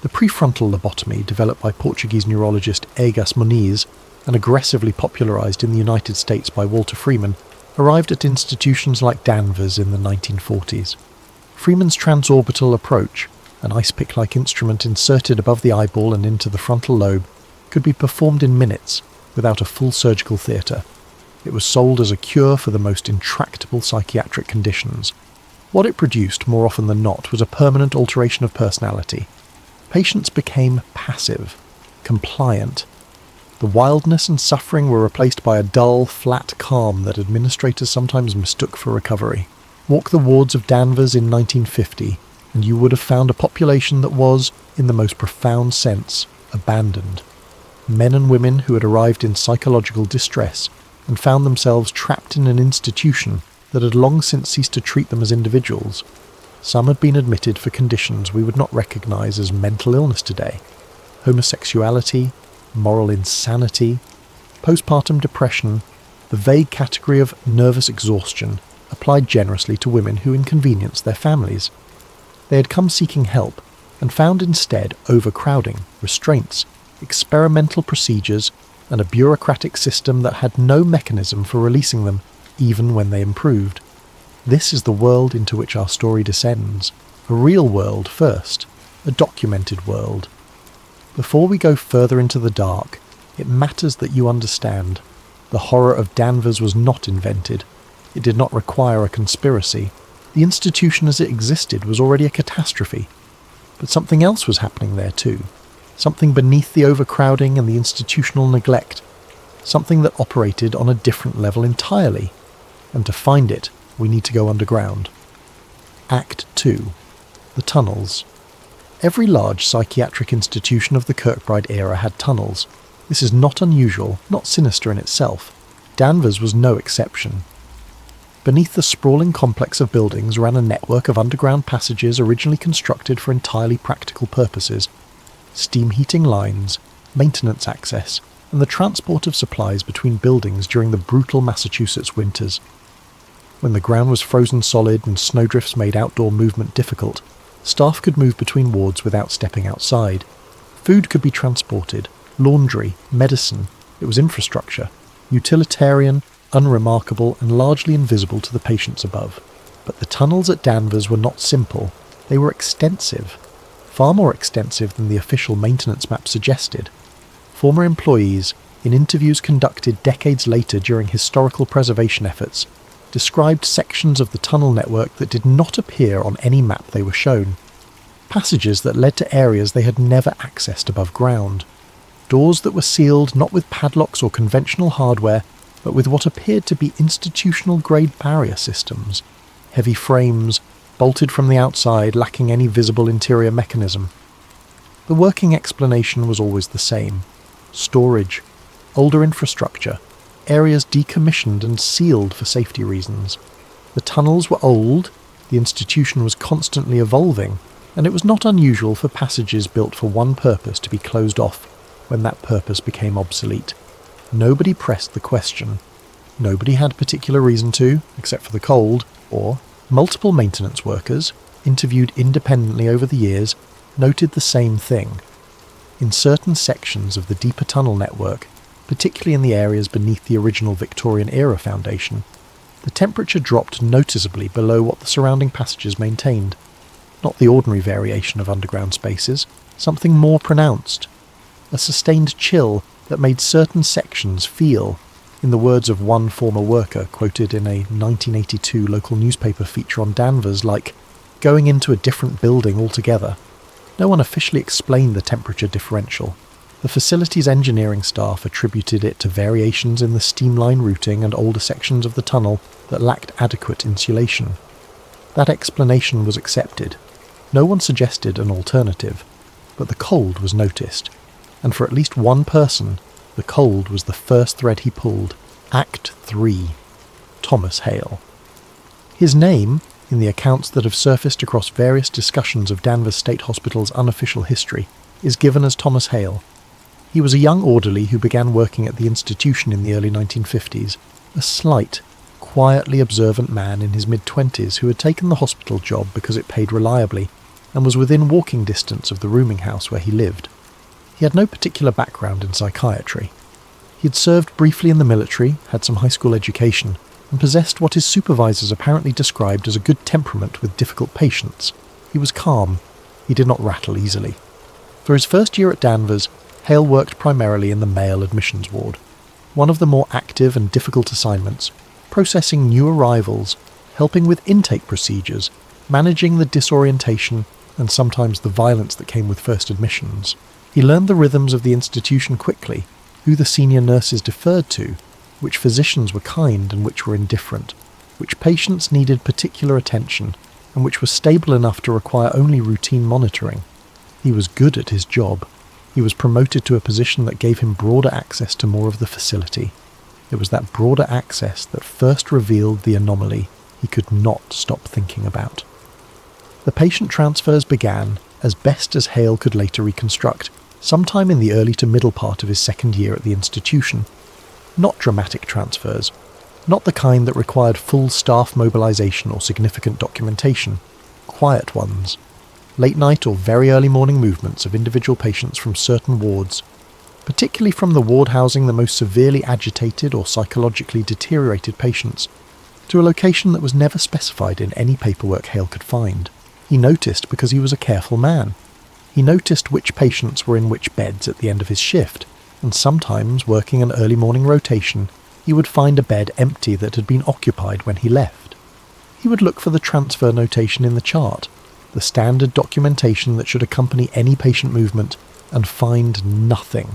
The prefrontal lobotomy, developed by Portuguese neurologist Egas Moniz and aggressively popularised in the United States by Walter Freeman, arrived at institutions like Danvers in the 1940s. Freeman's transorbital approach, an ice-pick-like instrument inserted above the eyeball and into the frontal lobe, could be performed in minutes without a full surgical theatre. It was sold as a cure for the most intractable psychiatric conditions. What it produced, more often than not, was a permanent alteration of personality. Patients became passive, compliant. The wildness and suffering were replaced by a dull, flat calm that administrators sometimes mistook for recovery. Walk the wards of Danvers in 1950, and you would have found a population that was, in the most profound sense, abandoned. Men and women who had arrived in psychological distress and found themselves trapped in an institution that had long since ceased to treat them as individuals. Some had been admitted for conditions we would not recognise as mental illness today. Homosexuality, moral insanity, postpartum depression, the vague category of nervous exhaustion applied generously to women who inconvenienced their families. They had come seeking help, and found instead overcrowding, restraints, experimental procedures, and a bureaucratic system that had no mechanism for releasing them, even when they improved. This is the world into which our story descends. A real world first, a documented world. Before we go further into the dark, it matters that you understand. The horror of Danvers was not invented. It did not require a conspiracy. The institution as it existed was already a catastrophe. But something else was happening there too. Something beneath the overcrowding and the institutional neglect. Something that operated on a different level entirely. And to find it, we need to go underground. Act 2. The tunnels. Every large psychiatric institution of the Kirkbride era had tunnels. This is not unusual, not sinister in itself. Danvers was no exception. Beneath the sprawling complex of buildings ran a network of underground passages originally constructed for entirely practical purposes. Steam heating lines, maintenance access, and the transport of supplies between buildings during the brutal Massachusetts winters. When the ground was frozen solid and snowdrifts made outdoor movement difficult, staff could move between wards without stepping outside. Food could be transported, laundry, medicine. It was infrastructure, utilitarian, unremarkable, and largely invisible to the patients above. But the tunnels at Danvers were not simple. They were extensive. Far more extensive than the official maintenance map suggested. Former employees, in interviews conducted decades later during historical preservation efforts, described sections of the tunnel network that did not appear on any map they were shown. Passages that led to areas they had never accessed above ground. Doors that were sealed not with padlocks or conventional hardware, but with what appeared to be institutional-grade barrier systems. Heavy frames, bolted from the outside, lacking any visible interior mechanism. The working explanation was always the same. Storage, older infrastructure, areas decommissioned and sealed for safety reasons. The tunnels were old, the institution was constantly evolving, and it was not unusual for passages built for one purpose to be closed off when that purpose became obsolete. Nobody pressed the question. Nobody had particular reason to, except for the cold, or multiple maintenance workers, interviewed independently over the years, noted the same thing. In certain sections of the deeper tunnel network, particularly in the areas beneath the original Victorian-era foundation, the temperature dropped noticeably below what the surrounding passages maintained. Not the ordinary variation of underground spaces, something more pronounced. A sustained chill that made certain sections feel, in the words of one former worker quoted in a 1982 local newspaper feature on Danvers, like going into a different building altogether. No one officially explained the temperature differential. The facility's engineering staff attributed it to variations in the steamline routing and older sections of the tunnel that lacked adequate insulation. That explanation was accepted. No one suggested an alternative, but the cold was noticed, and for at least one person, the cold was the first thread he pulled. Act 3. Thomas Hale. His name, in the accounts that have surfaced across various discussions of Danvers State Hospital's unofficial history, is given as Thomas Hale. He was a young orderly who began working at the institution in the early 1950s, a slight, quietly observant man in his mid-20s who had taken the hospital job because it paid reliably and was within walking distance of the rooming house where he lived. He had no particular background in psychiatry. He had served briefly in the military, had some high school education, and possessed what his supervisors apparently described as a good temperament with difficult patients. He was calm. He did not rattle easily. For his first year at Danvers, Hale worked primarily in the male admissions ward, one of the more active and difficult assignments, processing new arrivals, helping with intake procedures, managing the disorientation and sometimes the violence that came with first admissions. He learned the rhythms of the institution quickly, who the senior nurses deferred to, which physicians were kind and which were indifferent, which patients needed particular attention, and which were stable enough to require only routine monitoring. He was good at his job. He was promoted to a position that gave him broader access to more of the facility. It was that broader access that first revealed the anomaly he could not stop thinking about. The patient transfers began, as best as Hale could later reconstruct, sometime in the early to middle part of his second year at the institution. Not dramatic transfers, not the kind that required full staff mobilization or significant documentation. Quiet ones. late night or very early morning movements of individual patients from certain wards, particularly from the ward housing the most severely agitated or psychologically deteriorated patients, to a location that was never specified in any paperwork Hale could find. He noticed because he was a careful man. He noticed which patients were in which beds at the end of his shift, and sometimes, working an early morning rotation, he would find a bed empty that had been occupied when he left. He would look for the transfer notation in the chart, the standard documentation that should accompany any patient movement, and find nothing.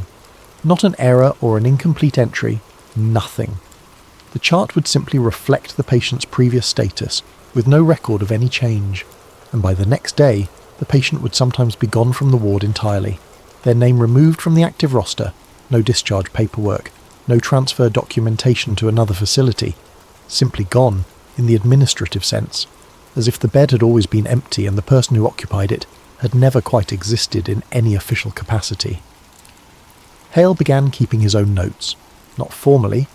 Not an error or an incomplete entry, nothing. The chart would simply reflect the patient's previous status, with no record of any change, and by the next day, the patient would sometimes be gone from the ward entirely, their name removed from the active roster, no discharge paperwork, no transfer documentation to another facility, simply gone, in the administrative sense, as if the bed had always been empty and the person who occupied it had never quite existed in any official capacity. Hale began keeping his own notes, not formally.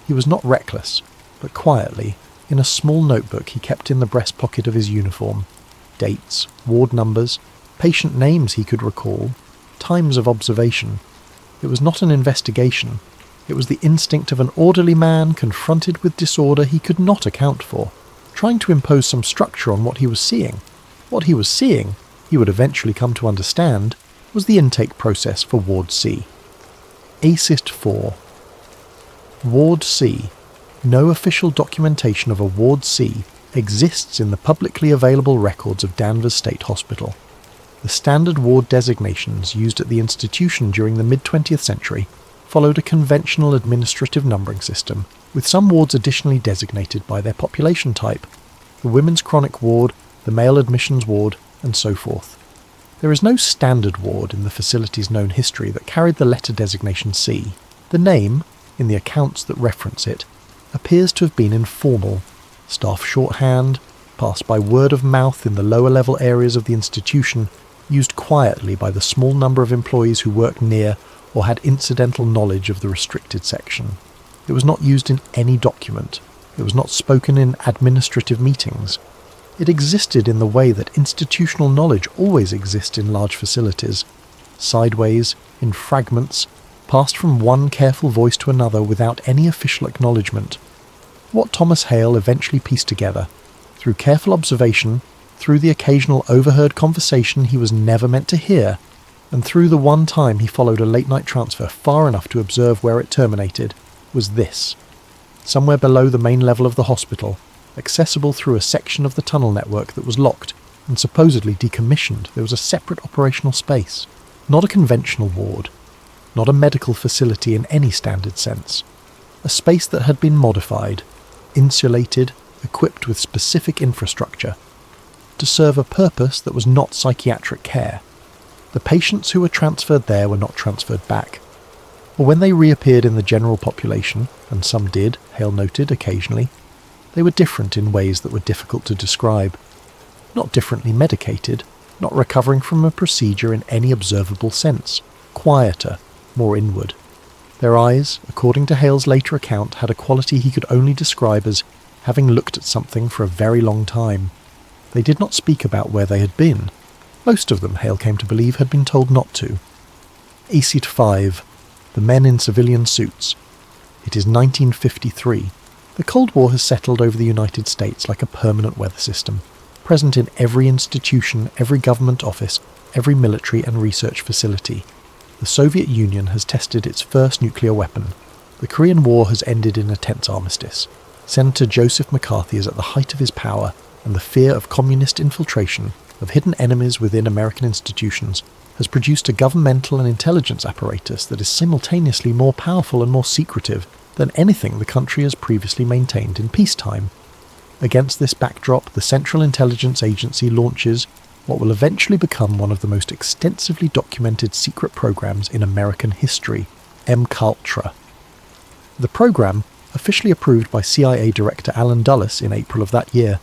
He was not reckless, but quietly, in a small notebook he kept in the breast pocket of his uniform. Dates, ward numbers, patient names he could recall, times of observation. It was not an investigation. It was the instinct of an orderly man confronted with disorder he could not account for, trying to impose some structure on what he was seeing. What he was seeing, he would eventually come to understand, was the intake process for Ward C. ACIST 4. Ward C. No official documentation of a Ward C exists in the publicly available records of Danvers State Hospital. The standard ward designations used at the institution during the mid-20th century followed a conventional administrative numbering system, with some wards additionally designated by their population type, the women's chronic ward, the male admissions ward, and so forth. There is no standard ward in the facility's known history that carried the letter designation C. The name, in the accounts that reference it, appears to have been informal, staff shorthand, passed by word of mouth in the lower level areas of the institution, used quietly by the small number of employees who worked near or had incidental knowledge of the restricted section. It was not used in any document. It was not spoken in administrative meetings. It existed in the way that institutional knowledge always exists in large facilities, sideways, in fragments, passed from one careful voice to another without any official acknowledgement. What Thomas Hale eventually pieced together, through careful observation, through the occasional overheard conversation he was never meant to hear, and through the one time he followed a late-night transfer far enough to observe where it terminated, was this. Somewhere below the main level of the hospital, accessible through a section of the tunnel network that was locked and supposedly decommissioned, there was a separate operational space, not a conventional ward, not a medical facility in any standard sense, a space that had been modified, insulated, equipped with specific infrastructure, to serve a purpose that was not psychiatric care. The patients who were transferred there were not transferred back, or when they reappeared in the general population, and some did, Hale noted, occasionally, they were different in ways that were difficult to describe. Not differently medicated, not recovering from a procedure in any observable sense, quieter, more inward. Their eyes, according to Hale's later account, had a quality he could only describe as having looked at something for a very long time. They did not speak about where they had been. Most of them, Hale came to believe, had been told not to. ACIT 5. The men in civilian suits. It is 1953. The Cold War has settled over the United States like a permanent weather system, present in every institution, every government office, every military and research facility. The Soviet Union has tested its first nuclear weapon. The Korean War has ended in a tense armistice. Senator Joseph McCarthy is at the height of his power, and the fear of communist infiltration, of hidden enemies within American institutions, has produced a governmental and intelligence apparatus that is simultaneously more powerful and more secretive than anything the country has previously maintained in peacetime. Against this backdrop, the Central Intelligence Agency launches what will eventually become one of the most extensively documented secret programs in American history, MKUltra. The program, officially approved by CIA Director Alan Dulles in April of that year,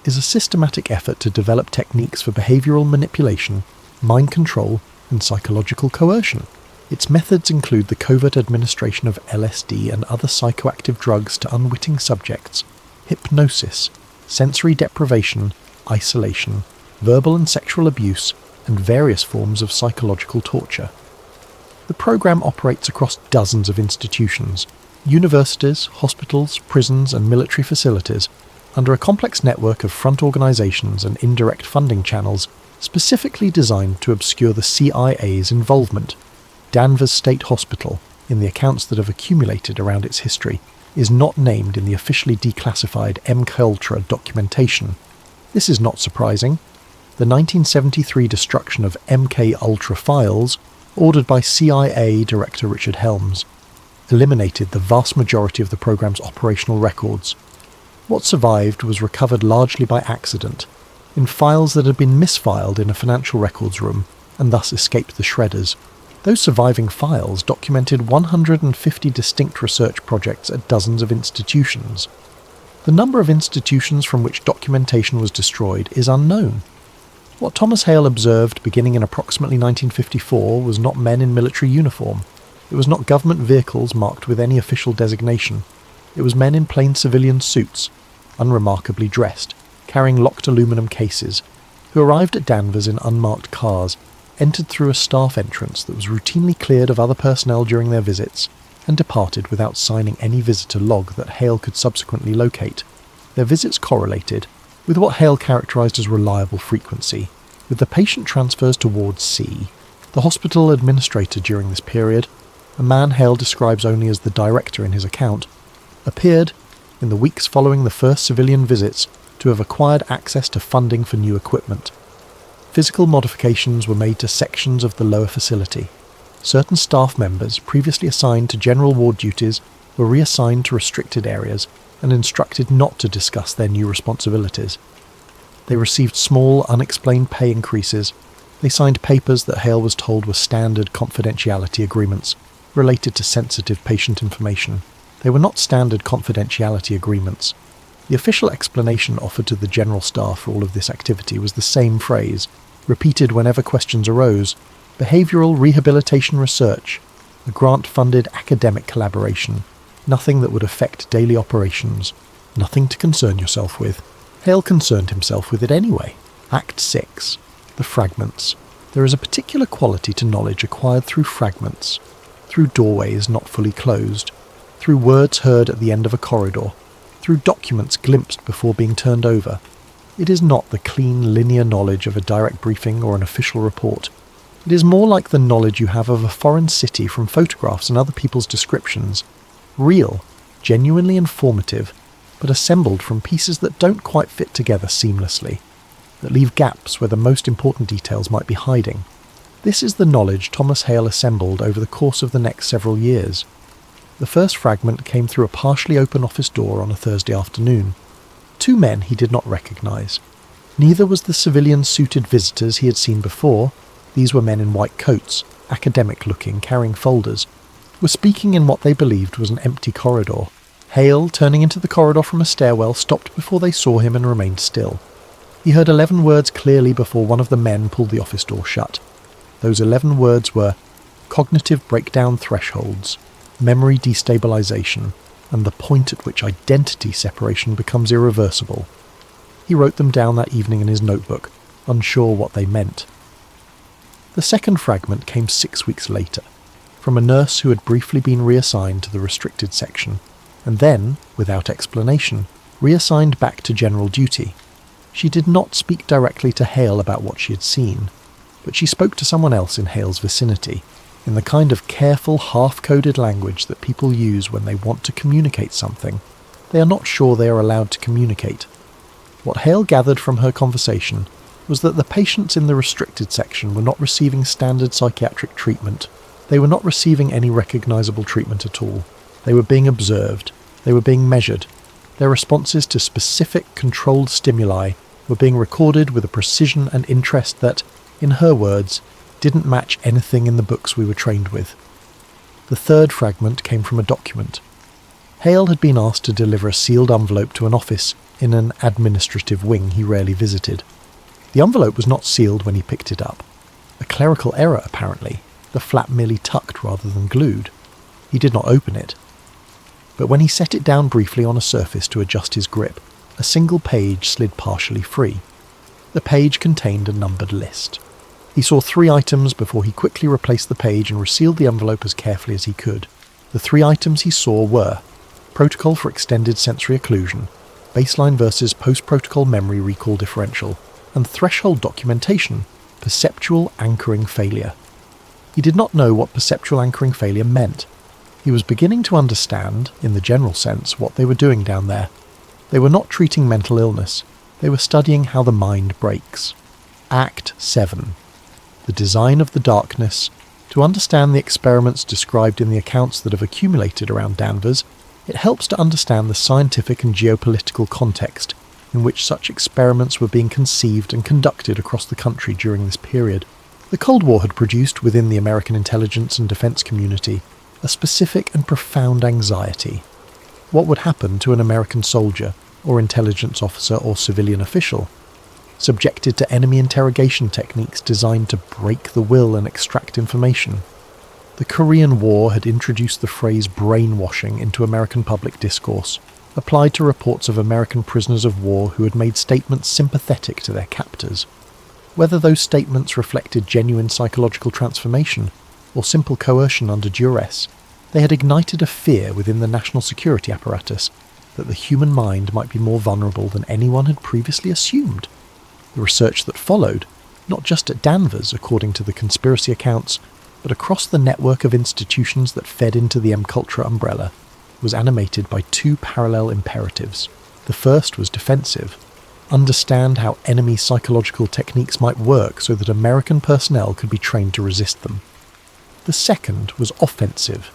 is a systematic effort to develop techniques for behavioral manipulation, mind control, and psychological coercion. Its methods include the covert administration of LSD and other psychoactive drugs to unwitting subjects, hypnosis, sensory deprivation, isolation, verbal and sexual abuse, and various forms of psychological torture. The program operates across dozens of institutions, universities, hospitals, prisons, and military facilities, under a complex network of front organizations and indirect funding channels specifically designed to obscure the CIA's involvement. Danvers State Hospital, in the accounts that have accumulated around its history, is not named in the officially declassified MKUltra documentation. This is not surprising. The 1973 destruction of MKUltra files, ordered by CIA Director Richard Helms, eliminated the vast majority of the program's operational records. What survived was recovered largely by accident, in files that had been misfiled in a financial records room, and thus escaped the shredders. Those surviving files documented 150 distinct research projects at dozens of institutions. The number of institutions from which documentation was destroyed is unknown. What Thomas Hale observed beginning in approximately 1954 was not men in military uniform. It was not government vehicles marked with any official designation. It was men in plain civilian suits, unremarkably dressed, carrying locked aluminum cases, who arrived at Danvers in unmarked cars, entered through a staff entrance that was routinely cleared of other personnel during their visits, and departed without signing any visitor log that Hale could subsequently locate. Their visits correlated with what Hale characterised as reliable frequency, with the patient transfers towards C. The hospital administrator during this period, a man Hale describes only as the director in his account, appeared, in the weeks following the first civilian visits, to have acquired access to funding for new equipment. Physical modifications were made to sections of the lower facility. Certain staff members previously assigned to general ward duties were reassigned to restricted areas and instructed not to discuss their new responsibilities. They received small, unexplained pay increases. They signed papers that Hale was told were standard confidentiality agreements related to sensitive patient information. They were not standard confidentiality agreements. The official explanation offered to the general staff for all of this activity was the same phrase, repeated whenever questions arose: behavioural rehabilitation research, a grant-funded academic collaboration, nothing that would affect daily operations, nothing to concern yourself with. Hale concerned himself with it anyway. Act 6. The fragments. There is a particular quality to knowledge acquired through fragments, through doorways not fully closed, through words heard at the end of a corridor, through documents glimpsed before being turned over. It is not the clean, linear knowledge of a direct briefing or an official report. It is more like the knowledge you have of a foreign city from photographs and other people's descriptions. Real, genuinely informative, but assembled from pieces that don't quite fit together seamlessly, that leave gaps where the most important details might be hiding. This is the knowledge Thomas Hale assembled over the course of the next several years. The first fragment came through a partially open office door on a Thursday afternoon. Two men he did not recognise. Neither was the civilian-suited visitors he had seen before. These were men in white coats, academic-looking, carrying folders, were speaking in what they believed was an empty corridor. Hale, turning into the corridor from a stairwell, stopped before they saw him and remained still. He heard 11 words clearly before one of the men pulled the office door shut. Those 11 words were cognitive breakdown thresholds, memory destabilization, and the point at which identity separation becomes irreversible. He wrote them down that evening in his notebook, unsure what they meant. The second fragment came 6 weeks later, from a nurse who had briefly been reassigned to the restricted section, and then, without explanation, reassigned back to general duty. She did not speak directly to Hale about what she had seen, but she spoke to someone else in Hale's vicinity, in the kind of careful, half-coded language that people use when they want to communicate something they are not sure they are allowed to communicate. What Hale gathered from her conversation was that the patients in the restricted section were not receiving standard psychiatric treatment. They were not receiving any recognisable treatment at all. They were being observed. They were being measured. Their responses to specific, controlled stimuli were being recorded with a precision and interest that, in her words, didn't match anything in the books we were trained with. The third fragment came from a document. Hale had been asked to deliver a sealed envelope to an office in an administrative wing he rarely visited. The envelope was not sealed when he picked it up. A clerical error, apparently, the flap merely tucked rather than glued. He did not open it. But when he set it down briefly on a surface to adjust his grip, a single page slid partially free. The page contained a numbered list. He saw 3 items before he quickly replaced the page and resealed the envelope as carefully as he could. The 3 items he saw were Protocol for Extended Sensory Occlusion, Baseline versus Post-Protocol Memory Recall Differential, and Threshold Documentation, Perceptual Anchoring Failure. He did not know what perceptual anchoring failure meant. He was beginning to understand, in the general sense, what they were doing down there. They were not treating mental illness. They were studying how the mind breaks. Act 7. The Design of the Darkness. To understand the experiments described in the accounts that have accumulated around Danvers, it helps to understand the scientific and geopolitical context in which such experiments were being conceived and conducted across the country during this period. The Cold War had produced within the American intelligence and defense community a specific and profound anxiety. What would happen to an American soldier, or intelligence officer or civilian official, subjected to enemy interrogation techniques designed to break the will and extract information? The Korean War had introduced the phrase brainwashing into American public discourse, applied to reports of American prisoners of war who had made statements sympathetic to their captors. Whether those statements reflected genuine psychological transformation or simple coercion under duress, they had ignited a fear within the national security apparatus that the human mind might be more vulnerable than anyone had previously assumed. The research that followed, not just at Danvers according to the conspiracy accounts, but across the network of institutions that fed into the M-Culture umbrella, was animated by 2 parallel imperatives. The first was defensive. Understand how enemy psychological techniques might work so that American personnel could be trained to resist them. The second was offensive.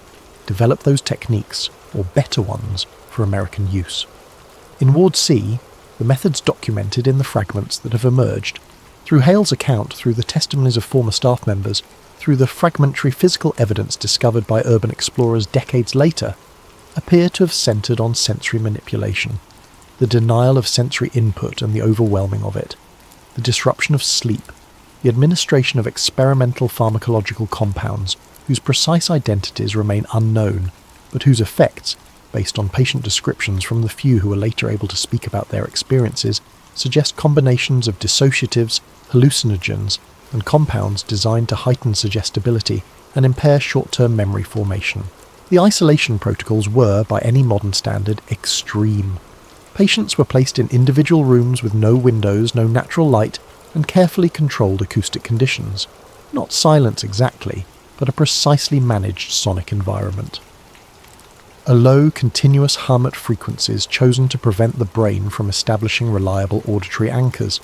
Develop those techniques, or better ones, for American use. In Ward C, the methods documented in the fragments that have emerged, through Hale's account, through the testimonies of former staff members, through the fragmentary physical evidence discovered by urban explorers decades later, appear to have centred on sensory manipulation, the denial of sensory input and the overwhelming of it, the disruption of sleep, the administration of experimental pharmacological compounds whose precise identities remain unknown, but whose effects, based on patient descriptions from the few who were later able to speak about their experiences, suggest combinations of dissociatives, hallucinogens, and compounds designed to heighten suggestibility and impair short-term memory formation. The isolation protocols were, by any modern standard, extreme. Patients were placed in individual rooms with no windows, no natural light, and carefully controlled acoustic conditions. Not silence exactly, but a precisely managed sonic environment. A low, continuous hum at frequencies chosen to prevent the brain from establishing reliable auditory anchors.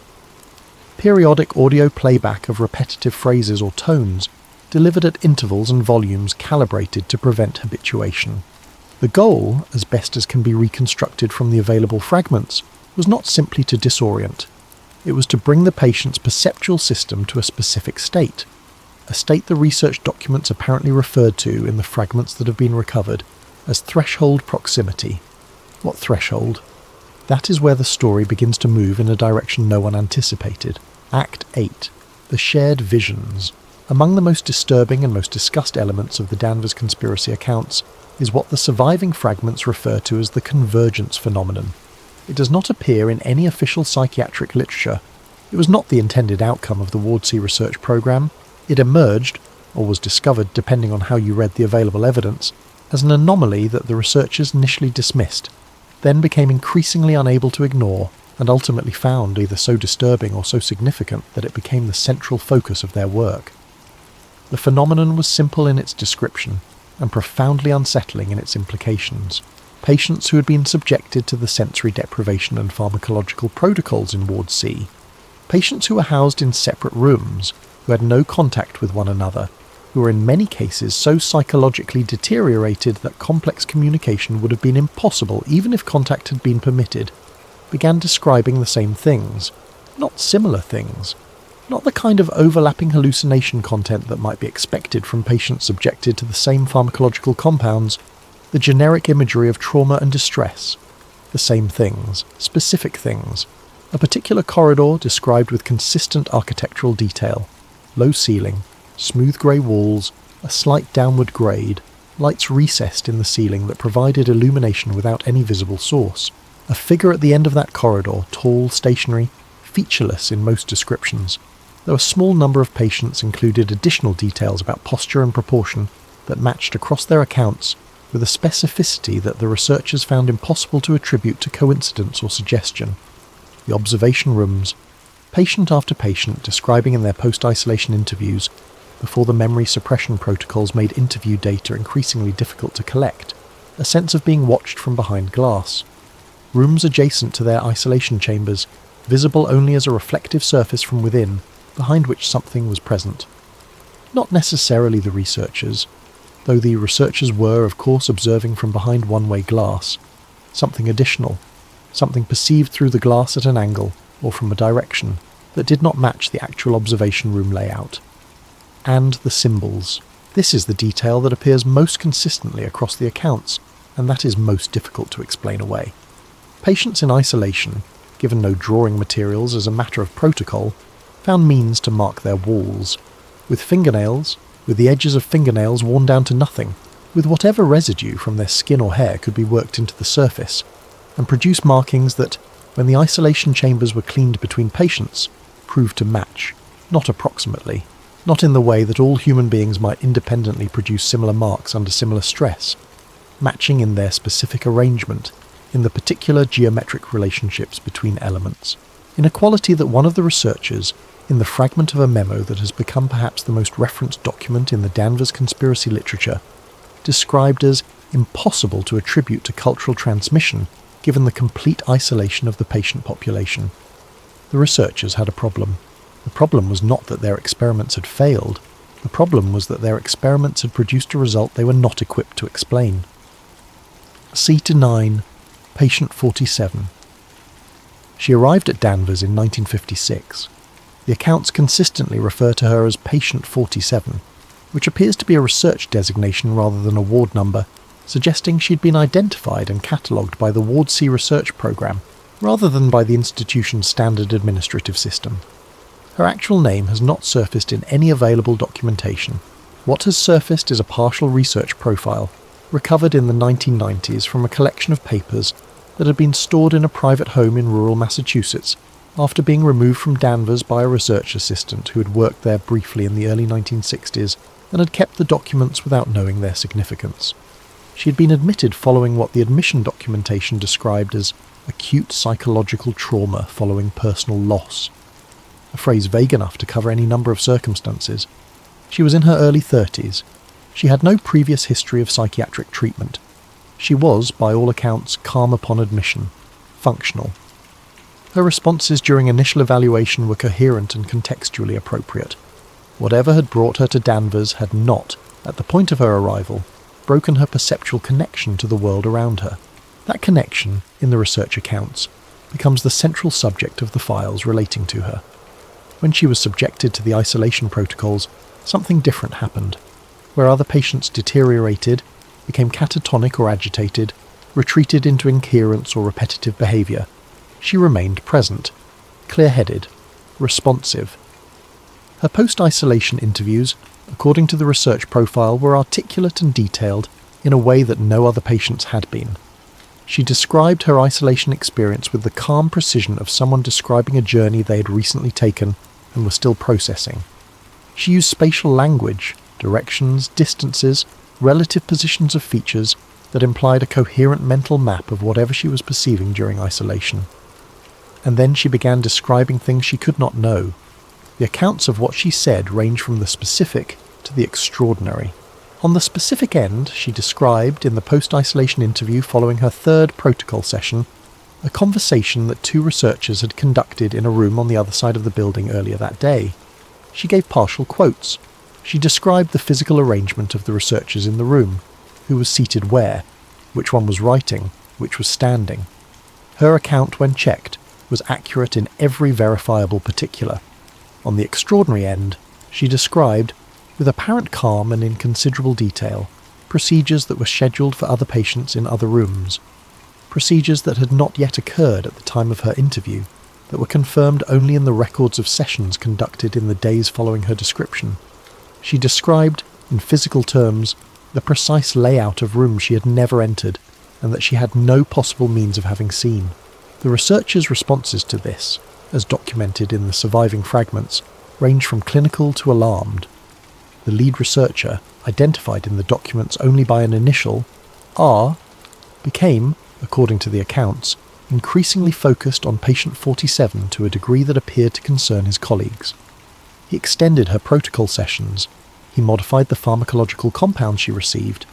Periodic audio playback of repetitive phrases or tones, delivered at intervals and volumes calibrated to prevent habituation. The goal, as best as can be reconstructed from the available fragments, was not simply to disorient. It was to bring the patient's perceptual system to a specific state, a state the research documents apparently referred to in the fragments that have been recovered as threshold proximity. What threshold? That is where the story begins to move in a direction no one anticipated. Act 8. The Shared Visions. Among the most disturbing and most discussed elements of the Danvers conspiracy accounts is what the surviving fragments refer to as the convergence phenomenon. It does not appear in any official psychiatric literature. It was not the intended outcome of the Ward C research program. It emerged, or was discovered depending on how you read the available evidence, as an anomaly that the researchers initially dismissed, then became increasingly unable to ignore, and ultimately found either so disturbing or so significant that it became the central focus of their work. The phenomenon was simple in its description, and profoundly unsettling in its implications. Patients who had been subjected to the sensory deprivation and pharmacological protocols in Ward C, patients who were housed in separate rooms, who had no contact with one another, who were in many cases so psychologically deteriorated that complex communication would have been impossible even if contact had been permitted, began describing the same things, not similar things, not the kind of overlapping hallucination content that might be expected from patients subjected to the same pharmacological compounds, the generic imagery of trauma and distress, the same things, specific things, a particular corridor described with consistent architectural detail, low ceiling, smooth grey walls, a slight downward grade, lights recessed in the ceiling that provided illumination without any visible source. A figure at the end of that corridor, tall, stationary, featureless in most descriptions, though a small number of patients included additional details about posture and proportion that matched across their accounts with a specificity that the researchers found impossible to attribute to coincidence or suggestion. The observation rooms, patient after patient describing in their post-isolation interviews, before the memory suppression protocols made interview data increasingly difficult to collect, a sense of being watched from behind glass. Rooms adjacent to their isolation chambers, visible only as a reflective surface from within, behind which something was present. Not necessarily the researchers, though the researchers were, of course, observing from behind one-way glass. Something additional, something perceived through the glass at an angle, or from a direction, that did not match the actual observation room layout. And the symbols. This is the detail that appears most consistently across the accounts, and that is most difficult to explain away. Patients in isolation, given no drawing materials as a matter of protocol, found means to mark their walls, with fingernails, with the edges of fingernails worn down to nothing, with whatever residue from their skin or hair could be worked into the surface, and produce markings that, when the isolation chambers were cleaned between patients, proved to match, not approximately, not in the way that all human beings might independently produce similar marks under similar stress, matching in their specific arrangement, in the particular geometric relationships between elements, in a quality that one of the researchers, in the fragment of a memo that has become perhaps the most referenced document in the Danvers conspiracy literature, described as impossible to attribute to cultural transmission given the complete isolation of the patient population. The researchers had a problem. The problem was not that their experiments had failed. The problem was that their experiments had produced a result they were not equipped to explain. C-9, patient 47. She arrived at Danvers in 1956. The accounts consistently refer to her as patient 47, which appears to be a research designation rather than a ward number, suggesting she'd been identified and catalogued by the Ward C research program, rather than by the institution's standard administrative system. Her actual name has not surfaced in any available documentation. What has surfaced is a partial research profile, recovered in the 1990s from a collection of papers that had been stored in a private home in rural Massachusetts after being removed from Danvers by a research assistant who had worked there briefly in the early 1960s and had kept the documents without knowing their significance. She had been admitted following what the admission documentation described as acute psychological trauma following personal loss, a phrase vague enough to cover any number of circumstances. She was in her early 30s. She had no previous history of psychiatric treatment. She was, by all accounts, calm upon admission, functional. Her responses during initial evaluation were coherent and contextually appropriate. Whatever had brought her to Danvers had not, at the point of her arrival, broken her perceptual connection to the world around her. That connection, in the research accounts, becomes the central subject of the files relating to her. When she was subjected to the isolation protocols, something different happened. Where other patients deteriorated, became catatonic or agitated, retreated into incoherence or repetitive behaviour, she remained present, clear-headed, responsive. Her post-isolation interviews, according to the research profile, were articulate and detailed in a way that no other patients had been. She described her isolation experience with the calm precision of someone describing a journey they had recently taken and were still processing. She used spatial language, directions, distances, relative positions of features that implied a coherent mental map of whatever she was perceiving during isolation. And then she began describing things she could not know. The accounts of what she said range from the specific to the extraordinary. On the specific end, she described, in the post-isolation interview following her third protocol session, a conversation that two researchers had conducted in a room on the other side of the building earlier that day. She gave partial quotes. She described the physical arrangement of the researchers in the room, who was seated where, which one was writing, which was standing. Her account, when checked, was accurate in every verifiable particular. On the extraordinary end, she described, with apparent calm and in considerable detail, procedures that were scheduled for other patients in other rooms, procedures that had not yet occurred at the time of her interview, that were confirmed only in the records of sessions conducted in the days following her description. She described, in physical terms, the precise layout of rooms she had never entered, and that she had no possible means of having seen. The researchers' responses to this, as documented in the surviving fragments, range from clinical to alarmed. The lead researcher, identified in the documents only by an initial, R, became, according to the accounts, increasingly focused on patient 47 to a degree that appeared to concern his colleagues. He extended her protocol sessions, he modified the pharmacological compounds she received,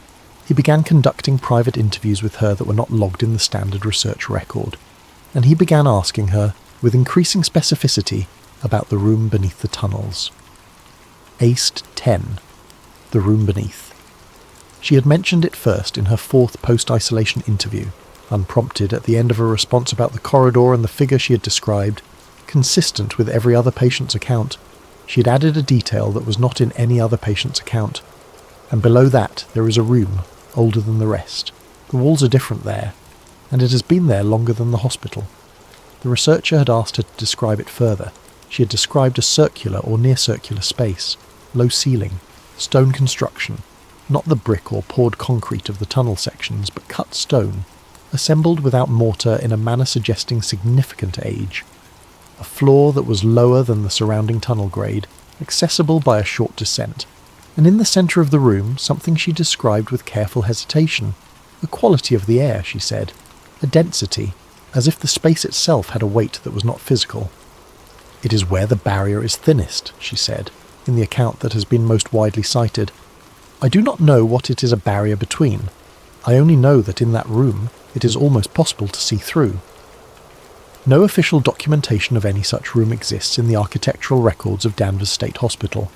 he began conducting private interviews with her that were not logged in the standard research record, and he began asking her, with increasing specificity, about the room beneath the tunnels. Aced 10. The room beneath. She had mentioned it first in her fourth post-isolation interview, unprompted at the end of her response about the corridor and the figure she had described. Consistent with every other patient's account, she had added a detail that was not in any other patient's account. And below that there is a room, older than the rest. The walls are different there, and it has been there longer than the hospital. The researcher had asked her to describe it further. She had described a circular or near-circular space, low ceiling, stone construction, not the brick or poured concrete of the tunnel sections, but cut stone, assembled without mortar in a manner suggesting significant age. A floor that was lower than the surrounding tunnel grade, accessible by a short descent, and in the centre of the room something she described with careful hesitation. The quality of the air, she said, a density, as if the space itself had a weight that was not physical. It is where the barrier is thinnest, she said, in the account that has been most widely cited. I do not know what it is a barrier between. I only know that in that room it is almost possible to see through. No official documentation of any such room exists in the architectural records of Danvers State Hospital.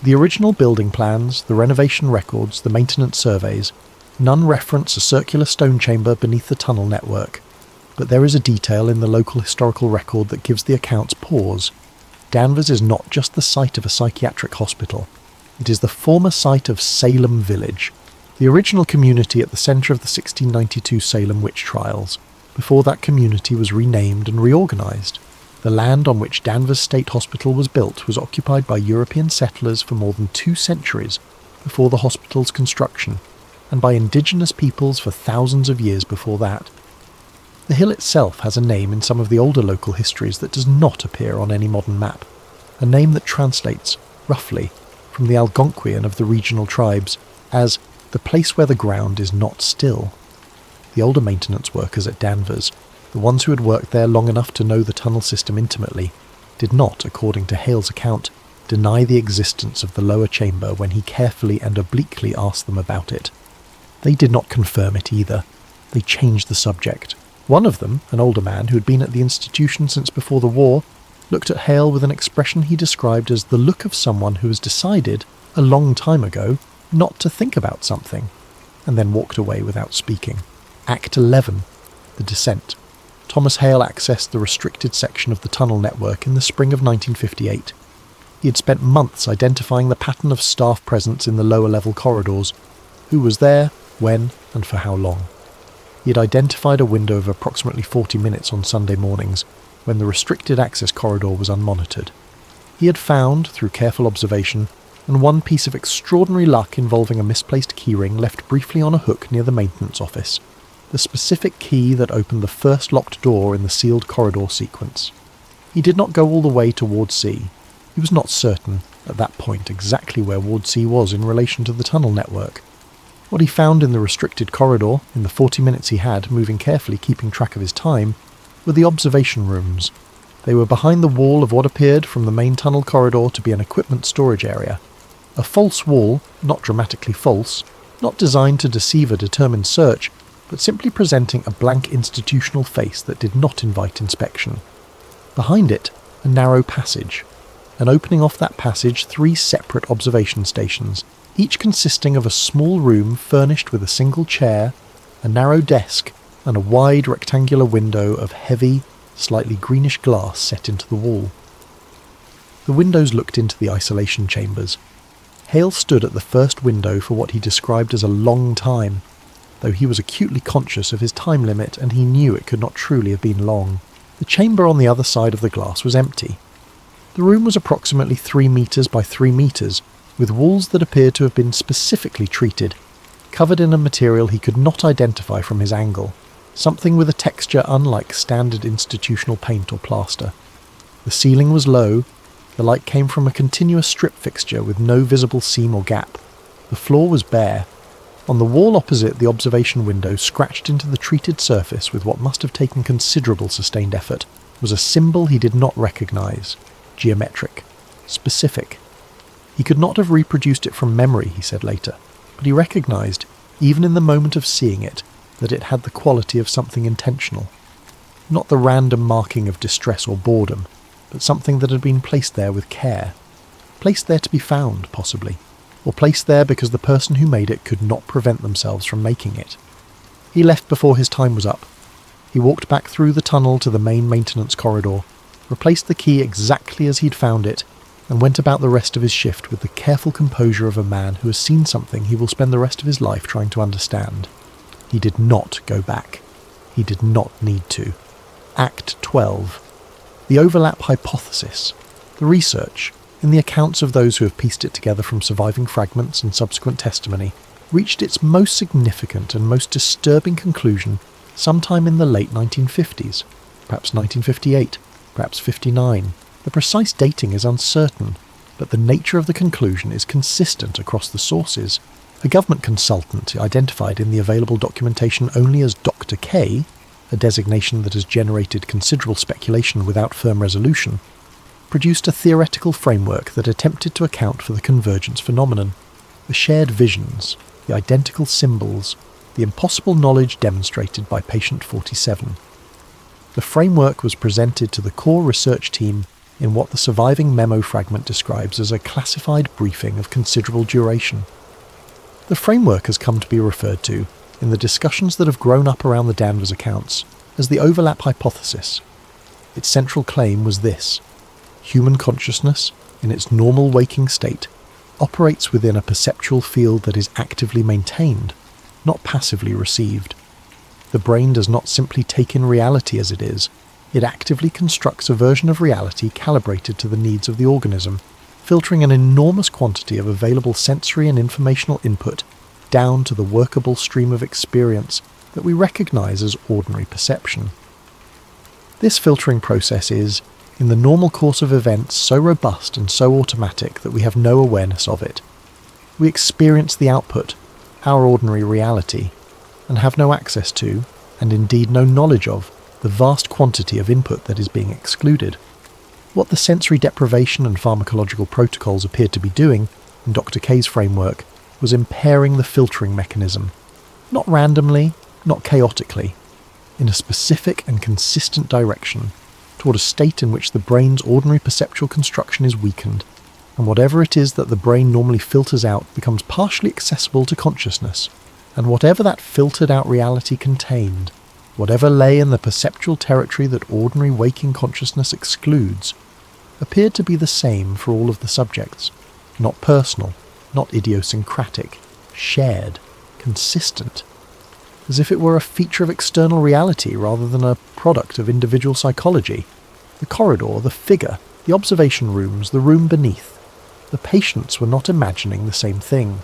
The original building plans, the renovation records, the maintenance surveys, none reference a circular stone chamber beneath the tunnel network, but there is a detail in the local historical record that gives the accounts pause. Danvers is not just the site of a psychiatric hospital. It is the former site of Salem Village, the original community at the centre of the 1692 Salem witch trials. Before that community was renamed and reorganised. The land on which Danvers State Hospital was built was occupied by European settlers for more than 2 centuries before the hospital's construction, and by indigenous peoples for thousands of years before that. The hill itself has a name in some of the older local histories that does not appear on any modern map, a name that translates, roughly, from the Algonquian of the regional tribes as the place where the ground is not still. The older maintenance workers at Danvers, the ones who had worked there long enough to know the tunnel system intimately, did not, according to Hale's account, deny the existence of the lower chamber when he carefully and obliquely asked them about it. They did not confirm it either. They changed the subject. One of them, an older man who had been at the institution since before the war, looked at Hale with an expression he described as the look of someone who has decided, a long time ago, not to think about something, and then walked away without speaking. Act 11. The Descent. Thomas Hale accessed the restricted section of the tunnel network in the spring of 1958. He had spent months identifying the pattern of staff presence in the lower level corridors, who was there, when, and for how long. He had identified a window of approximately 40 minutes on Sunday mornings, when the restricted access corridor was unmonitored. He had found, through careful observation, and one piece of extraordinary luck involving a misplaced keyring left briefly on a hook near the maintenance office, the specific key that opened the first locked door in the sealed corridor sequence. He did not go all the way to Ward C. He was not certain, at that point, exactly where Ward C was in relation to the tunnel network. What he found in the restricted corridor, in the 40 minutes he had, moving carefully, keeping track of his time, were the observation rooms. They were behind the wall of what appeared from the main tunnel corridor to be an equipment storage area. A false wall, not dramatically false, not designed to deceive a determined search, but simply presenting a blank institutional face that did not invite inspection. Behind it, a narrow passage, and opening off that passage 3 separate observation stations, each consisting of a small room furnished with a single chair, a narrow desk, and a wide rectangular window of heavy, slightly greenish glass set into the wall. The windows looked into the isolation chambers. Hale stood at the first window for what he described as a long time, though he was acutely conscious of his time limit and he knew it could not truly have been long. The chamber on the other side of the glass was empty. The room was approximately 3 metres by 3 metres, with walls that appeared to have been specifically treated, covered in a material he could not identify from his angle, something with a texture unlike standard institutional paint or plaster. The ceiling was low. The light came from a continuous strip fixture with no visible seam or gap. The floor was bare. On the wall opposite the observation window, scratched into the treated surface with what must have taken considerable sustained effort, was a symbol he did not recognise. Geometric. Specific. He could not have reproduced it from memory, he said later, but he recognised, even in the moment of seeing it, that it had the quality of something intentional. Not the random marking of distress or boredom, but something that had been placed there with care. Placed there to be found, possibly, or placed there because the person who made it could not prevent themselves from making it. He left before his time was up. He walked back through the tunnel to the main maintenance corridor, replaced the key exactly as he'd found it, and went about the rest of his shift with the careful composure of a man who has seen something he will spend the rest of his life trying to understand. He did not go back. He did not need to. Act 12. The overlap hypothesis. The research, in the accounts of those who have pieced it together from surviving fragments and subsequent testimony, reached its most significant and most disturbing conclusion sometime in the late 1950s, perhaps 1958, perhaps 59. The precise dating is uncertain, but the nature of the conclusion is consistent across the sources. A government consultant, identified in the available documentation only as Dr. K, a designation that has generated considerable speculation without firm resolution, produced a theoretical framework that attempted to account for the convergence phenomenon, the shared visions, the identical symbols, the impossible knowledge demonstrated by patient 47. The framework was presented to the core research team in what the surviving memo fragment describes as a classified briefing of considerable duration. The framework has come to be referred to, in the discussions that have grown up around the Danvers accounts, as the overlap hypothesis. Its central claim was this: human consciousness, in its normal waking state, operates within a perceptual field that is actively maintained, not passively received. The brain does not simply take in reality as it is, it actively constructs a version of reality calibrated to the needs of the organism, filtering an enormous quantity of available sensory and informational input down to the workable stream of experience that we recognise as ordinary perception. This filtering process is, in the normal course of events, so robust and so automatic that we have no awareness of it. We experience the output, our ordinary reality, and have no access to, and indeed no knowledge of, the vast quantity of input that is being excluded. What the sensory deprivation and pharmacological protocols appeared to be doing, in Dr. K's framework, was impairing the filtering mechanism, not randomly, not chaotically, in a specific and consistent direction, toward a state in which the brain's ordinary perceptual construction is weakened, and whatever it is that the brain normally filters out becomes partially accessible to consciousness, and whatever that filtered out reality contained, whatever lay in the perceptual territory that ordinary waking consciousness excludes, appeared to be the same for all of the subjects, not personal, not idiosyncratic, shared, consistent, as if it were a feature of external reality rather than a product of individual psychology. The corridor, the figure, the observation rooms, the room beneath. The patients were not imagining the same thing.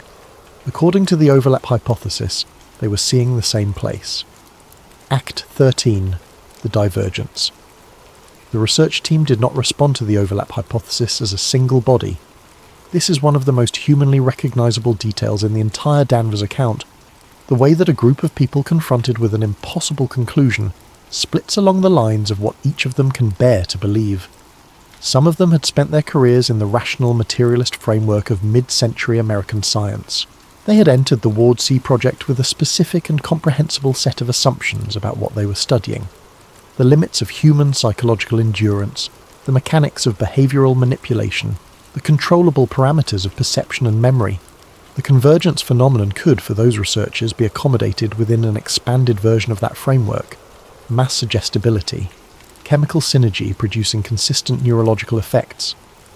According to the overlap hypothesis, they were seeing the same place. Act 13. The divergence. The research team did not respond to the overlap hypothesis as a single body. This is one of the most humanly recognisable details in the entire Danvers account. The way that a group of people confronted with an impossible conclusion splits along the lines of what each of them can bear to believe. Some of them had spent their careers in the rational materialist framework of mid-century American science. They had entered the Ward C project with a specific and comprehensible set of assumptions about what they were studying. The limits of human psychological endurance, the mechanics of behavioural manipulation, the controllable parameters of perception and memory. The convergence phenomenon could, for those researchers, be accommodated within an expanded version of that framework. Mass suggestibility, chemical synergy producing consistent neurological effects.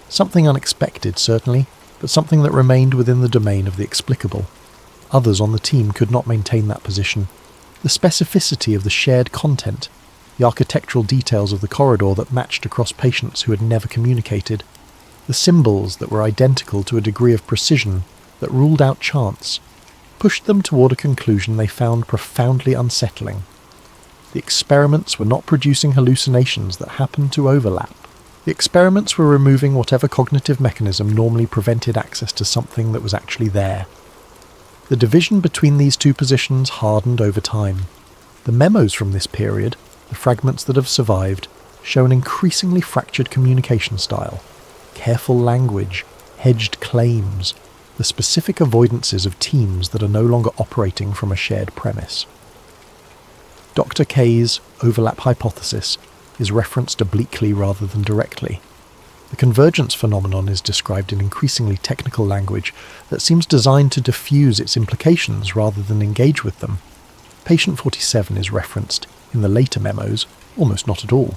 Something unexpected, certainly, but something that remained within the domain of the explicable. Others on the team could not maintain that position. The specificity of the shared content, the architectural details of the corridor that matched across patients who had never communicated, the symbols that were identical to a degree of precision that ruled out chance, pushed them toward a conclusion they found profoundly unsettling. The experiments were not producing hallucinations that happened to overlap. The experiments were removing whatever cognitive mechanism normally prevented access to something that was actually there. The division between these two positions hardened over time. The memos from this period, the fragments that have survived, show an increasingly fractured communication style, careful language, hedged claims, the specific avoidances of teams that are no longer operating from a shared premise. Dr. K's overlap hypothesis is referenced obliquely rather than directly. The convergence phenomenon is described in increasingly technical language that seems designed to diffuse its implications rather than engage with them. Patient 47 is referenced in the later memos almost not at all.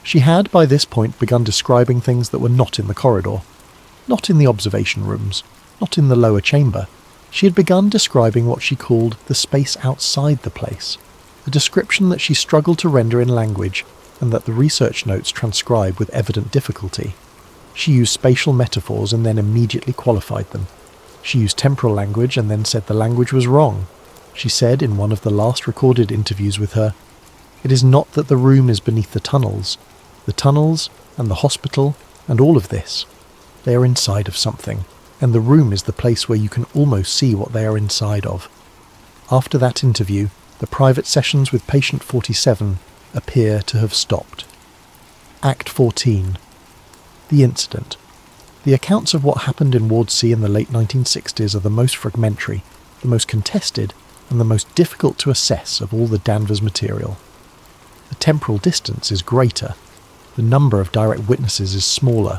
She had by this point begun describing things that were not in the corridor, not in the observation rooms, not in the lower chamber. She had begun describing what she called the space outside the place, a description that she struggled to render in language and that the research notes transcribe with evident difficulty. She used spatial metaphors and then immediately qualified them. She used temporal language and then said the language was wrong. She said in one of the last recorded interviews with her, "It is not that the room is beneath the tunnels and the hospital and all of this. They are inside of something, and the room is the place where you can almost see what they are inside of." After that interview, the private sessions with patient 47 appear to have stopped. Act 14. The incident. The accounts of what happened in Ward C in the late 1960s are the most fragmentary, the most contested, and the most difficult to assess of all the Danvers material. The temporal distance is greater. The number of direct witnesses is smaller.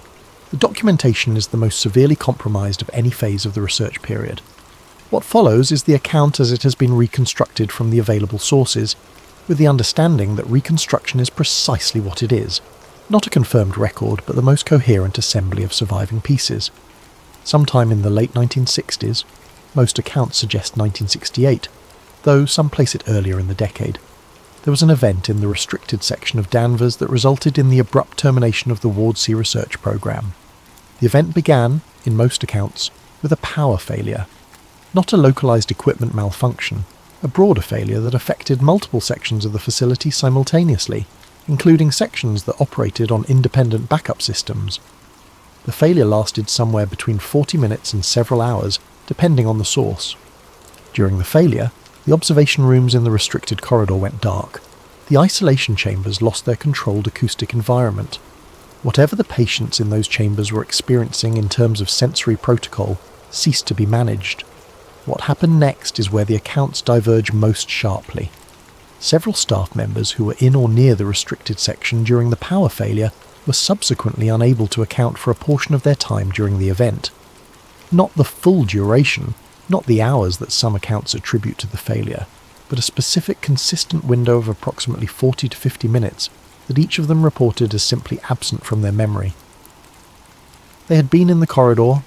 The documentation is the most severely compromised of any phase of the research period. What follows is the account as it has been reconstructed from the available sources, with the understanding that reconstruction is precisely what it is, not a confirmed record, but the most coherent assembly of surviving pieces. Sometime in the late 1960s, most accounts suggest 1968, though some place it earlier in the decade, there was an event in the restricted section of Danvers that resulted in the abrupt termination of the Ward C research program. The event began, in most accounts, with a power failure. Not a localized equipment malfunction, a broader failure that affected multiple sections of the facility simultaneously, including sections that operated on independent backup systems. The failure lasted somewhere between 40 minutes and several hours, depending on the source. During the failure, the observation rooms in the restricted corridor went dark. The isolation chambers lost their controlled acoustic environment. Whatever the patients in those chambers were experiencing in terms of sensory protocol ceased to be managed. What happened next is where the accounts diverge most sharply. Several staff members who were in or near the restricted section during the power failure were subsequently unable to account for a portion of their time during the event. Not the full duration, not the hours that some accounts attribute to the failure, but a specific consistent window of approximately 40 to 50 minutes that each of them reported as simply absent from their memory. They had been in the corridor,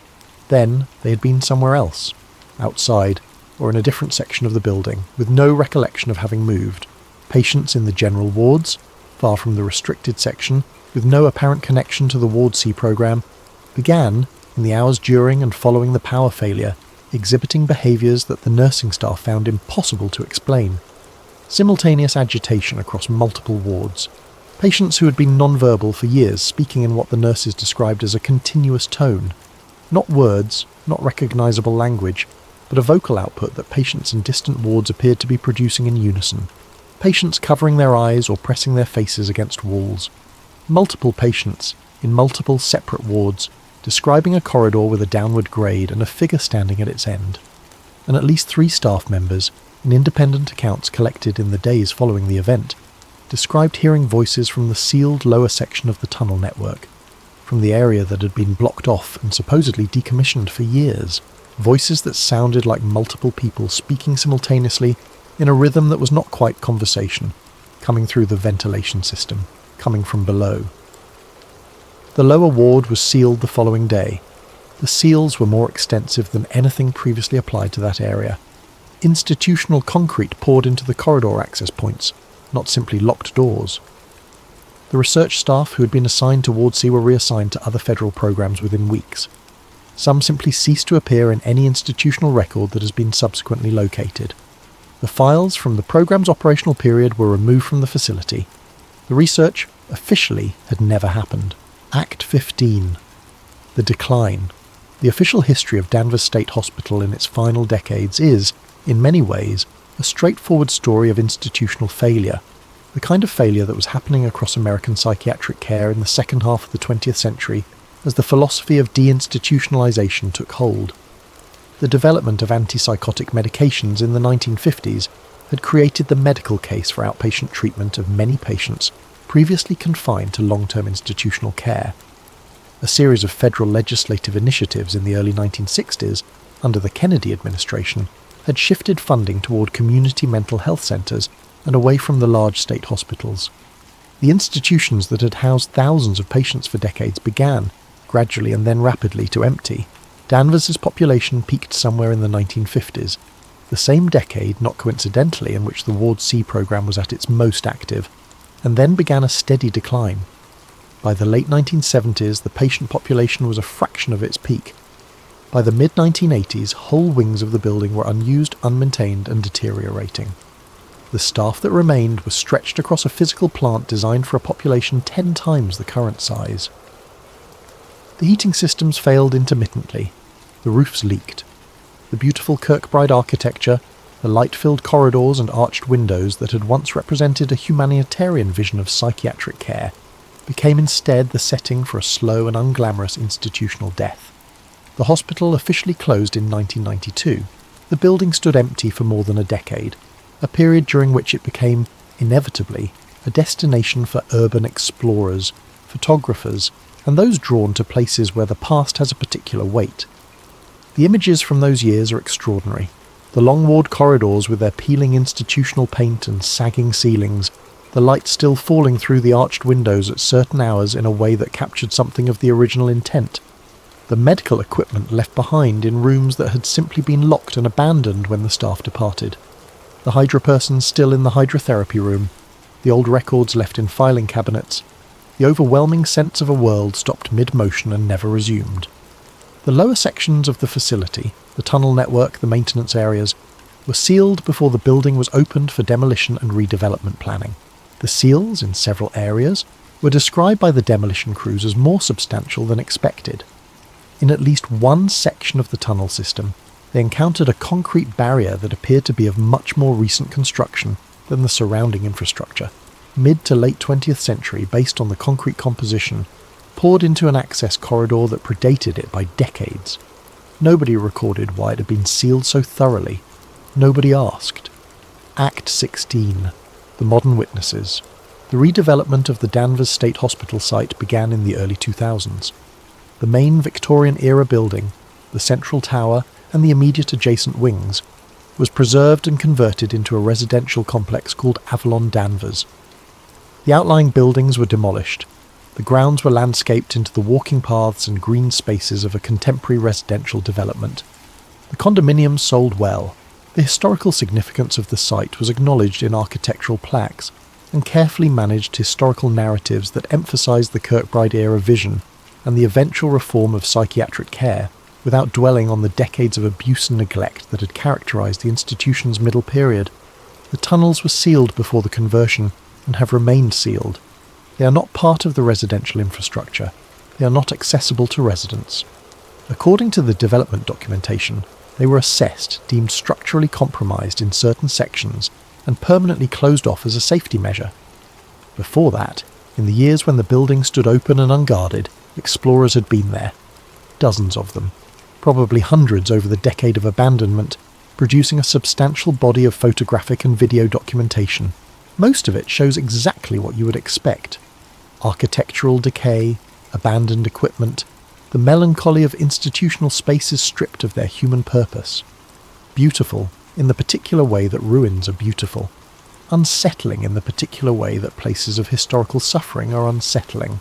then they had been somewhere else, outside, or in a different section of the building, with no recollection of having moved. Patients in the general wards, far from the restricted section, with no apparent connection to the Ward C program, began, in the hours during and following the power failure, exhibiting behaviours that the nursing staff found impossible to explain. Simultaneous agitation across multiple wards. Patients who had been non-verbal for years speaking in what the nurses described as a continuous tone. Not words, not recognisable language, but a vocal output that patients in distant wards appeared to be producing in unison. Patients covering their eyes or pressing their faces against walls. Multiple patients, in multiple separate wards, describing a corridor with a downward grade and a figure standing at its end. And at least 3 staff members, in independent accounts collected in the days following the event, described hearing voices from the sealed lower section of the tunnel network, from the area that had been blocked off and supposedly decommissioned for years. Voices that sounded like multiple people speaking simultaneously in a rhythm that was not quite conversation, coming through the ventilation system, coming from below. The lower ward was sealed the following day. The seals were more extensive than anything previously applied to that area. Institutional concrete poured into the corridor access points, not simply locked doors. The research staff who had been assigned to Ward C were reassigned to other federal programs within weeks. Some simply ceased to appear in any institutional record that has been subsequently located. The files from the program's operational period were removed from the facility. The research, officially, had never happened. Act 15. The Decline. The official history of Danvers State Hospital in its final decades is, in many ways, a straightforward story of institutional failure, the kind of failure that was happening across American psychiatric care in the second half of the 20th century as the philosophy of deinstitutionalization took hold. The development of antipsychotic medications in the 1950s had created the medical case for outpatient treatment of many patients previously confined to long-term institutional care. A series of federal legislative initiatives in the early 1960s, under the Kennedy administration, had shifted funding toward community mental health centres and away from the large state hospitals. The institutions that had housed thousands of patients for decades began, gradually and then rapidly, to empty. Danvers' population peaked somewhere in the 1950s, the same decade, not coincidentally, in which the Ward C programme was at its most active, and then began a steady decline. By the late 1970s, the patient population was a fraction of its peak. By the mid-1980s, whole wings of the building were unused, unmaintained, and deteriorating. The staff that remained was stretched across a physical plant designed for a population 10 times the current size. The heating systems failed intermittently. The roofs leaked. The beautiful Kirkbride architecture, the light-filled corridors and arched windows that had once represented a humanitarian vision of psychiatric care, became instead the setting for a slow and unglamorous institutional death. The hospital officially closed in 1992. The building stood empty for more than a decade, a period during which it became, inevitably, a destination for urban explorers, photographers, and those drawn to places where the past has a particular weight. The images from those years are extraordinary. The long ward corridors with their peeling institutional paint and sagging ceilings, the light still falling through the arched windows at certain hours in a way that captured something of the original intent. The medical equipment left behind in rooms that had simply been locked and abandoned when the staff departed. The hydropersons still in the hydrotherapy room, the old records left in filing cabinets, the overwhelming sense of a world stopped mid-motion and never resumed. The lower sections of the facility, the tunnel network, the maintenance areas, were sealed before the building was opened for demolition and redevelopment planning. The seals, in several areas, were described by the demolition crews as more substantial than expected. In at least one section of the tunnel system, they encountered a concrete barrier that appeared to be of much more recent construction than the surrounding infrastructure, mid to late 20th century based on the concrete composition, poured into an access corridor that predated it by decades. Nobody recorded why it had been sealed so thoroughly. Nobody asked. Act 16. The Modern Witnesses. The redevelopment of the Danvers State Hospital site began in the early 2000s. The main Victorian-era building, the central tower, and the immediate adjacent wings, was preserved and converted into a residential complex called Avalon Danvers. The outlying buildings were demolished. The grounds were landscaped into the walking paths and green spaces of a contemporary residential development. The condominiums sold well. The historical significance of the site was acknowledged in architectural plaques and carefully managed historical narratives that emphasised the Kirkbride-era vision and the eventual reform of psychiatric care, without dwelling on the decades of abuse and neglect that had characterised the institution's middle period. The tunnels were sealed before the conversion and have remained sealed. They are not part of the residential infrastructure. They are not accessible to residents. According to the development documentation, they were assessed, deemed structurally compromised in certain sections, and permanently closed off as a safety measure. Before that, in the years when the building stood open and unguarded, explorers had been there. Dozens of them, probably hundreds over the decade of abandonment, producing a substantial body of photographic and video documentation. Most of it shows exactly what you would expect. Architectural decay, abandoned equipment, the melancholy of institutional spaces stripped of their human purpose. Beautiful in the particular way that ruins are beautiful. Unsettling in the particular way that places of historical suffering are unsettling.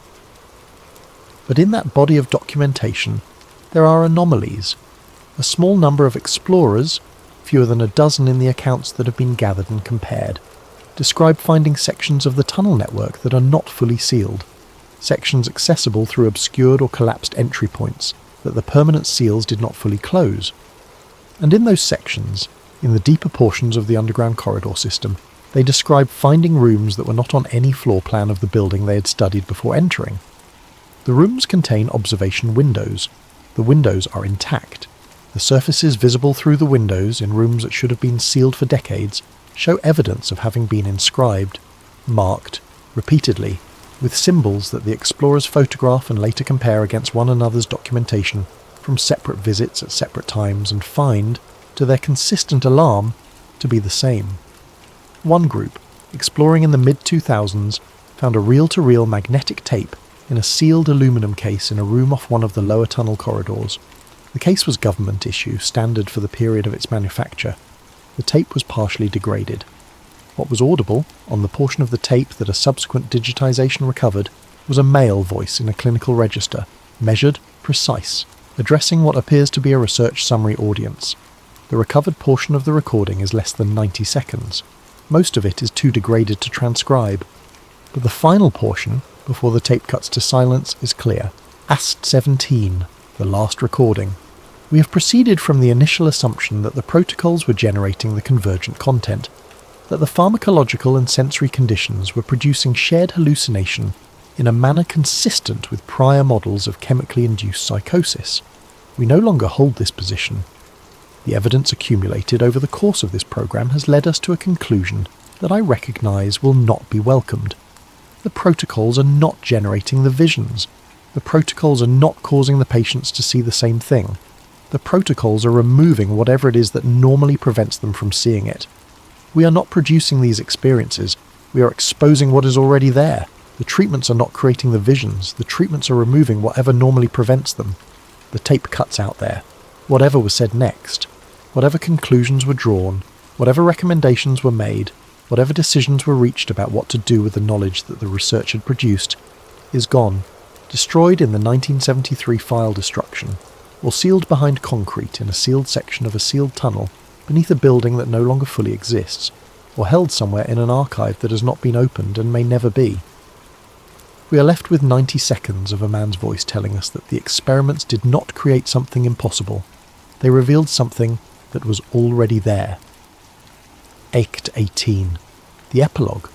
But in that body of documentation, there are anomalies. A small number of explorers, fewer than a dozen in the accounts that have been gathered and compared, describe finding sections of the tunnel network that are not fully sealed, sections accessible through obscured or collapsed entry points that the permanent seals did not fully close. And in those sections, in the deeper portions of the underground corridor system, they describe finding rooms that were not on any floor plan of the building they had studied before entering. The rooms contain observation windows. The windows are intact. The surfaces visible through the windows in rooms that should have been sealed for decades show evidence of having been inscribed, marked, repeatedly, with symbols that the explorers photograph and later compare against one another's documentation from separate visits at separate times and find, to their consistent alarm, to be the same. One group, exploring in the mid-2000s, found a reel-to-reel magnetic tape in a sealed aluminum case in a room off one of the lower tunnel corridors. The case was government issue, standard for the period of its manufacture. The tape was partially degraded. What was audible, on the portion of the tape that a subsequent digitization recovered, was a male voice in a clinical register, measured, precise, addressing what appears to be a research summary audience. The recovered portion of the recording is less than 90 seconds. Most of it is too degraded to transcribe. But the final portion, before the tape cuts to silence, is clear. Ast 17, the last recording. We have proceeded from the initial assumption that the protocols were generating the convergent content, that the pharmacological and sensory conditions were producing shared hallucination in a manner consistent with prior models of chemically induced psychosis. We no longer hold this position. The evidence accumulated over the course of this program has led us to a conclusion that I recognise will not be welcomed. The protocols are not generating the visions. The protocols are not causing the patients to see the same thing. The protocols are removing whatever it is that normally prevents them from seeing it. We are not producing these experiences. We are exposing what is already there. The treatments are not creating the visions. The treatments are removing whatever normally prevents them. The tape cuts out there. Whatever was said next, whatever conclusions were drawn, whatever recommendations were made, whatever decisions were reached about what to do with the knowledge that the research had produced, is gone, destroyed in the 1973 file destruction, or sealed behind concrete in a sealed section of a sealed tunnel beneath a building that no longer fully exists, or held somewhere in an archive that has not been opened and may never be. We are left with 90 seconds of a man's voice telling us that the experiments did not create something impossible. They revealed something that was already there. Act 18. The epilogue.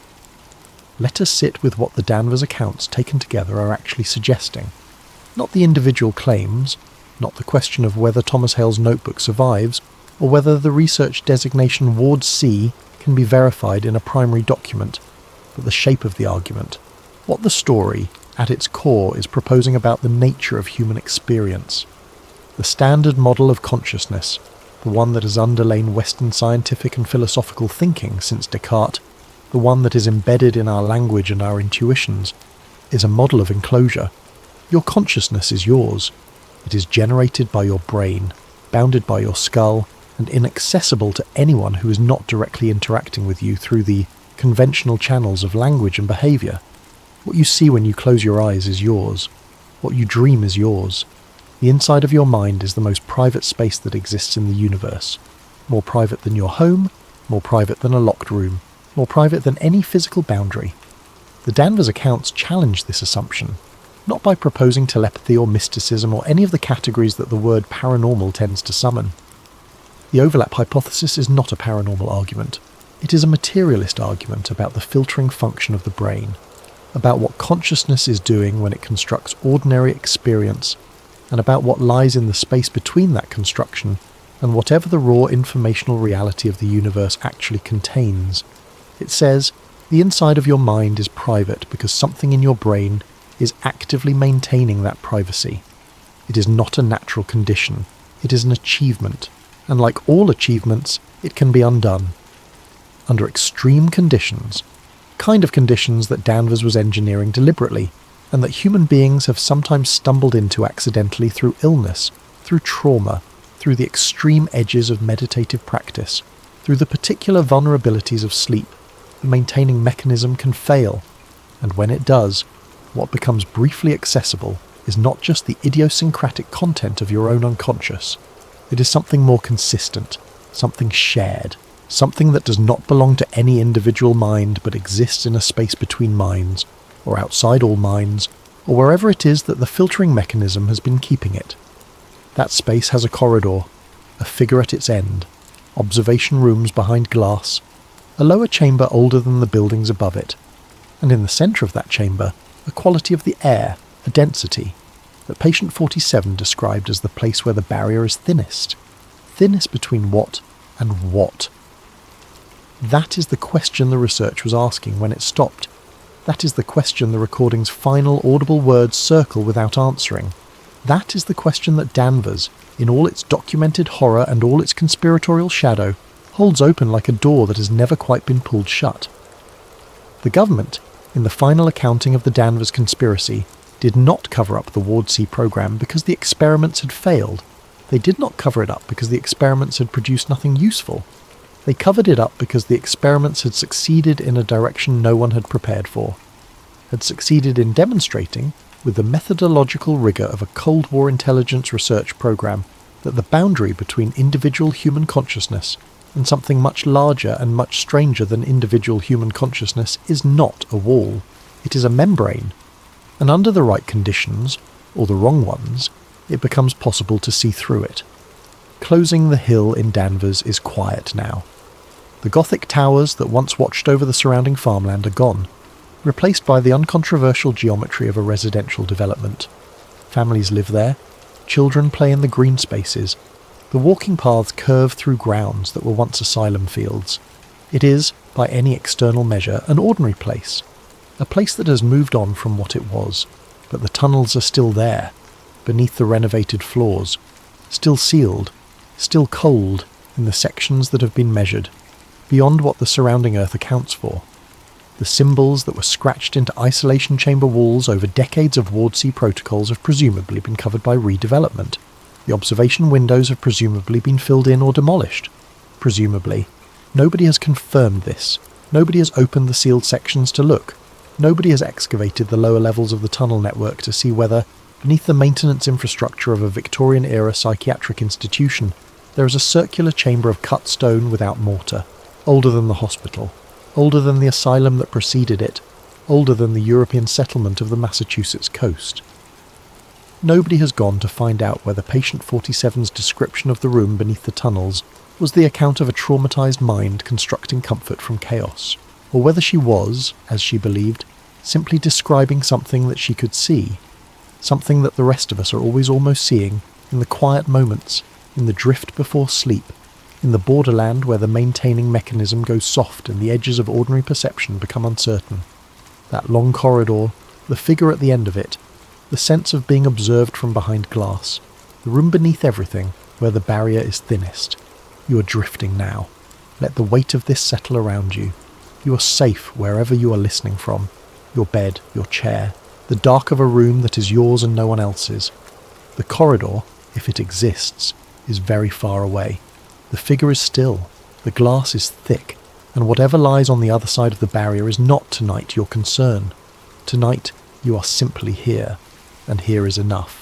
Let us sit with what the Danvers accounts taken together are actually suggesting. Not the individual claims, not the question of whether Thomas Hale's notebook survives, or whether the research designation Ward C can be verified in a primary document, but the shape of the argument. What the story, at its core, is proposing about the nature of human experience. The standard model of consciousness, the one that has underlain Western scientific and philosophical thinking since Descartes, the one that is embedded in our language and our intuitions, is a model of enclosure. Your consciousness is yours. It is generated by your brain, bounded by your skull, and inaccessible to anyone who is not directly interacting with you through the conventional channels of language and behaviour. What you see when you close your eyes is yours. What you dream is yours. The inside of your mind is the most private space that exists in the universe. More private than your home, more private than a locked room, more private than any physical boundary. The Danvers accounts challenge this assumption, not by proposing telepathy or mysticism or any of the categories that the word paranormal tends to summon. The overlap hypothesis is not a paranormal argument. It is a materialist argument about the filtering function of the brain, about what consciousness is doing when it constructs ordinary experience, and about what lies in the space between that construction and whatever the raw informational reality of the universe actually contains. It says, the inside of your mind is private because something in your brain is actively maintaining that privacy. It is not a natural condition. It is an achievement, and like all achievements, it can be undone. Under extreme conditions, kind of conditions that Danvers was engineering deliberately, and that human beings have sometimes stumbled into accidentally through illness, through trauma, through the extreme edges of meditative practice, through the particular vulnerabilities of sleep, the maintaining mechanism can fail, and when it does, what becomes briefly accessible is not just the idiosyncratic content of your own unconscious. It is something more consistent, something shared, something that does not belong to any individual mind but exists in a space between minds, or outside all minds, or wherever it is that the filtering mechanism has been keeping it. That space has a corridor, a figure at its end, observation rooms behind glass, a lower chamber older than the buildings above it, and in the centre of that chamber, a quality of the air a density, that patient 47 described as the place where the barrier is thinnest. Thinnest between what and what? That is the question the research was asking when it stopped. That is the question the recording's final audible words circle without answering. That is the question that Danvers, in all its documented horror and all its conspiratorial shadow, holds open like a door that has never quite been pulled shut. The government, in the final accounting of the Danvers conspiracy, did not cover up the Ward C program because the experiments had failed. They did not cover it up because the experiments had produced nothing useful. They covered it up because the experiments had succeeded in a direction no one had prepared for, had succeeded in demonstrating, with the methodological rigour of a Cold War intelligence research program, that the boundary between individual human consciousness and something much larger and much stranger than individual human consciousness is not a wall. It is a membrane. And under the right conditions, or the wrong ones, it becomes possible to see through it. Closing the hill in Danvers is quiet now. The Gothic towers that once watched over the surrounding farmland are gone, replaced by the uncontroversial geometry of a residential development. Families live there, children play in the green spaces, the walking paths curve through grounds that were once asylum fields. It is, by any external measure, an ordinary place, a place that has moved on from what it was, but the tunnels are still there, beneath the renovated floors, still sealed, still cold in the sections that have been measured, beyond what the surrounding earth accounts for. The symbols that were scratched into isolation chamber walls over decades of Ward C protocols have presumably been covered by redevelopment. The observation windows have presumably been filled in or demolished. Presumably. Nobody has confirmed this. Nobody has opened the sealed sections to look. Nobody has excavated the lower levels of the tunnel network to see whether, beneath the maintenance infrastructure of a Victorian-era psychiatric institution, there is a circular chamber of cut stone without mortar, older than the hospital, older than the asylum that preceded it, older than the European settlement of the Massachusetts coast. Nobody has gone to find out whether patient 47's description of the room beneath the tunnels was the account of a traumatized mind constructing comfort from chaos, or whether she was, as she believed, simply describing something that she could see, something that the rest of us are always almost seeing in the quiet moments, in the drift before sleep, in the borderland where the maintaining mechanism goes soft and the edges of ordinary perception become uncertain. That long corridor, the figure at the end of it, the sense of being observed from behind glass, the room beneath everything where the barrier is thinnest. You are drifting now. Let the weight of this settle around you. You are safe wherever you are listening from. Your bed, your chair, the dark of a room that is yours and no one else's. The corridor, if it exists, is very far away. The figure is still. The glass is thick. And whatever lies on the other side of the barrier is not tonight your concern. Tonight, you are simply here. And here is enough.